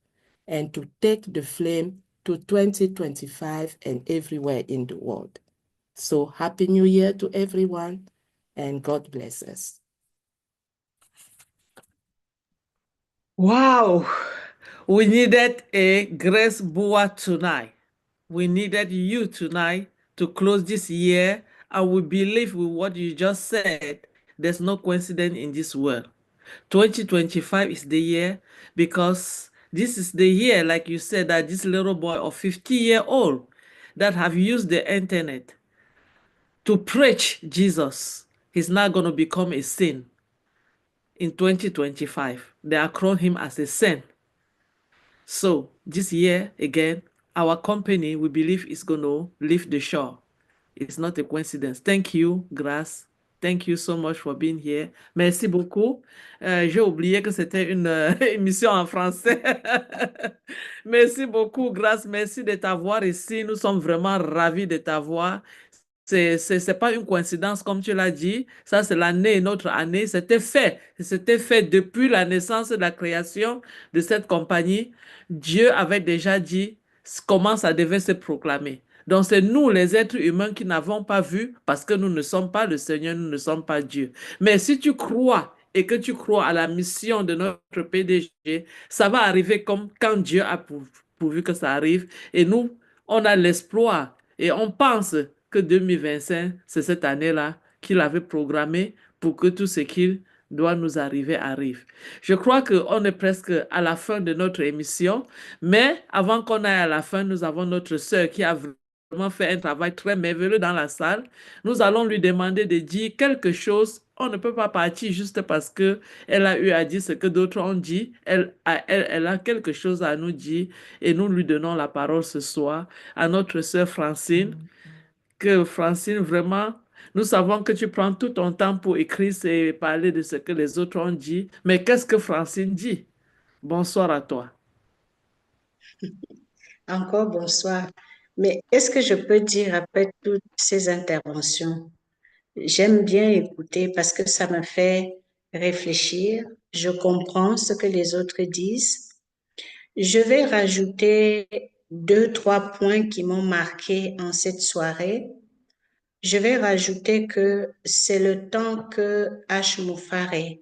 and to take the flame to 2025 and everywhere in the world. So Happy New Year to everyone and God bless us. Wow, we needed a Grace Bua tonight. We needed you tonight to close this year, and we believe with what you just said, there's no coincidence in this world. 2025 is the year, because this is the year, like you said, that this little boy of 50-year-old that have used the internet to preach Jesus, he's not going to become a saint in 2025. They are calling him as a saint. So this year, again, our company, we believe, is going to leave the shore. It's not a coincidence. Thank you, Grace. Thank you so much for being here. Merci beaucoup. J'ai oublié que c'était une émission en français. Merci beaucoup, Grace. Merci de t'avoir ici. Nous sommes vraiment ravis de t'avoir. C'est pas une coïncidence, comme tu l'as dit. Ça, c'est l'année, notre année. C'était fait. C'était fait depuis la naissance de la création de cette compagnie. Dieu avait déjà dit comment ça devait se proclamer. Donc, c'est nous, les êtres humains, qui n'avons pas vu, parce que nous ne sommes pas le Seigneur, nous ne sommes pas Dieu. Mais si tu crois et que tu crois à la mission de notre PDG, ça va arriver comme quand Dieu a pourvu que ça arrive. Et nous, on a l'espoir et on pense que 2025, c'est cette année-là qu'il avait programmé pour que tout ce qu'il doit nous arriver arrive. Je crois qu'on est presque à la fin de notre émission, mais avant qu'on aille à la fin, nous avons notre sœur qui a vraiment fait un travail très merveilleux dans la salle. Nous allons lui demander de dire quelque chose. On ne peut pas partir juste parce que elle a eu à dire ce que d'autres ont dit. Elle a quelque chose à nous dire et nous lui donnons la parole ce soir à notre sœur Francine. Que Francine, vraiment, nous savons que tu prends tout ton temps pour écrire et parler de ce que les autres ont dit. Mais qu'est-ce que Francine dit? Bonsoir à toi. Encore bonsoir. Mais est-ce que je peux dire après toutes ces interventions, j'aime bien écouter parce que ça me fait réfléchir. Je comprends ce que les autres disent. Je vais rajouter 2-3 points qui m'ont marqué en cette soirée. Je vais rajouter que c'est le temps que H. Moufaré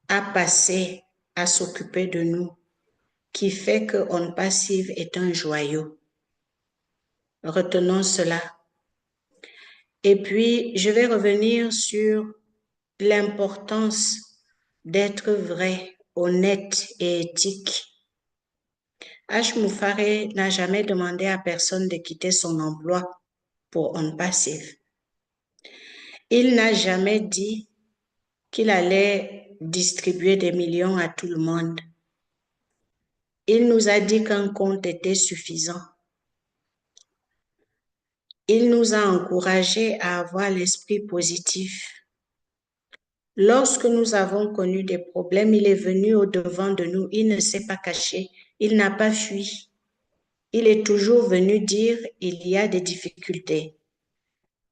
a passé à s'occuper de nous qui fait que ONPASSIVE est un joyau. Retenons cela. Et puis, je vais revenir sur l'importance d'être vrai, honnête et éthique. H. Moufaré n'a jamais demandé à personne de quitter son emploi pour ONPASSIVE. Il n'a jamais dit qu'il allait distribuer des millions à tout le monde. Il nous a dit qu'un compte était suffisant. Il nous a encouragés à avoir l'esprit positif. Lorsque nous avons connu des problèmes, il est venu au-devant de nous. Il ne s'est pas caché. Il n'a pas fui. Il est toujours venu dire il y a des difficultés.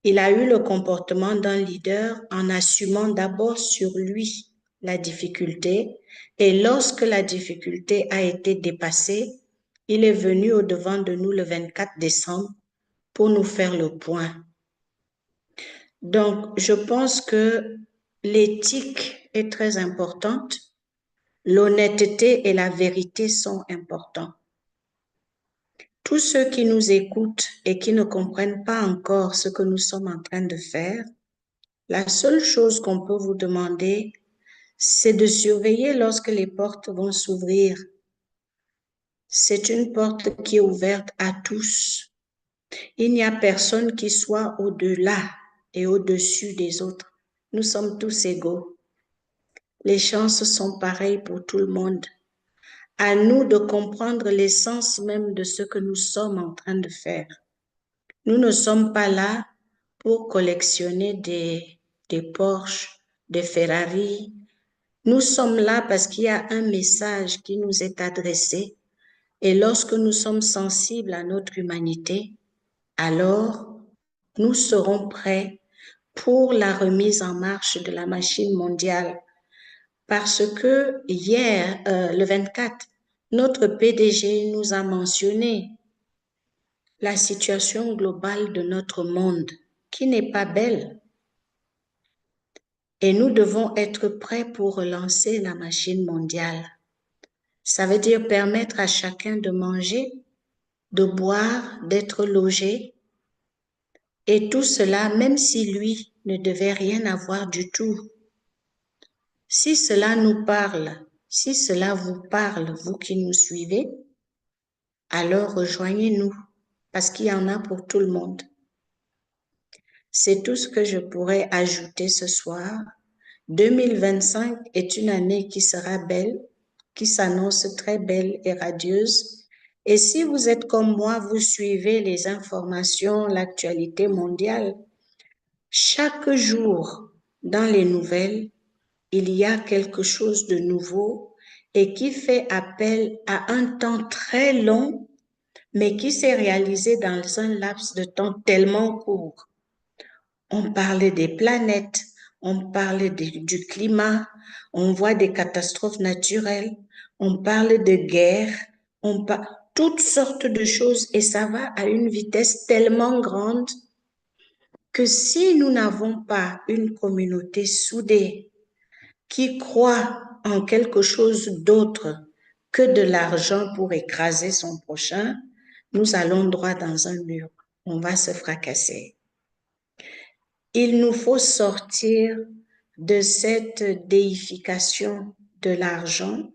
Il a eu le comportement d'un leader en assumant d'abord sur lui la difficulté et lorsque la difficulté a été dépassée, il est venu au-devant de nous le 24 décembre pour nous faire le point. Donc, je pense que l'éthique est très importante, l'honnêteté et la vérité sont importants. Tous ceux qui nous écoutent et qui ne comprennent pas encore ce que nous sommes en train de faire, la seule chose qu'on peut vous demander, c'est de surveiller lorsque les portes vont s'ouvrir. C'est une porte qui est ouverte à tous. Il n'y a personne qui soit au-delà et au-dessus des autres. Nous sommes tous égaux. Les chances sont pareilles pour tout le monde. À nous de comprendre l'essence même de ce que nous sommes en train de faire. Nous ne sommes pas là pour collectionner des Porsche, des Ferrari. Nous sommes là parce qu'il y a un message qui nous est adressé et lorsque nous sommes sensibles à notre humanité, alors nous serons prêts pour la remise en marche de la machine mondiale. Parce que hier, le 24, notre PDG nous a mentionné la situation globale de notre monde qui n'est pas belle. Et nous devons être prêts pour relancer la machine mondiale. Ça veut dire permettre à chacun de manger, de boire, d'être logé. Et tout cela, même si lui ne devait rien avoir du tout. Si cela nous parle, si cela vous parle, vous qui nous suivez, alors rejoignez-nous, parce qu'il y en a pour tout le monde. C'est tout ce que je pourrais ajouter ce soir. 2025 est une année qui sera belle, qui s'annonce très belle et radieuse. Et si vous êtes comme moi, vous suivez les informations, l'actualité mondiale, chaque jour dans les nouvelles, il y a quelque chose de nouveau et qui fait appel à un temps très long, mais qui s'est réalisé dans un laps de temps tellement court. On parlait des planètes, on parlait du climat, on voit des catastrophes naturelles, on parle de guerre, on parle toutes sortes de choses et ça va à une vitesse tellement grande que si nous n'avons pas une communauté soudée, qui croit en quelque chose d'autre que de l'argent pour écraser son prochain, nous allons droit dans un mur. On va se fracasser. Il nous faut sortir de cette déification de l'argent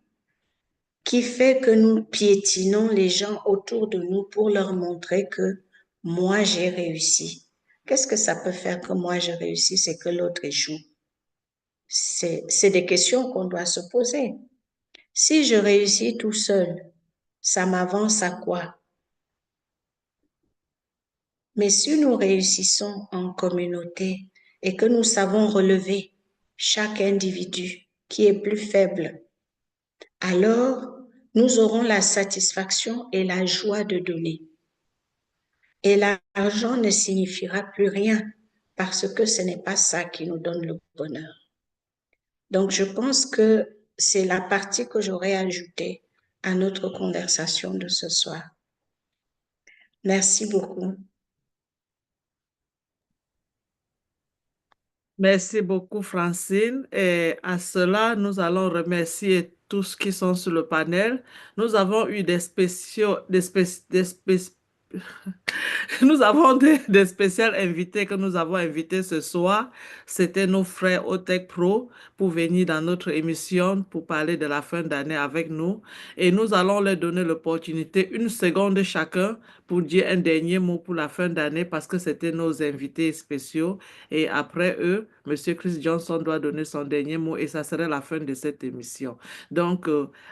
qui fait que nous piétinons les gens autour de nous pour leur montrer que moi j'ai réussi. Qu'est-ce que ça peut faire que moi j'ai réussi, c'est que l'autre échoue? C'est des questions qu'on doit se poser. Si je réussis tout seul, ça m'avance à quoi? Mais si nous réussissons en communauté et que nous savons relever chaque individu qui est plus faible, alors nous aurons la satisfaction et la joie de donner. Et l'argent ne signifiera plus rien parce que ce n'est pas ça qui nous donne le bonheur. Donc, je pense que c'est la partie que j'aurais ajoutée à notre conversation de ce soir. Merci beaucoup. Merci beaucoup, Francine. Et à cela, nous allons remercier tous qui sont sur le panel. Nous avons eu nous avons des spéciaux invités que nous avons invités ce soir. C'était nos frères au Tech Pro pour venir dans notre émission pour parler de la fin d'année avec nous. Et nous allons leur donner l'opportunité, 1 seconde chacun, pour dire un dernier mot pour la fin d'année parce que c'était nos invités spéciaux. Et après eux, M. Chris Johnson doit donner son dernier mot et ça serait la fin de cette émission. Donc,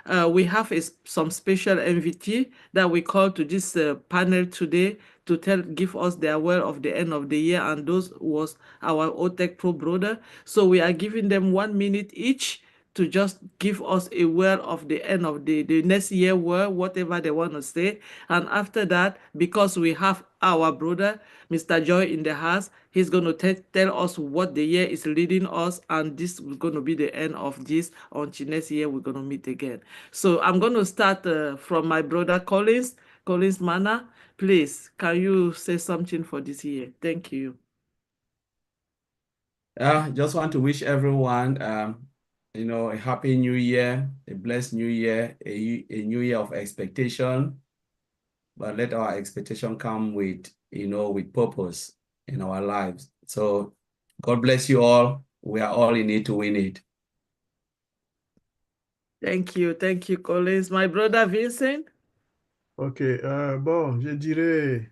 we have some special invitees that we call to this panel today to give us their word of the end of the year, and those was our OTech Pro brother. So we are giving them 1 minute each to just give us a word of the end of the next year word, whatever they want to say. And after that, because we have our brother, Mr. Joy, in the house, he's going to tell us what the year is leading us, and this is going to be the end of this. Until next year, we're going to meet again. So I'm going to start from my brother Collins Mana. Please, can you say something for this year? Thank you. Just want to wish everyone, a happy new year, a blessed new year, a new year of expectation. But let our expectation come with, with purpose in our lives. So God bless you all. We are all in it to win it. Thank you, Collins. My brother Vincent. Ok, bon, je dirais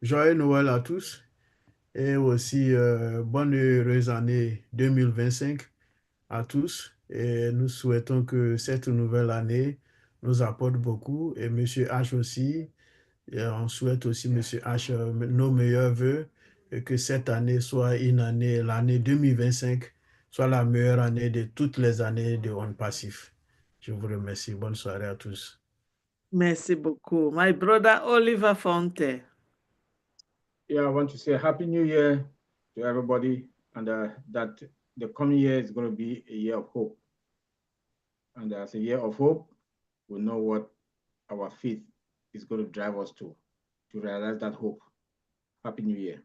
joyeux Noël à tous et aussi bonne heureuse année 2025 à tous. Et nous souhaitons que cette nouvelle année nous apporte beaucoup et M. H aussi. Et on souhaite aussi, M. H, nos meilleurs vœux et que cette année soit l'année 2025 soit la meilleure année de toutes les années de ONPASSIVE. Je vous remercie. Bonne soirée à tous. Merci beaucoup. My brother Oliver Fonte. Yeah, I want to say Happy New Year to everybody, and that the coming year is going to be a year of hope. And as a year of hope, we know what our faith is going to drive us to realize that hope. Happy New Year.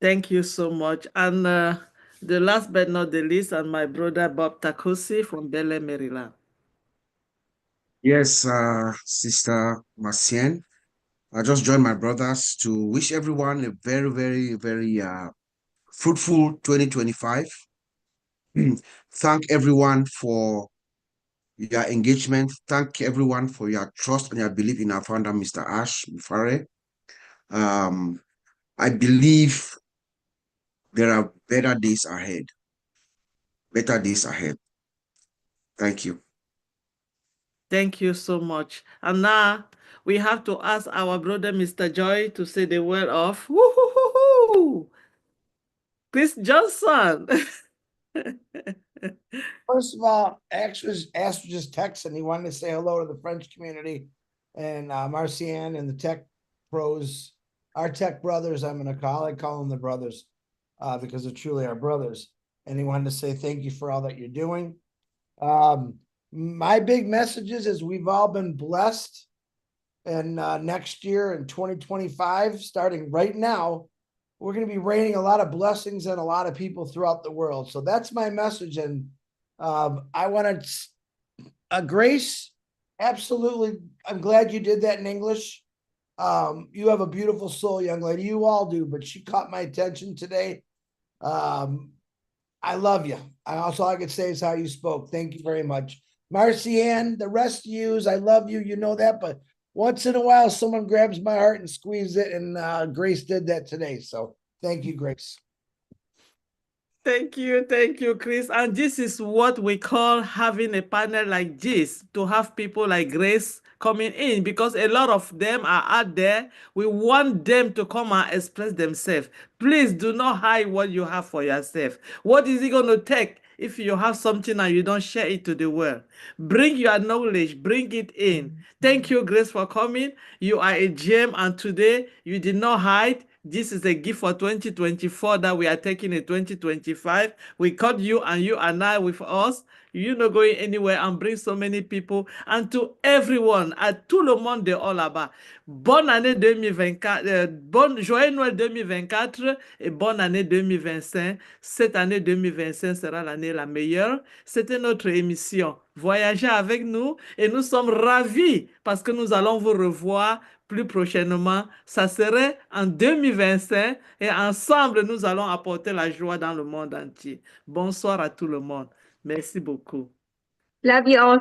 Thank you so much. And the last but not the least, and my brother Bob Takosi from Bel Air, Maryland. Yes, Sister Marcienne. I just joined my brothers to wish everyone a very, very, very fruitful 2025. Thank everyone for your engagement. Thank everyone for your trust and your belief in our founder, Mr. Ash Mufare. I believe there are better days ahead. Better days ahead. Thank you. Thank you so much. And now we have to ask our brother, Mr. Joy, to say the word of woo-hoo-hoo-hoo, Chris Johnson. First of all, Ash was just texting. He wanted to say hello to the French community and Marcienne and the tech pros, our tech brothers. I call them the brothers because they're truly our brothers. And he wanted to say thank you for all that you're doing. My big message is we've all been blessed, and next year in 2025, starting right now, we're going to be raining a lot of blessings on a lot of people throughout the world. So that's my message. And I want to, Grace, absolutely. I'm glad you did that in English. You have a beautiful soul, young lady. You all do, but she caught my attention today. I love you. All I could say is how you spoke. Thank you very much. Marcianne, the rest of yous, I love you. You know that, but once in a while, someone grabs my heart and squeezes it, and Grace did that today. So thank you, Grace. Thank you, Chris. And this is what we call having a panel like this, to have people like Grace coming in, because a lot of them are out there. We want them to come and express themselves. Please do not hide what you have for yourself. What is it going to take if you have something and you don't share it to the world? Bring your knowledge, bring it in. Thank you, Grace, for coming. You are a gem, and today you did not hide. This is a gift for 2024 that we are taking in 2025. We caught you and I with us. You're not going anywhere, and bring so many people. And to everyone, à tout le monde de all là-bas, bonne année 2024, joyeux Noël 2024 et bonne année 2025. Cette année 2025 sera l'année la meilleure. C'était notre émission. Voyagez avec nous, et nous sommes ravis parce que nous allons vous revoir plus prochainement. Ça serait en 2025, et ensemble, nous allons apporter la joie dans le monde entier. Bonsoir à tout le monde. Merci beaucoup. Love you all.